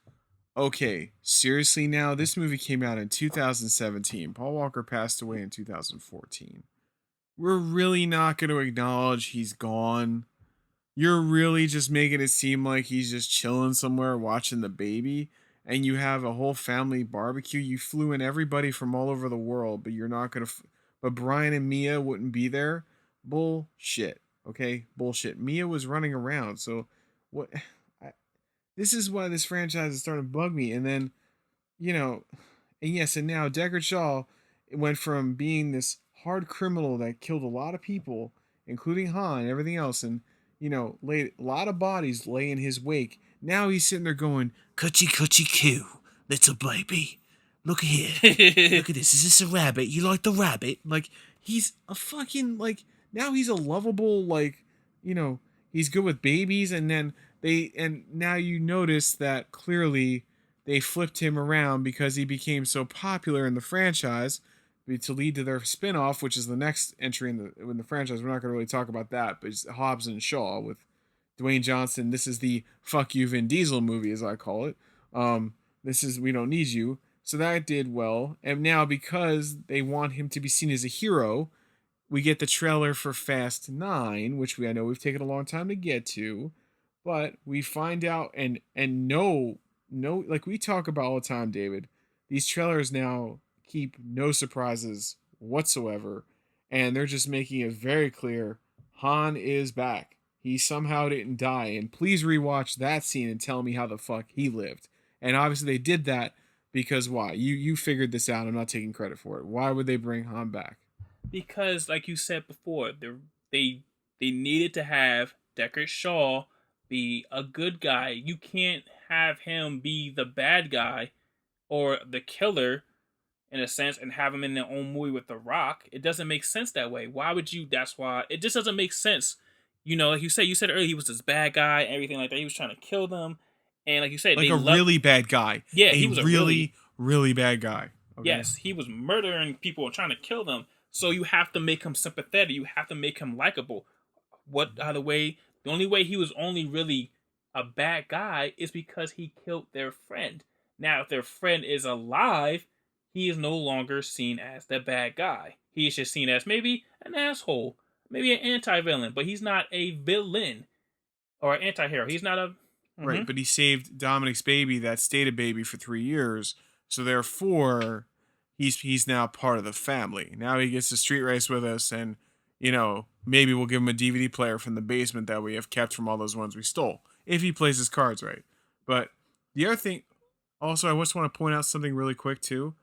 okay, seriously now, this movie came out in 2017. Paul Walker passed away in 2014. We're really not going to acknowledge he's gone. You're really just making it seem like he's just chilling somewhere watching the baby, and you have a whole family barbecue. You flew in everybody from all over the world, but you're not going to... But Brian and Mia wouldn't be there? Bullshit. Okay? Bullshit. Mia was running around, so... what? This is why this franchise is starting to bug me. And then, you know... And yes, and now Deckard Shaw went from being this hard criminal that killed a lot of people, including Han and everything else, and... you know, laid a lot of bodies lay in his wake. Now he's sitting there going, "Coochie coochie coo, little baby. Look at here. Look at this. Is this a rabbit? You like the rabbit?" Like, he's a fucking, like, now he's a lovable, like, you know, he's good with babies. And then and now you notice that clearly they flipped him around because he became so popular in the franchise, to lead to their spin-off, which is the next entry in the franchise. We're not going to really talk about that, but it's Hobbs and Shaw with Dwayne Johnson. This is the fuck you Vin Diesel movie, as I call it. This is We Don't Need You. So that did well. And now, because they want him to be seen as a hero, we get the trailer for Fast 9, which I know we've taken a long time to get to, but we find out and no, like we talk about all the time, David, these trailers now keep no surprises whatsoever, and they're just making it very clear Han is back. He somehow didn't die, and please rewatch that scene and tell me how the fuck he lived. And obviously they did that because why? You figured this out. I'm not taking credit for it. Why would they bring Han back? Because, like you said before, they needed to have Deckard Shaw be a good guy. You can't have him be the bad guy or the killer, in a sense, and have him in their own movie with The Rock. It doesn't make sense that way. Why would you? That's why it just doesn't make sense. You know, like you said earlier, he was this bad guy, and everything like that. He was trying to kill them, and like you said, like really bad guy. Yeah, he was a really bad guy. Okay. Yes, he was murdering people and trying to kill them. So you have to make him sympathetic. You have to make him likable. The only way he was only really a bad guy is because he killed their friend. Now, if their friend is alive, he is no longer seen as the bad guy. He is just seen as maybe an asshole, maybe an anti-villain, but he's not a villain or an anti-hero. He's not a... Right, but he saved Dominic's baby that stayed a baby for 3 years, so therefore he's now part of the family. Now he gets to street race with us, and, you know, maybe we'll give him a DVD player from the basement that we have kept from all those ones we stole, if he plays his cards right. But the other thing, also, I just want to point out something really quick, too.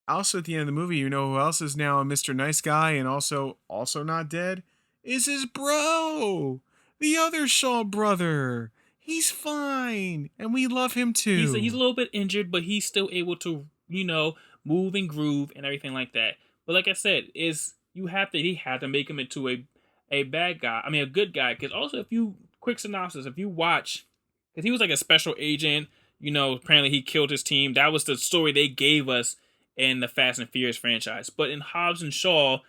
Also, at the end of the movie, you know who else is now a Mr. Nice Guy and also not dead? Is his bro! The other Shaw brother! He's fine! And we love him too! He's a little bit injured, but he's still able to, you know, move and groove and everything like that. But like I said, he had to make him into a bad guy. I mean, a good guy. Because also, quick synopsis, if you watch, because he was like a special agent, you know, apparently he killed his team. That was the story they gave us in the Fast and Furious franchise. But in Hobbs and Shaw,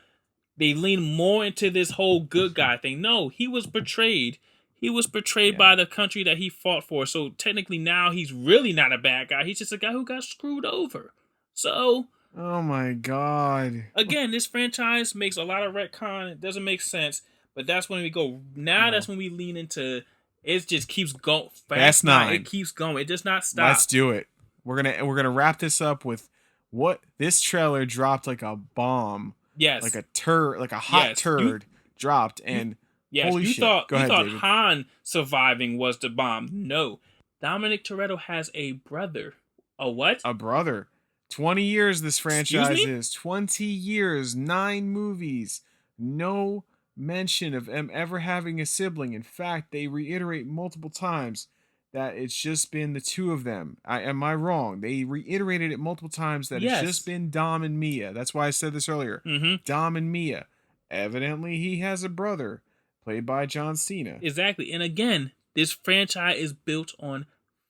they lean more into this whole good guy thing. No, he was betrayed. He was betrayed by the country that he fought for. So technically now he's really not a bad guy. He's just a guy who got screwed over. So... oh my God. Again, this franchise makes a lot of retcon. It doesn't make sense. But that's when we go... Now that's when we lean into... It just keeps going. Fast 9. It keeps going. It does not stop. Let's do it. We're gonna wrap this up with what this trailer dropped like a bomb. Yes. Like a hot turd dropped, and holy shit. Thought David. Han surviving was the bomb. No. Dominic Toretto has a brother. A what? A brother. 20 years this Excuse franchise me? is. 20 years, 9 movies. No mention of them ever having a sibling. In fact, they reiterate multiple times that it's just been the two of them. Am I wrong? They reiterated it multiple times that it's Yes. just been Dom and Mia. That's why I said this earlier. Mm-hmm. Dom and Mia. Evidently, he has a brother played by John Cena. Exactly. And again, this franchise is built on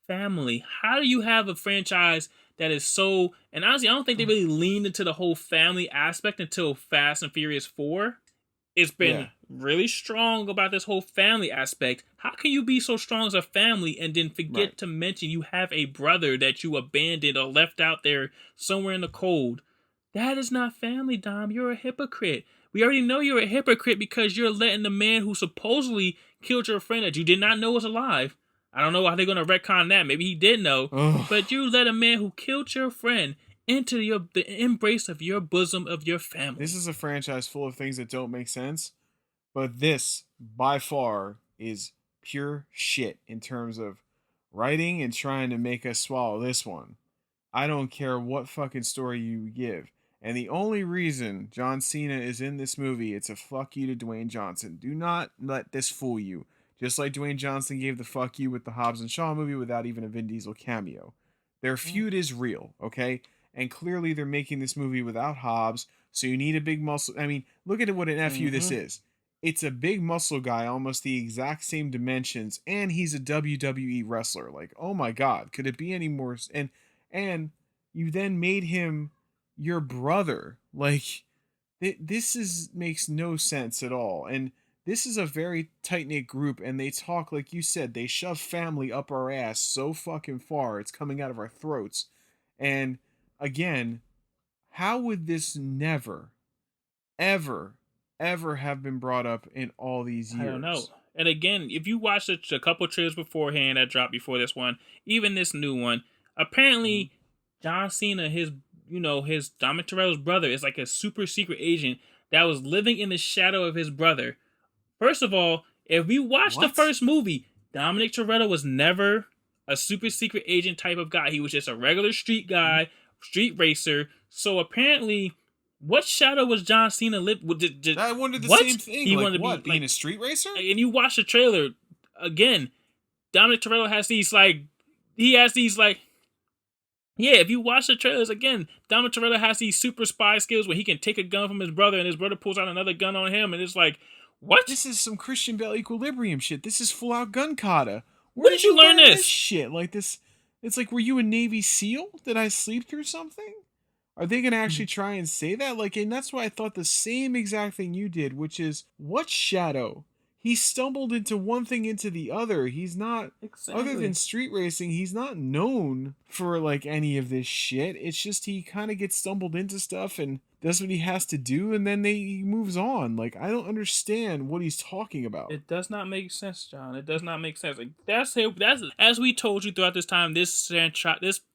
family. How do you have a franchise that is so... And honestly, I don't think they really leaned into the whole family aspect until Fast and Furious 4. It's been really strong about this whole family aspect. How can you be so strong as a family and then forget to mention you have a brother that you abandoned or left out there somewhere in the cold? That is not family, Dom. You're a hypocrite. We already know you're a hypocrite because you're letting the man who supposedly killed your friend that you did not know was alive. I don't know how they're going to retcon that. Maybe he did know. But you let a man who killed your friend into the embrace of your bosom of your family. This is a franchise full of things that don't make sense, but this, by far, is pure shit in terms of writing and trying to make us swallow this one. I don't care what fucking story you give. And the only reason John Cena is in this movie, it's a fuck you to Dwayne Johnson. Do not let this fool you. Just like Dwayne Johnson gave the fuck you with the Hobbs and Shaw movie without even a Vin Diesel cameo. Their feud is real, okay? And clearly they're making this movie without Hobbs, so you need a big muscle. I mean, look at what an FU this is. It's a big muscle guy, almost the exact same dimensions, and he's a WWE wrestler. Like, oh my god, could it be any more? And you then made him your brother. Like, this makes no sense at all. And this is a very tight-knit group, and they talk, like you said, they shove family up our ass so fucking far, it's coming out of our throats. And again, how would this never, ever, ever have been brought up in all these years? I don't know. And again, if you watched a couple trailers beforehand that dropped before this one, even this new one, apparently John Cena, his Dominic Toretto's brother, is like a super secret agent that was living in the shadow of his brother. First of all, if we watch the first movie, Dominic Toretto was never a super secret agent type of guy. He was just a regular street guy, street racer. So apparently, what shadow was John Cena live? I wondered the same thing. He like, wanted to what, be being a street racer? And you watch the trailer again. Dominic Toretto has these if you watch the trailers again, Dominic Toretto has these super spy skills where he can take a gun from his brother and his brother pulls out another gun on him, and it's like, what? This is some Christian Bale Equilibrium shit. This is full out gun kata. Where did you learn this shit? Like this, it's like, were you a Navy SEAL? Did I sleep through something? Are they gonna actually try and say that? Like, and that's why I thought the same exact thing you did, which is, what shadow? He stumbled into one thing into the other. He's not, other than street racing, he's not known for like any of this shit. It's just he kind of gets stumbled into stuff and does what he has to do, and then he moves on. Like, I don't understand what he's talking about. It does not make sense, John. It does not make sense. Like, that's as we told you throughout this time. This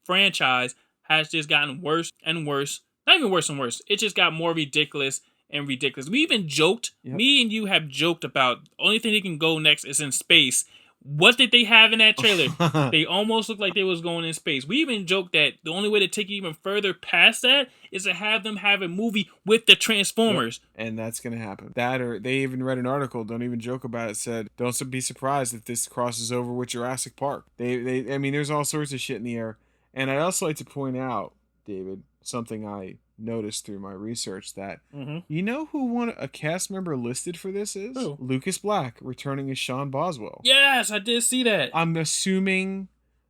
franchise has just gotten worse and worse. Not even worse and worse. It just got more ridiculous and ridiculous. We even joked, me and you have joked about the only thing they can go next is in space. What did they have in that trailer? They almost looked like they was going in space. We even joked that the only way to take it even further past that is to have them have a movie with the Transformers. Yep. And that's going to happen. That, or they even read an article, don't even joke about it, said, don't be surprised if this crosses over with Jurassic Park. I mean, there's all sorts of shit in the air. And I'd also like to point out, David, something I noticed through my research, that you know who a cast member listed for this is? Who? Lucas Black, returning as Sean Boswell. Yes, I did see that. I'm assuming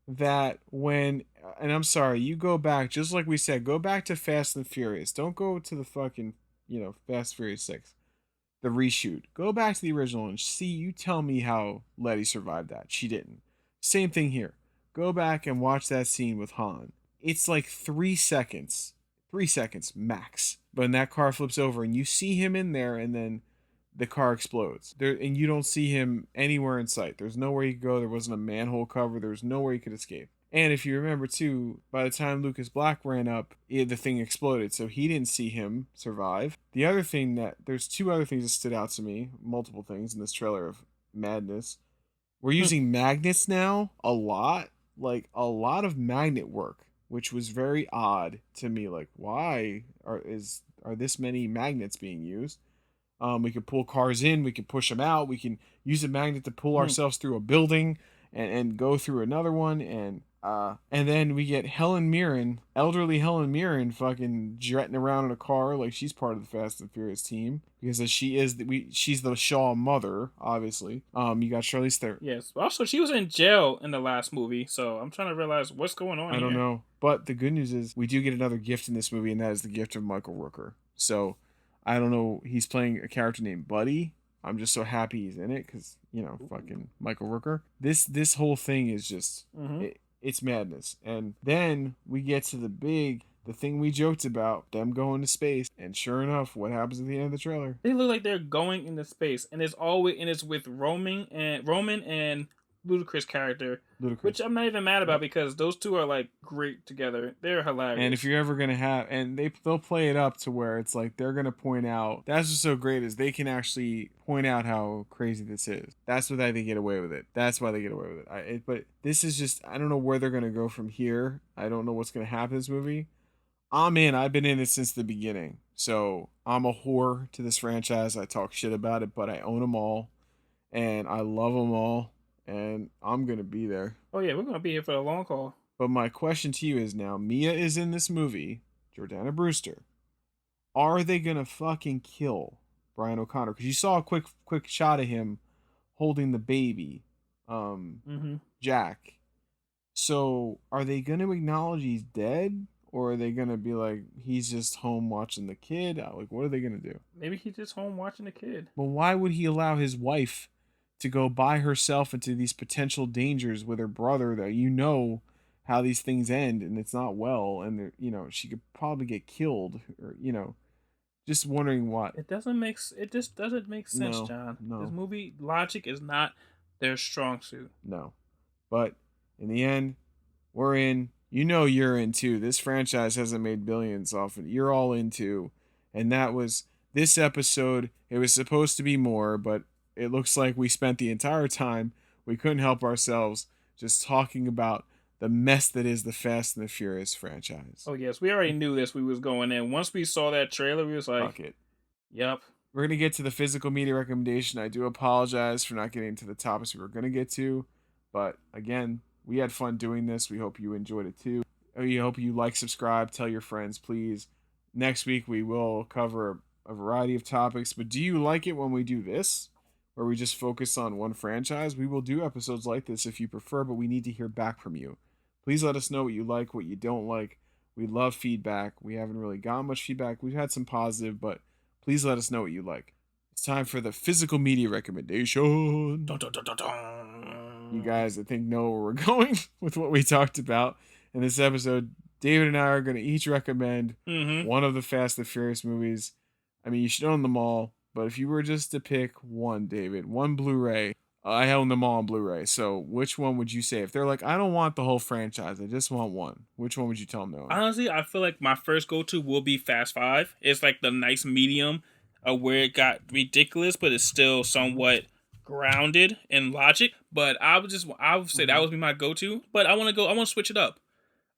that when, and I'm sorry, you go back, just like we said, go back to Fast and Furious. Don't go to the fucking, Fast and Furious 6. The reshoot. Go back to the original and see, you tell me how Letty survived that. She didn't. Same thing here. Go back and watch that scene with Han. It's like 3 seconds. 3 seconds max. But when that car flips over and you see him in there, and then the car explodes. And you don't see him anywhere in sight. There's nowhere he could go. There wasn't a manhole cover. There was nowhere he could escape. And if you remember too, by the time Lucas Black ran up, the thing exploded. So he didn't see him survive. The other thing there's 2 other things that stood out to me. Multiple things in this trailer of madness. We're using magnets now a lot. Like, a lot of magnet work which was very odd to me. Like, why are this many magnets being used? We could pull cars in, we can push them out, we can use a magnet to pull ourselves through a building and go through another one, and then we get Helen Mirren, elderly Helen Mirren, fucking jetting around in a car like she's part of the Fast and Furious team because she's the Shaw mother, obviously. You got Charlize Theron. Yes. Also, she was in jail in the last movie, so I'm trying to realize what's going on I here. don't know, but the good news is we do get another gift in this movie, and that is the gift of Michael Rooker. So I don't know. He's playing a character named Buddy. I'm just so happy he's in it because, fucking Michael Rooker. This whole thing is just, it's madness. And then we get to the thing we joked about, them going to space. And sure enough, what happens at the end of the trailer? They look like they're going into space, and it's with Roman and Ludacris character, which I'm not even mad about because those two are like great together. They're hilarious. And if you're ever gonna have, and they'll play it up to where it's like they're gonna point out. That's what's so great is they can actually point out how crazy this is. That's why they get away with it. That's why they get away with it. But this is just, I don't know where they're gonna go from here. I don't know what's gonna happen in this movie. I'm in. I've been in it since the beginning. So I'm a whore to this franchise. I talk shit about it, but I own them all, and I love them all. And I'm going to be there. Oh, yeah, we're going to be here for the long haul. But my question to you is now, Mia is in this movie, Jordana Brewster. Are they going to fucking kill Brian O'Connor? Because you saw a quick shot of him holding the baby, Jack. So are they going to acknowledge he's dead? Or are they going to be like, he's just home watching the kid? Like, what are they going to do? Maybe he's just home watching the kid. Well, why would he allow his wife to go by herself into these potential dangers with her brother that how these things end and it's not well, and she could probably get killed, or just wondering what. It just doesn't make sense, John. No. This movie logic is not their strong suit. No. But in the end, we're in. You're in too. This franchise hasn't made billions off it. You're all in too. And that was this episode. It was supposed to be more, but it looks like we spent the entire time, we couldn't help ourselves, just talking about the mess that is the Fast and the Furious franchise. Oh, yes. We already knew this. We was going in. Once we saw that trailer, we was like, fuck it. Yep. We're going to get to the physical media recommendation. I do apologize for not getting to the topics we were going to get to. But again, we had fun doing this. We hope you enjoyed it too. We hope you like, subscribe, tell your friends, please. Next week, we will cover a variety of topics. But do you like it when we do this, where we just focus on one franchise? We will do episodes like this if you prefer, but we need to hear back from you. Please let us know what you like, what you don't like. We love feedback. We haven't really gotten much feedback. We've had some positive, but please let us know what you like. It's time for the physical media recommendation. Dun, dun, dun, dun, dun. You guys, I think, know where we're going with what we talked about in this episode. David and I are going to each recommend one of the Fast and Furious movies. I mean, you should own them all. But if you were just to pick one, David, one Blu-ray, I own them all on Blu-ray. So which one would you say? If they're like, I don't want the whole franchise, I just want one, which one would you tell them to own? Honestly, I feel like my first go-to will be Fast 5. It's like the nice medium of where it got ridiculous, but it's still somewhat grounded in logic. But I would say that would be my go-to. But I want to switch it up.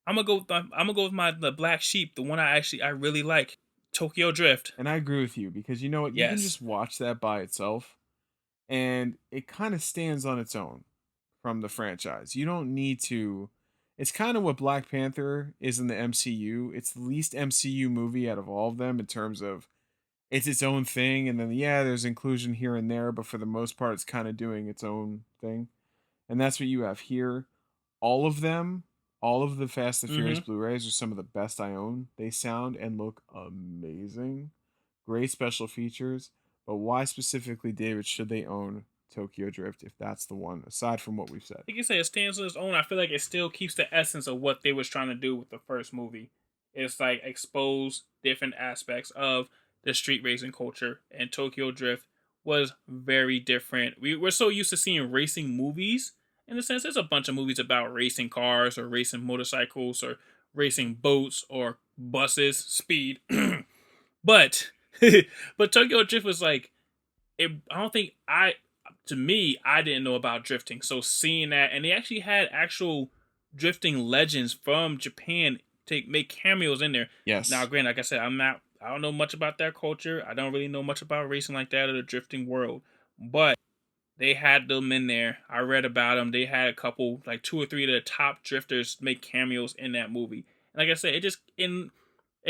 I'm gonna go with the black sheep, the one I really like. Tokyo Drift. And I agree with you because you know what? You can just watch that by itself and it kind of stands on its own from the franchise. You don't need to. It's kind of what Black Panther is in the MCU. It's the least MCU movie out of all of them in terms of it's its own thing. And then, there's inclusion here and there, but for the most part, it's kind of doing its own thing. And that's what you have here. All of them. All of the Fast and Furious Blu-rays are some of the best I own. They sound and look amazing. Great special features. But why specifically, David, should they own Tokyo Drift if that's the one, aside from what we've said? Like you say, it stands on its own. I feel like it still keeps the essence of what they was trying to do with the first movie. It's like expose different aspects of the street racing culture. And Tokyo Drift was very different. We're so used to seeing racing movies. In a sense, there's a bunch of movies about racing cars or racing motorcycles or racing boats or buses, speed. but Tokyo Drift was like, to me, I didn't know about drifting. So seeing that, and they actually had actual drifting legends from Japan make cameos in there. Yes. Now, granted, like I said, I don't know much about their culture. I don't really know much about racing like that or the drifting world, but they had them in there. I read about them. They had a couple, like 2 or 3 of the top drifters make cameos in that movie. And like I said, it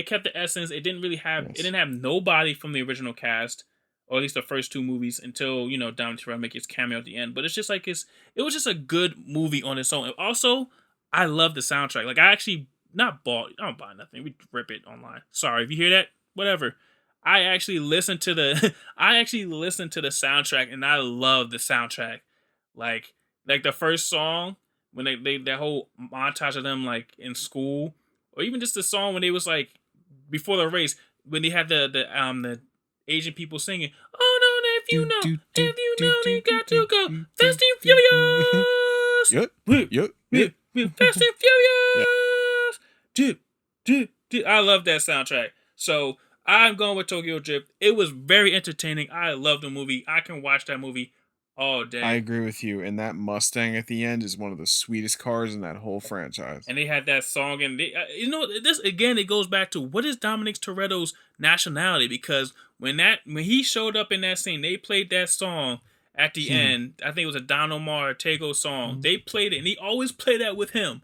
kept the essence. It didn't really have Yes. it didn't have nobody from the original cast, or at least the first 2 movies, until Dominic Toretto make his cameo at the end. But it's just like it was just a good movie on its own. And also, I love the soundtrack. Like I actually I don't buy nothing. We rip it online. Sorry if you hear that. Whatever. I actually listened to the soundtrack, and I love the soundtrack. Like the first song when they that whole montage of them like in school, or even just the song when they was like before the race when they had the Asian people singing. Oh no, if you know, you got to go fast and furious. Yep. Fast and furious. Dude, I love that soundtrack. So I'm going with Tokyo Drift. It was very entertaining. I love the movie. I can watch that movie all day. I agree with you. And that Mustang at the end is one of the sweetest cars in that whole franchise. And they had that song, and this again, it goes back to what is Dominic Toretto's nationality? Because when he showed up in that scene, they played that song at the end. I think it was a Don Omar Tego song. They played it, and he always played that with him.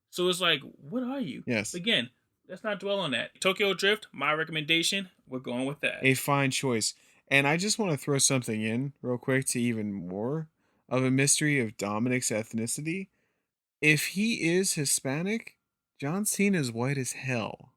So it's like, what are you? Yes. Again, let's not dwell on that. Tokyo Drift, my recommendation. We're going with that. A fine choice. And I just want to throw something in real quick to even more of a mystery of Dominic's ethnicity. If he is Hispanic, John Cena's white as hell.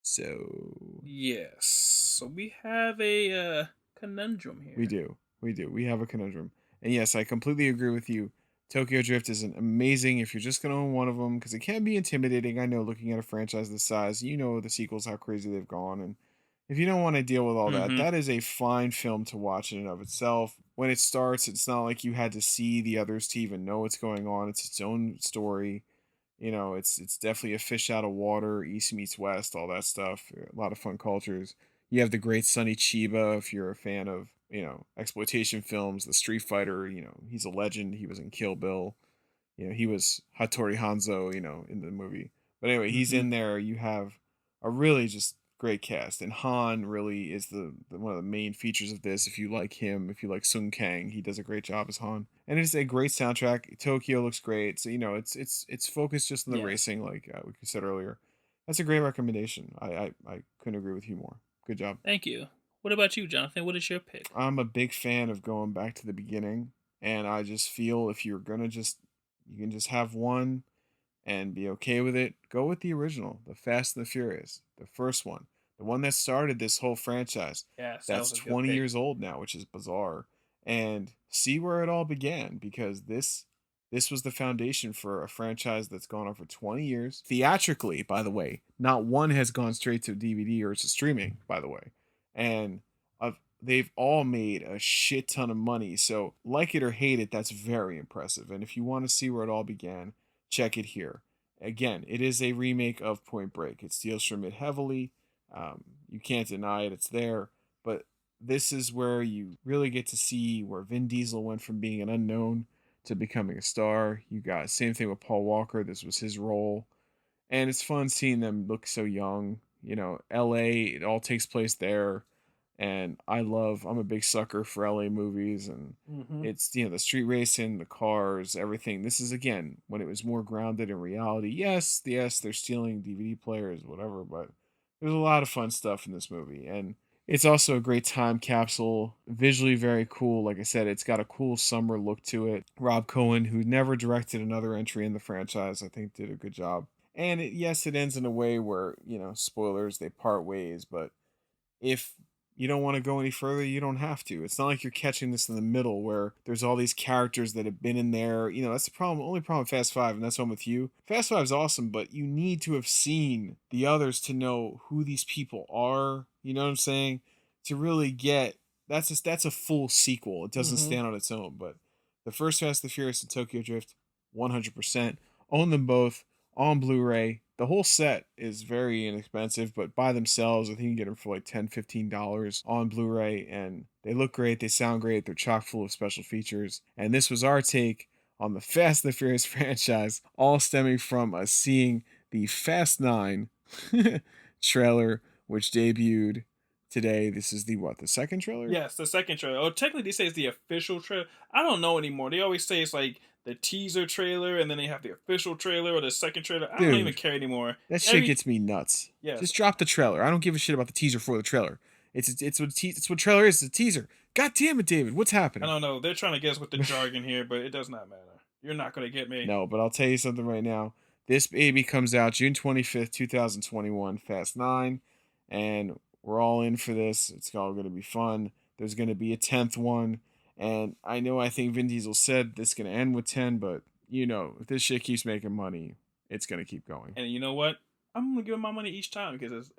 So yes. So we have a conundrum here. We do. We have a conundrum. And yes, I completely agree with you. Tokyo Drift is an amazing if you're just going to own one of them, because it can be intimidating. I know, looking at a franchise this size, the sequels, how crazy they've gone. And if you don't want to deal with all that, that is a fine film to watch in and of itself. When it starts, it's not like you had to see the others to even know what's going on. It's its own story. It's definitely a fish out of water, East meets West, all that stuff. A lot of fun cultures. You have the great Sonny Chiba if you're a fan of, exploitation films. The Street Fighter, he's a legend. He was in Kill Bill. He was Hattori Hanzo, in the movie. But anyway, he's in there. You have a really just great cast. And Han really is the one of the main features of this. If you like him, if you like Sung Kang, he does a great job as Han. And it's a great soundtrack. Tokyo looks great. So, it's focused just on the racing, like we said earlier. That's a great recommendation. I couldn't agree with you more. Good job. Thank you. What about you, Jonathan? What is your pick? I'm a big fan of going back to the beginning, and I just feel if you're gonna you can just have one and be okay with it, go with the original, the Fast and the Furious, the first one, the one that started this whole franchise. Yes, that's 20 years old now, which is bizarre, and see where it all began, because this was the foundation for a franchise that's gone on for 20 years. Theatrically, by the way, not one has gone straight to DVD or to streaming, by the way. And they've all made a shit ton of money. So, like it or hate it, that's very impressive. And if you want to see where it all began, check it here. Again, it is a remake of Point Break. It steals from it heavily. You can't deny it. It's there. But this is where you really get to see where Vin Diesel went from being an unknown to becoming a star. You got same thing with Paul Walker. This was his role. And it's fun seeing them look so young. LA, it all takes place there. And I'm a big sucker for LA movies, and it's, the street racing, the cars, everything. This is, again, when it was more grounded in reality. Yes, they're stealing DVD players, whatever, but there's a lot of fun stuff in this movie. And it's also a great time capsule, visually very cool. Like I said, it's got a cool summer look to it. Rob Cohen, who never directed another entry in the franchise, I think did a good job. And it ends in a way where, spoilers, they part ways, but if you don't want to go any further, you don't have to. It's not like you're catching this in the middle where there's all these characters that have been in there. That's the problem. Only problem with Fast 5, and that's one with you. Fast 5 is awesome, but you need to have seen the others to know who these people are. You know what I'm saying? To really get that's a full sequel. It doesn't stand on its own. But the first Fast and the Furious and Tokyo Drift, 100%. Own them both on Blu-ray. The whole set is very inexpensive, but by themselves, I think you can get them for like $10, $15 on Blu-ray, and they look great, they sound great, they're chock full of special features. And this was our take on the Fast and the Furious franchise, all stemming from us seeing the Fast 9 trailer, which debuted today. This is the second trailer? Yes, the second trailer. Oh, technically they say it's the official trailer. I don't know anymore. They always say it's like the teaser trailer, and then they have the official trailer or the second trailer. I don't even care anymore. That shit gets me nuts. Yes. Just drop the trailer. I don't give a shit about the teaser for the trailer. It's what trailer is. It's a teaser. God damn it, David. What's happening? I don't know. They're trying to guess with the jargon here, but it does not matter. You're not going to get me. No, but I'll tell you something right now. This baby comes out June 25th, 2021, Fast 9, and we're all in for this. It's all going to be fun. There's going to be a 10th one, and I think Vin Diesel said this is going to end with 10, but, you know, if this shit keeps making money, it's going to keep going. And you know what? I'm going to give him my money each time, because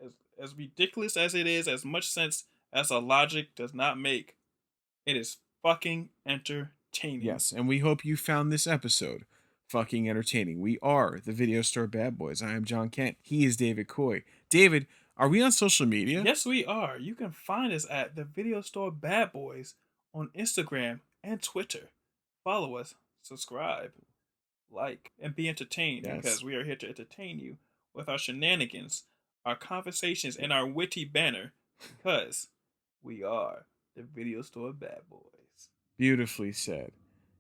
as ridiculous as it is, as much sense as a logic does not make, it is fucking entertaining. Yes, and we hope you found this episode fucking entertaining. We are the Video Store Bad Boys. I am John Kent. He is David Coy. David, are we on social media? Yes, we are. You can find us at the Video Store Bad Boys on Instagram and Twitter. Follow us, subscribe, like, and be entertained, because we are here to entertain you with our shenanigans, our conversations, and our witty banner, because we are the Video Store Bad Boys. Beautifully said.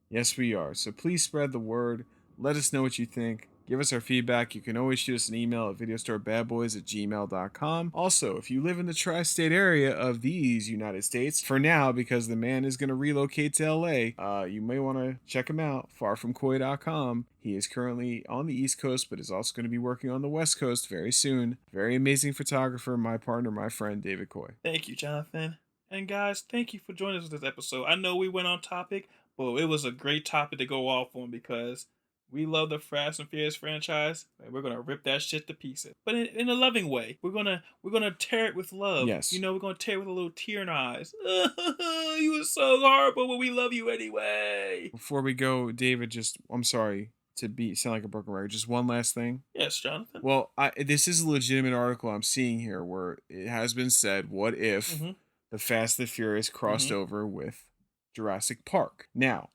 Yes, we are. So please spread the word. Let us know what you think. Give us our feedback. You can always shoot us an email at videostorebadboys@gmail.com. Also, if you live in the tri-state area of these United States, for now, because the man is going to relocate to LA, you may want to check him out, farfromcoy.com. He is currently on the East Coast, but is also going to be working on the West Coast very soon. Very amazing photographer, my partner, my friend, David Coy. Thank you, Jonathan. And guys, thank you for joining us for this episode. I know we went on topic, but it was a great topic to go off on, because we love the Fast and Furious franchise, and we're gonna rip that shit to pieces, but in a loving way. We're gonna tear it with love. Yes. You know, we're gonna tear it with a little tear in our eyes. You were so horrible, but we love you anyway. Before we go, David, I'm sorry to sound like a broken record. Just one last thing. Yes, Jonathan. Well, this is a legitimate article I'm seeing here where it has been said, what if the Fast and Furious crossed over with Jurassic Park? Now,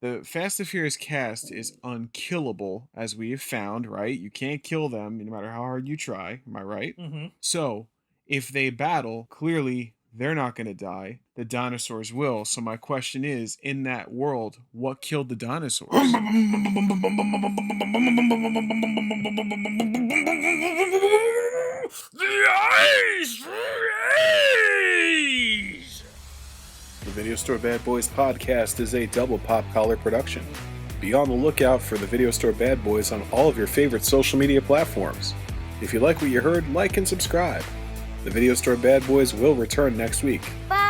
the Fast and Furious cast is unkillable, as we have found, right? You can't kill them no matter how hard you try. Am I right? So, if they battle, clearly they're not going to die. The dinosaurs will. So my question is, in that world, what killed the dinosaurs? The ice! The Video Store Bad Boys podcast is a double pop collar production. Be on the lookout for the Video Store Bad Boys on all of your favorite social media platforms. If you like what you heard, like and subscribe. The Video Store Bad Boys will return next week. Bye.